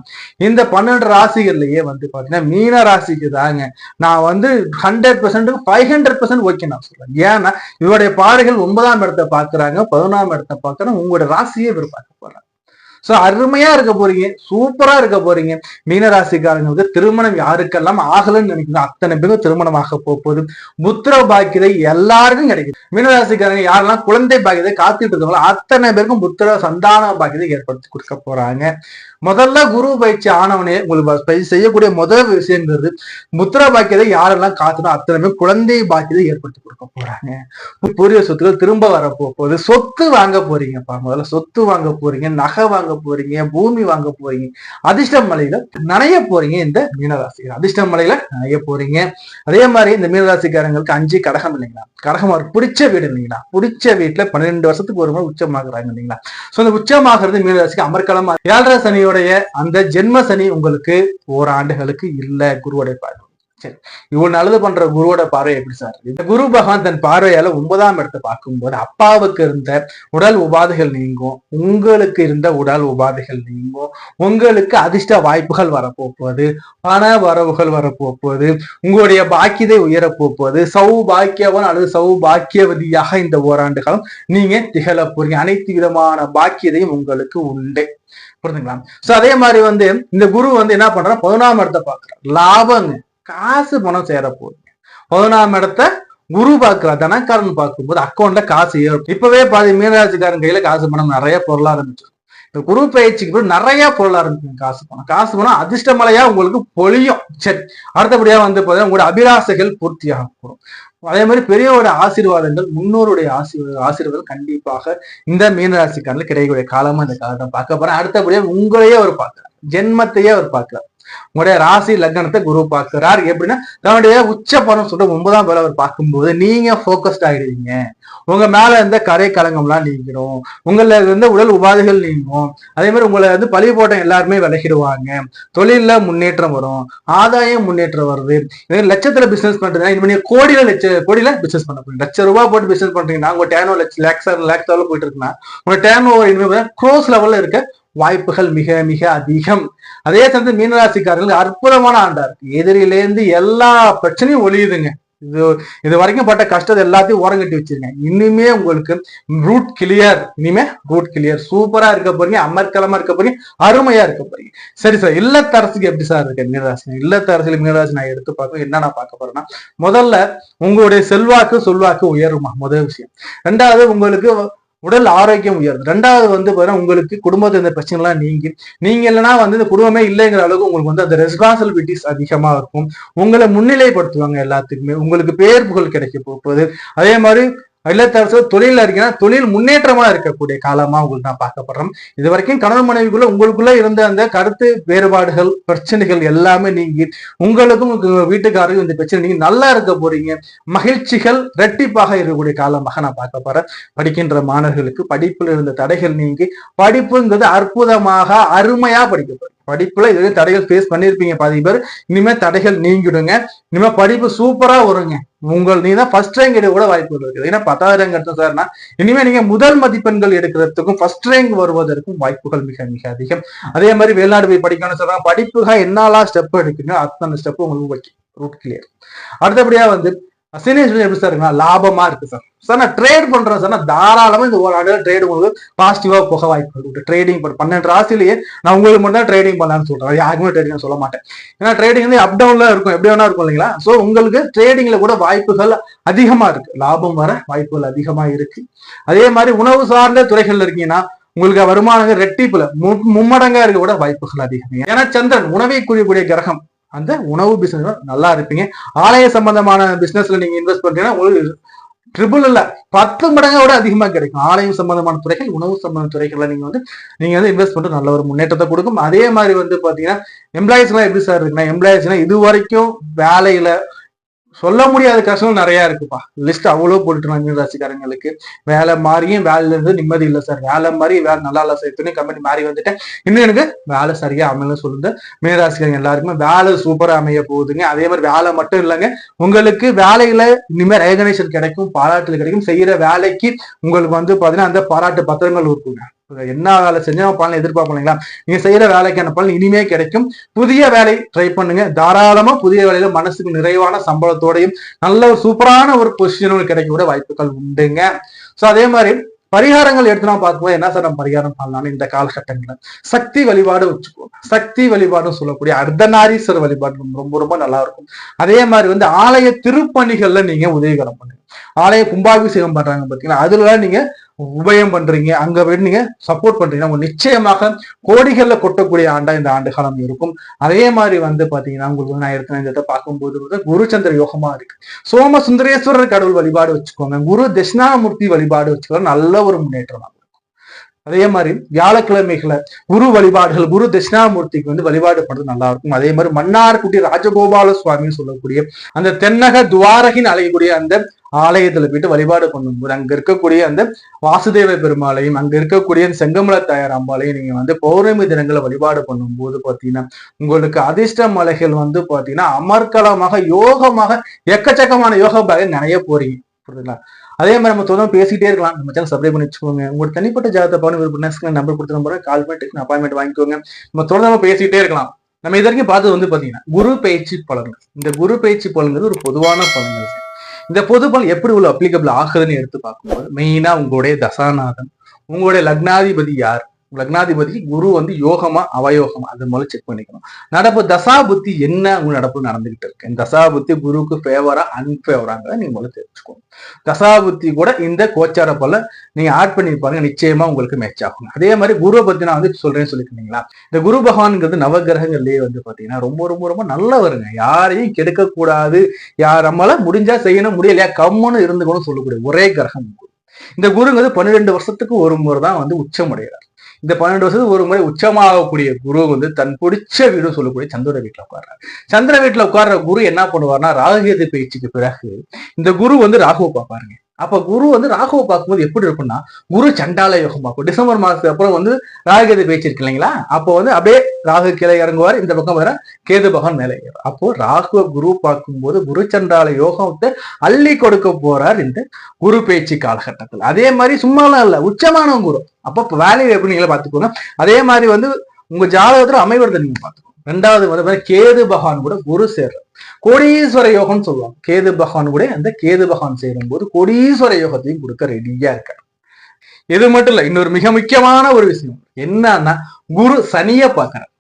இந்த 12 ராசிகள்லயே வந்து பாத்தீங்கன்னா மீன ராசிக்கு தாங்க நான் வந்து 100% 500% ஓகே நான் சொல்றேன். ஏன்னா இவருடைய பார்வைகள் 9ஆம் இடத்தை பாக்குறாங்க, 11ஆம் இடத்தை பாக்குறாங்க, உங்களோட ராசியே இவர் பார்க்க போறாங்க. சோ அருமையா இருக்க போறீங்க, சூப்பரா இருக்க போறீங்க. மீனராசிக்காரங்களுக்கு திருமணம் யாருக்கெல்லாம் ஆகலன்னு நினைக்கிறோம் அத்தனை பேரும் திருமணமாக போகுது. புத்திர பாக்கியதை எல்லாருக்கும் கிடைக்குது. மீனராசிக்காரங்க யாரெல்லாம் குழந்தை பாக்கியதை காத்துட்டு இருக்காங்களோ அத்தனை பேருக்கும் புத்திர சந்தான பாக்கியதை ஏற்படுத்தி கொடுக்க போறாங்க. முதல்ல குரு பயிற்சி ஆனவனே உங்களுக்கு செய்யக்கூடிய முதல் விஷயங்கிறது முத்திர பாக்கியத்தை யாரெல்லாம் காத்தணும் அத்தனை குழந்தை பாக்கியத்தை ஏற்படுத்தி கொடுக்க போறாங்க. பூர்வீக சொத்துக்கள் திரும்ப வரப்போகுது. சொத்து வாங்க போறீங்கப்பா. முதல்ல சொத்து வாங்க போறீங்க, நகை வாங்க போறீங்க, பூமி வாங்க போறீங்க, அதிர்ஷ்ட மலையில நனைய போறீங்க. இந்த மீனராசி அதிர்ஷ்ட மலையில நனைய போறீங்க. அதே மாதிரி இந்த மீனராசிக்காரங்களுக்கு 5 கடகம் இல்லைங்களா, கடகம் அவர் பிடிச்ச வீடு இல்லைங்களா, பிடிச்ச வீட்டுல 12 வருஷத்துக்கு ஒரு முறை உச்சமாகறாங்க இல்லைங்களா. சோ அந்த உச்சமாகிறது மீனராசிக்கு அமர்க்களமா. 7.5 சனியோடைய அந்த ஜென்ம சனி உங்களுக்கு ஓராண்டுகளுக்கு இல்ல. குருவோடைய பார்வை சரி, இவ்வளவு நல்லது பண்ற குருவோட பார்வை எப்படி சார்? இந்த குரு பகவான் தன் பார்வையால 9ஆம் இடத்தை பார்க்கும்போது அப்பாவுக்கு இருந்த உடல் உபாதைகள் நீங்கும், உங்களுக்கு இருந்த உடல் உபாதைகள் நீங்கும், உங்களுக்கு அதிர்ஷ்ட வாய்ப்புகள் வரப்போகுது, பண வரவுகள் வரப்போகுது, உங்களுடைய பாக்கியதை உயரப்போகுது, சௌபாக்கியவன் அல்லது சௌபாக்கியவதியாக இந்த ஓராண்டு காலம் நீங்க திகழ போறீங்க. அனைத்து விதமான பாக்கியதையும் உங்களுக்கு உண்டு. புரிஞ்சுங்களா? சோ அதே மாதிரி இந்த குரு என்ன பண்றாரு, 11ஆம் இடத்தை பாக்குறாரு. லாபங்க, காசு பணம் சேர போகுது. 11ஆம் இடத்தை குரு பாக்குறார். தனக்காரன் பார்க்கும்போது அக்கௌண்ட்ல காசு ஏறும். இப்பவே பாதி மீனராசிக்காரன் கையில காசு பணம் நிறைய பொருளா ஆரம்பிச்சிடும். இந்த குரு பயிற்சிக்கு நிறைய பொருள் ஆரம்பிக்கும். காசு பணம் அதிர்ஷ்டமலையா உங்களுக்கு பொழியும். சரி, அடுத்தபடியா உங்களுடைய அபிலாசைகள் பூர்த்தியாக போகும். அதே மாதிரி பெரியவருடைய ஆசீர்வாதங்கள், முன்னோருடைய ஆசீர்வாதம் கண்டிப்பாக இந்த மீனராசிக்காரர்கள் கிடைக்கக்கூடிய காலமா இந்த காலத்தை பார்க்க போறேன். அடுத்தபடியா உங்களையே அவர் பார்க்கிறார், ஜென்மத்தையே அவர் பார்க்கிறார். உங்களுடைய ராசி லக்னத்தை குரு பார்க்கிறார். எப்படின்னா தன்னுடைய உச்ச பலம் சொல்ற 9ஆம் பேர் அவர் பார்க்கும்போது நீங்க போக்கஸ்ட் ஆகிடுவீங்க. உங்க மேல இருந்த கரை கலங்கம்லாம் நீங்கிடும், உங்கள இருந்த உடல் உபாதைகள் நீங்கும். அதே மாதிரி உங்களை பழி போட்ட எல்லாருமே விலகிடுவாங்க. தொழில முன்னேற்றம் வரும், ஆதாயம் முன்னேற்றம் வருது. லட்சத்துல பிசினஸ் பண்றதுன்னா இனிமே நீங்க கோடியில பிசினஸ் பண்ண போறீங்க. ₹1,00,000 போட்டு பிசினஸ் பண்றீங்கன்னா உங்க டேன் ஓவர் லேக்ஸ் போயிட்டு இருக்குன்னா உங்க டேன் ஓவர் இனிமே க்ரோஸ் லெவல்ல இருக்க வாய்ப்புகள் மிக மிக அதிகம். அதே சமயத்தில் மீனராசிக்காரர்களுக்கு அற்புதமான ஆண்டா இருக்கு. எதிரிலேருந்து எல்லா பிரச்சனையும் ஒழியுதுங்க. இது வரைக்கும் பட்ட கஷ்டத்தை எல்லாத்தையும் ஓரங்கட்டி வச்சிருங்க. இனிமே உங்களுக்கு ரூட் கிளியர் சூப்பரா இருக்க போறீங்க, அமர்க்கலமா இருக்க போறீங்க, அருமையா இருக்க போறீங்க. சரி சார், இல்லத்தரசுக்கு எப்படி சார் இருக்கு மீனராசி? இல்லத்தரசுல மீனராசி நான் எடுத்து பார்க்க என்ன நான் பார்க்க போறேன்னா, முதல்ல உங்களுடைய சொல்வாக்கு உயருமா, முதல் விஷயம். 2வது உங்களுக்கு உடல் ஆரோக்கியம் உயருது. 2வது உங்களுக்கு குடும்பத்துல இந்த பிரச்சனை எல்லாம் நீங்க இல்லைன்னா இந்த குடும்பமே இல்லைங்கிற அளவுக்கு உங்களுக்கு அந்த ரெஸ்பான்சிபிலிட்டிஸ் அதிகமா இருக்கும். உங்களை முன்னிலைப்படுத்துவாங்க எல்லாத்துக்குமே. உங்களுக்கு பேர் புகழ் கிடைக்க போகுது. அதே மாதிரி இல்லத்தரசு தொழில இருக்கீங்கன்னா தொழில் முன்னேற்றமா இருக்கக்கூடிய காலமா உங்களுக்கு நான் பார்க்கப்படுறோம். இது வரைக்கும் கணவன் மனைவிக்குள்ள உங்களுக்குள்ள இருந்த அந்த கருத்து வேறுபாடுகள், பிரச்சனைகள் எல்லாமே நீங்கி உங்களுக்கும் வீட்டுக்காரருக்கும் இந்த பிரச்சனை நீங்க நல்லா இருக்க போறீங்க. மகிழ்ச்சிகள் இரட்டிப்பாக இருக்கக்கூடிய காலமாக நான் பார்க்க போறேன். படிக்கின்ற மாணவர்களுக்கு படிப்புல இருந்த தடைகள் நீங்கி படிப்புங்கிறது அற்புதமாக அருமையா படிக்க போறீங்க. படிப்புல இது தடைகள் ஃபேஸ் பண்ணிருப்பீங்க பாதி பேர். இனிமே தடைகள் நீங்கிடுங்க. இனிமே படிப்பு சூப்பரா வருங்க. நீதான் ஃபர்ஸ்ட் ரேங்க் எடுக்க கூட வாய்ப்புகள் இருக்குது. ஏன்னா 10வது ரேங்க் எடுத்தோம் சார்னா இனிமே நீங்க முதல் மதிப்பெண்கள் எடுக்கிறதுக்கும் ஃபர்ஸ்ட் ரேங்க் வருவதற்கும் வாய்ப்புகள் மிக மிக அதிகம். அதே மாதிரி வெளிநாடு போய் படிக்கணும்னு சொல்றாங்க. படிப்புக்காக என்னெல்லாம் ஸ்டெப் எடுக்கணும் அத்தனை ஸ்டெப் உங்களுக்கு ரூட் கிளியர். அடுத்தபடியா சீனியர் எப்படி சார் இருக்குன்னா லாபமா இருக்கு சார். சார் நான் ட்ரேட் பண்றேன் சார், நான் தாராளமா இந்த ஒரு ஆண்டு ட்ரேட் உங்களுக்கு பாசிட்டிவா போக வாய்ப்பு. ட்ரேடிங் 12 ராசிலேயே நான் உங்களுக்கு மட்டும் தான் ட்ரேடிங் பண்ணலான்னு சொல்றேன். யாருக்குமே ட்ரேடிங் சொல்ல மாட்டேன். ஏன்னா ட்ரேடிங் அப் டவுன்ல இருக்கும், எப்படி வேணா இருக்கும் இல்லைங்களா. சோ உங்களுக்கு ட்ரேடிங்ல கூட வாய்ப்புகள் அதிகமா இருக்கு, லாபம் வர வாய்ப்புகள் அதிகமா இருக்கு. அதே மாதிரி உணவு சார்ந்த துறைகள்ல இருக்கீங்கன்னா உங்களுக்கு வருமானங்கள் ரெட்டிப்புல மும்மடங்கா இருக்க கூட வாய்ப்புகள் அதிகம். ஏன்னா சந்திரன் உணவை குறியக்கூடிய கிரகம். அந்த உணவு பிசினஸ் நல்லா இருப்பீங்க. ஆலய சம்பந்தமான பிசினஸ்ல நீங்க இன்வெஸ்ட் பண்றீங்கன்னா உங்களுக்கு ட்ரிபிள் இல்ல 10 மடங்கா விட அதிகமா கிடைக்கும். ஆலயம் சம்பந்தமான துறைகள், உணவு சம்பந்தமான துறைகள்ல நீங்க இன்வெஸ்ட் பண்றது நல்ல ஒரு முன்னேற்றத்தை கொடுக்கும். அதே மாதிரி பாத்தீங்கன்னா எம்ப்ளாயிஸ் எல்லாம் எப்படி சார் இருக்குன்னா, எம்ப்ளாயிஸ்னா இது வரைக்கும் வேலையில சொல்ல முடியாத கஷ்டம் நிறைய இருக்குப்பா. லிஸ்ட் அவ்வளவு போட்டுருவாங்க மீனராசிக்காரங்களுக்கு. வேலை மாறியும் வேலையில இருந்து நிம்மதி இல்லை சார். வேலை மாதிரி வேலை நல்லா இல்லை சார். துணி கம்பெனி மாறி வந்துட்டேன், இன்னும் எனக்கு வேலை சரியா அமையல சொல்லுங்க. மீனராசிக்காரங்க எல்லாருக்குமே வேலை சூப்பரா அமைய போகுதுங்க. அதே மாதிரி வேலை மட்டும் இல்லைங்க, உங்களுக்கு வேலையில இனிமேல் ரெகக்னேஷன் கிடைக்கும், பாராட்டுகள் கிடைக்கும். செய்யற வேலைக்கு உங்களுக்கு பாத்தீங்கன்னா அந்த பாராட்டு பத்திரங்கள் இருக்குங்க. என்ன வேலை செஞ்சா பலன் எதிர்பார்ப்போம் இல்லைங்களா. நீங்க செய்யற வேலைக்கான பலன் இனிமே கிடைக்கும். புதிய வேலை ட்ரை பண்ணுங்க தாராளமா. புதிய வேலையில மனசுக்கு நிறைவான சம்பளத்தோடையும் நல்ல ஒரு சூப்பரான ஒரு பொசிஷனும் கிடைக்க வாய்ப்புகள் உண்டுங்க. சோ அதே மாதிரி பரிகாரங்கள் எடுத்து நான் பார்க்கும்போது என்ன சார் நம்ம பரிகாரம் பண்ணலாம்னு இந்த காலகட்டங்கள்ல சக்தி வழிபாடு வச்சுக்கோ. சக்தி வழிபாடு சொல்லக்கூடிய அர்த்தநாரீஸ்வரர் வழிபாடு ரொம்ப ரொம்ப நல்லா இருக்கும். அதே மாதிரி ஆலய திருப்பணிகள்ல நீங்க உதவிகரம் பண்ணுங்க. ஆலய கும்பாபிஷேகம் பண்றாங்க பாத்தீங்கன்னா அதுல நீங்க உபயம் பண்றீங்க, அங்க போய் நீங்க சப்போர்ட் பண்றீங்கன்னா உங்க நிச்சயமாக கோடிகள்ல கொட்டக்கூடிய ஆண்டா இந்த ஆண்டு காலம் இருக்கும். அதே மாதிரி வந்து பாத்தீங்கன்னா உங்களுக்கு நான் எடுத்த பார்க்கும்போது குருச்சந்திர யோகமா இருக்கு. சோம சுந்தரேஸ்வரர் கடவுள் வழிபாடு வச்சுக்கோங்க, குரு தட்சிணாமூர்த்தி வழிபாடு வச்சுக்கோங்க, நல்ல ஒரு முன்னேற்றம். அதே மாதிரி வியாழக்கிழமைகளை குரு வழிபாடுகள், குரு தட்சிணாமூர்த்திக்கு வந்து வழிபாடு பண்றது நல்லா இருக்கும். அதே மாதிரி மன்னார்குடி ராஜகோபால சுவாமின்னு சொல்லக்கூடிய அந்த தென்னக துவாரகின் அலையக்கூடிய அந்த ஆலயத்துல போயிட்டு வழிபாடு பண்ணும்போது அங்க இருக்கக்கூடிய அந்த வாசுதேவ பெருமாளையும் அங்க இருக்கக்கூடிய செங்கமல தாயார் அம்பாலையும் நீங்க வந்து பௌர்ணமி தினங்களை வழிபாடு பண்ணும்போது பாத்தீங்கன்னா உங்களுக்கு அதிர்ஷ்ட மலைகள் வந்து பாத்தீங்கன்னா அமர்க்கலமாக யோகமாக எக்கச்சக்கமான யோக பாகம் நிறைய போறீங்க. புரியுதுங்களா? அதே மாதிரி நம்ம தொடர்ந்து பேசிட்டே இருக்கலாம். நம்ம சேனல் சப்ஸ்கிரைப் பண்ணி வச்சுக்கோங்க. உங்களுக்கு தனிப்பட்ட ஜாதகத்தை பாருங்க, நம்பர் கொடுத்து நம்பர் கால் பண்ணிட்டு அப்பாயின்மெண்ட் வாங்கிக்கோங்க. நம்ம தொடர்ந்து பேசிட்டே இருக்கலாம். நம்ம இது வரைக்கும் பார்த்தது வந்து பாத்தீங்கன்னா குரு பயிற்சி பலன்கள். இந்த குரு பயிற்சி பலன்கள் ஒரு பொதுவான பலன்கள். இந்த பொது பலன் எப்படி உள்ள அப்ளிகபிள் ஆகுதுன்னு எடுத்து பார்க்கும்போது மெயினா உங்களுடைய தசாநாதன், உங்களுடைய லக்னாதிபதி யார், லக்னாதிபதி குரு வந்து யோகமா அவயோகமா அது மூலம் செக் பண்ணிக்கணும். நடப்பு தசா புத்தி என்ன உங்க நடப்பு நடந்துகிட்டு இருக்கு, தசா புத்தி குருவுக்கு ஃபேவரா அன்பேவராங்கிறத நீங்க முதல்ல தெரிஞ்சுக்கணும். தசா புத்தி கூட இந்த கோச்சார போல நீங்க ஆட் பண்ணி பாருங்க, நிச்சயமா உங்களுக்கு மேட்ச் ஆகும். அதே மாதிரி குருவை பத்தி நான் வந்து சொல்றேன்னு சொல்லிருக்கீங்களா, இந்த குரு பகவான்ங்கிறது நவகிரகங்கள்லயே வந்து பாத்தீங்கன்னா ரொம்ப ரொம்ப ரொம்ப நல்லவருங்க. யாரையும் கெடுக்க கூடாது, யார் நம்மளால முடிஞ்சா செய்யணும், முடியலையா கம்முன்னு இருந்துக்கணும் சொல்லக்கூடிய ஒரே கிரகம் குரு. இந்த குருங்கிறது 12 வருஷத்துக்கு ஒரு முறை தான் வந்து உச்சம் அடைகிறார். இந்த 12 வருஷத்துக்கு ஒரு முறை உச்சமாகக்கூடிய குரு வந்து தன் பிடிச்ச வீடு சொல்லக்கூடிய சந்திர வீட்டுல உட்கார்றாரு. சந்திர வீட்டுல உட்கார்ற குரு என்ன பண்ணுவார்னா ராகுகேது பயிற்சிக்கு பிறகு இந்த குரு வந்து ராகுவை பார்ப்பாருங்க. அப்ப குரு வந்து ராகுவை பார்க்கும்போது எப்படி இருக்கும்னா குரு சண்டால யோகம் பார்க்கும். டிசம்பர் மாசத்துக்கு அப்புறம் வந்து ராகுகேது பயிற்சி இருக்கு இல்லைங்களா, அப்போ வந்து அப்படியே ராகு கீழே இறங்குவார், இந்த பக்கம் வர கேது பகவான் மேலே ஏறும். அப்போ ராகுவ குரு பார்க்கும்போது குரு சண்டால யோகத்தை அள்ளி கொடுக்க போறார் இந்த குரு பயிற்சி காலகட்டத்தில். அதே மாதிரி சும்மாலாம் இல்ல, உச்சமான குரு. அப்ப வேல்யூ எப்படி நீங்களே பார்த்துக்கோங்க. அதே மாதிரி வந்து உங்க ஜாதகத்துல அமைவதை நீங்க பார்த்துக்கோங்க. ரெண்டாவது வந்து கேது பகவான் கூட குரு சேர்ற கோடீஸ்வர யோகம்னு சொல்லுவாங்க. கேது பகவான் கூட அந்த கேது பகவான் சேரும் போது கோடீஸ்வர யோகத்தையும் கொடுக்க ரெடியா இருக்காரு. இது மட்டும் இல்ல, இன்னொரு மிக முக்கியமான ஒரு விஷயம் என்னன்னா குரு சனிய பார்க்கிறார்.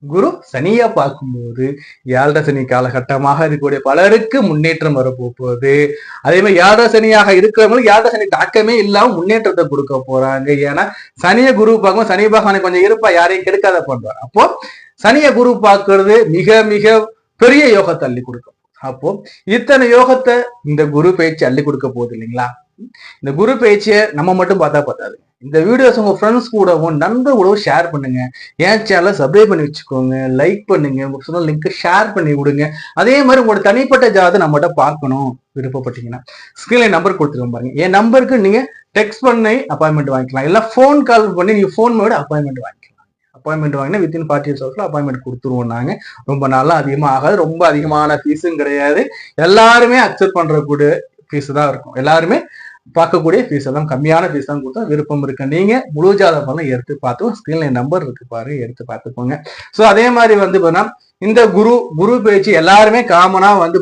குரு சனியா பார்க்கும்போது 7 சனி காலகட்டமாக இருக்கக்கூடிய பலருக்கு முன்னேற்றம் வரப்போகுது. அதே மாதிரி 7 சனியாக இருக்கிறவங்களுக்கு 7 சனி தாக்கமே இல்லாம முன்னேற்றத்தை கொடுக்க போறாங்க. ஏன்னா சனிய குரு பார்க்கும்போது சனி பகவானை கொஞ்சம் இருப்பா, யாரையும் கெடுக்காத பண்றாரு. அப்போ சனிய குரு பார்க்கறது மிக மிக பெரிய யோகத்தை அள்ளி கொடுக்கும். அப்போ இத்தனை யோகத்தை இந்த குரு பயிற்சி அள்ளி கொடுக்க போகுது இல்லைங்களா. இந்த குரு பயிற்சியை நம்ம மட்டும் பார்த்தா பார்த்தாது, இந்த வீடியோஸ் உங்க ஃப்ரெண்ட்ஸ் கூடவும் நண்பர் கூடவும் ஷேர் பண்ணுங்க. என் சேனலை சப்ஸ்கிரைப் பண்ணி வச்சுக்கோங்க, லைக் பண்ணுங்க, உங்க சொன்ன லிங்க் ஷேர் பண்ணி விடுங்க. அதே மாதிரி உங்களோட தனிப்பட்ட ஜாதகத்தை நம்மகிட்ட பார்க்கணும் விருப்பப்பட்டீங்கன்னா ஸ்கிரீன்ல நம்பர் கொடுத்துருக்கோம் பாருங்க. என் நம்பருக்கு நீங்க டெக்ஸ்ட் பண்ணி அப்பாயின்மெண்ட் வாங்கிக்கலாம், இல்ல போன் கால் பண்ணி நீங்க போன் மேட அப்பாயின்மெண்ட் வாங்கிக்கலாம். அப்பாயின்மெண்ட் வாங்கினா வித்தின் 48 ஹவர்ஸ்ல அப்பாயின்மெண்ட் கொடுத்துருவோம். நாங்க ரொம்ப நாளா அதிகமாக ஆகாது, ரொம்ப அதிகமான ஃபீஸும் கிடையாது, எல்லாருமே அக்செப்ட் பண்றக்கூடிய ஃபீஸ் தான் இருக்கும். எல்லாருமே பார்க்கக்கூடிய ஃபீஸ் எல்லாம் கம்மியான ஃபீஸ் தான் கொடுத்தா விருப்பம் இருக்கு. நீங்க முழு ஜாதகம் எடுத்து பார்த்து ஸ்கிரீன்ல நம்பர் இருக்கு பாருங்க, எடுத்து பார்த்துக்கோங்க. ஸோ அதே மாதிரி வந்து இந்த குரு பயிற்சி எல்லாருமே காமனா வந்து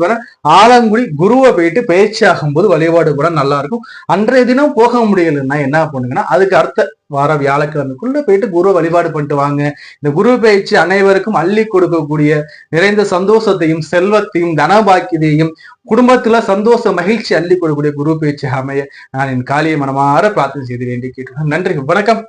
ஆலங்குடி குருவை போயிட்டு பயிற்சி ஆகும்போது வழிபாடு கூட நல்லா இருக்கும். அன்றைய தினம் போக முடியலன்னா என்ன பண்ணுங்கன்னா அதுக்கு அடுத்த வார வியாழக்கிழமைக்குள்ள போயிட்டு குரு வழிபாடு பண்ணிட்டு வாங்க. இந்த குரு பயிற்சி அனைவருக்கும் அள்ளி கொடுக்கக்கூடிய நிறைந்த சந்தோஷத்தையும் செல்வத்தையும் தனபாக்கியத்தையும் குடும்பத்துல சந்தோஷ மகிழ்ச்சி அள்ளி கொடுக்கக்கூடிய குரு பயிற்சி அமைய நான் என் காளியை மனமாற பிரார்த்தனை செய்து வேண்டி கேட்டுக்கிறேன். நன்றி, வணக்கம்.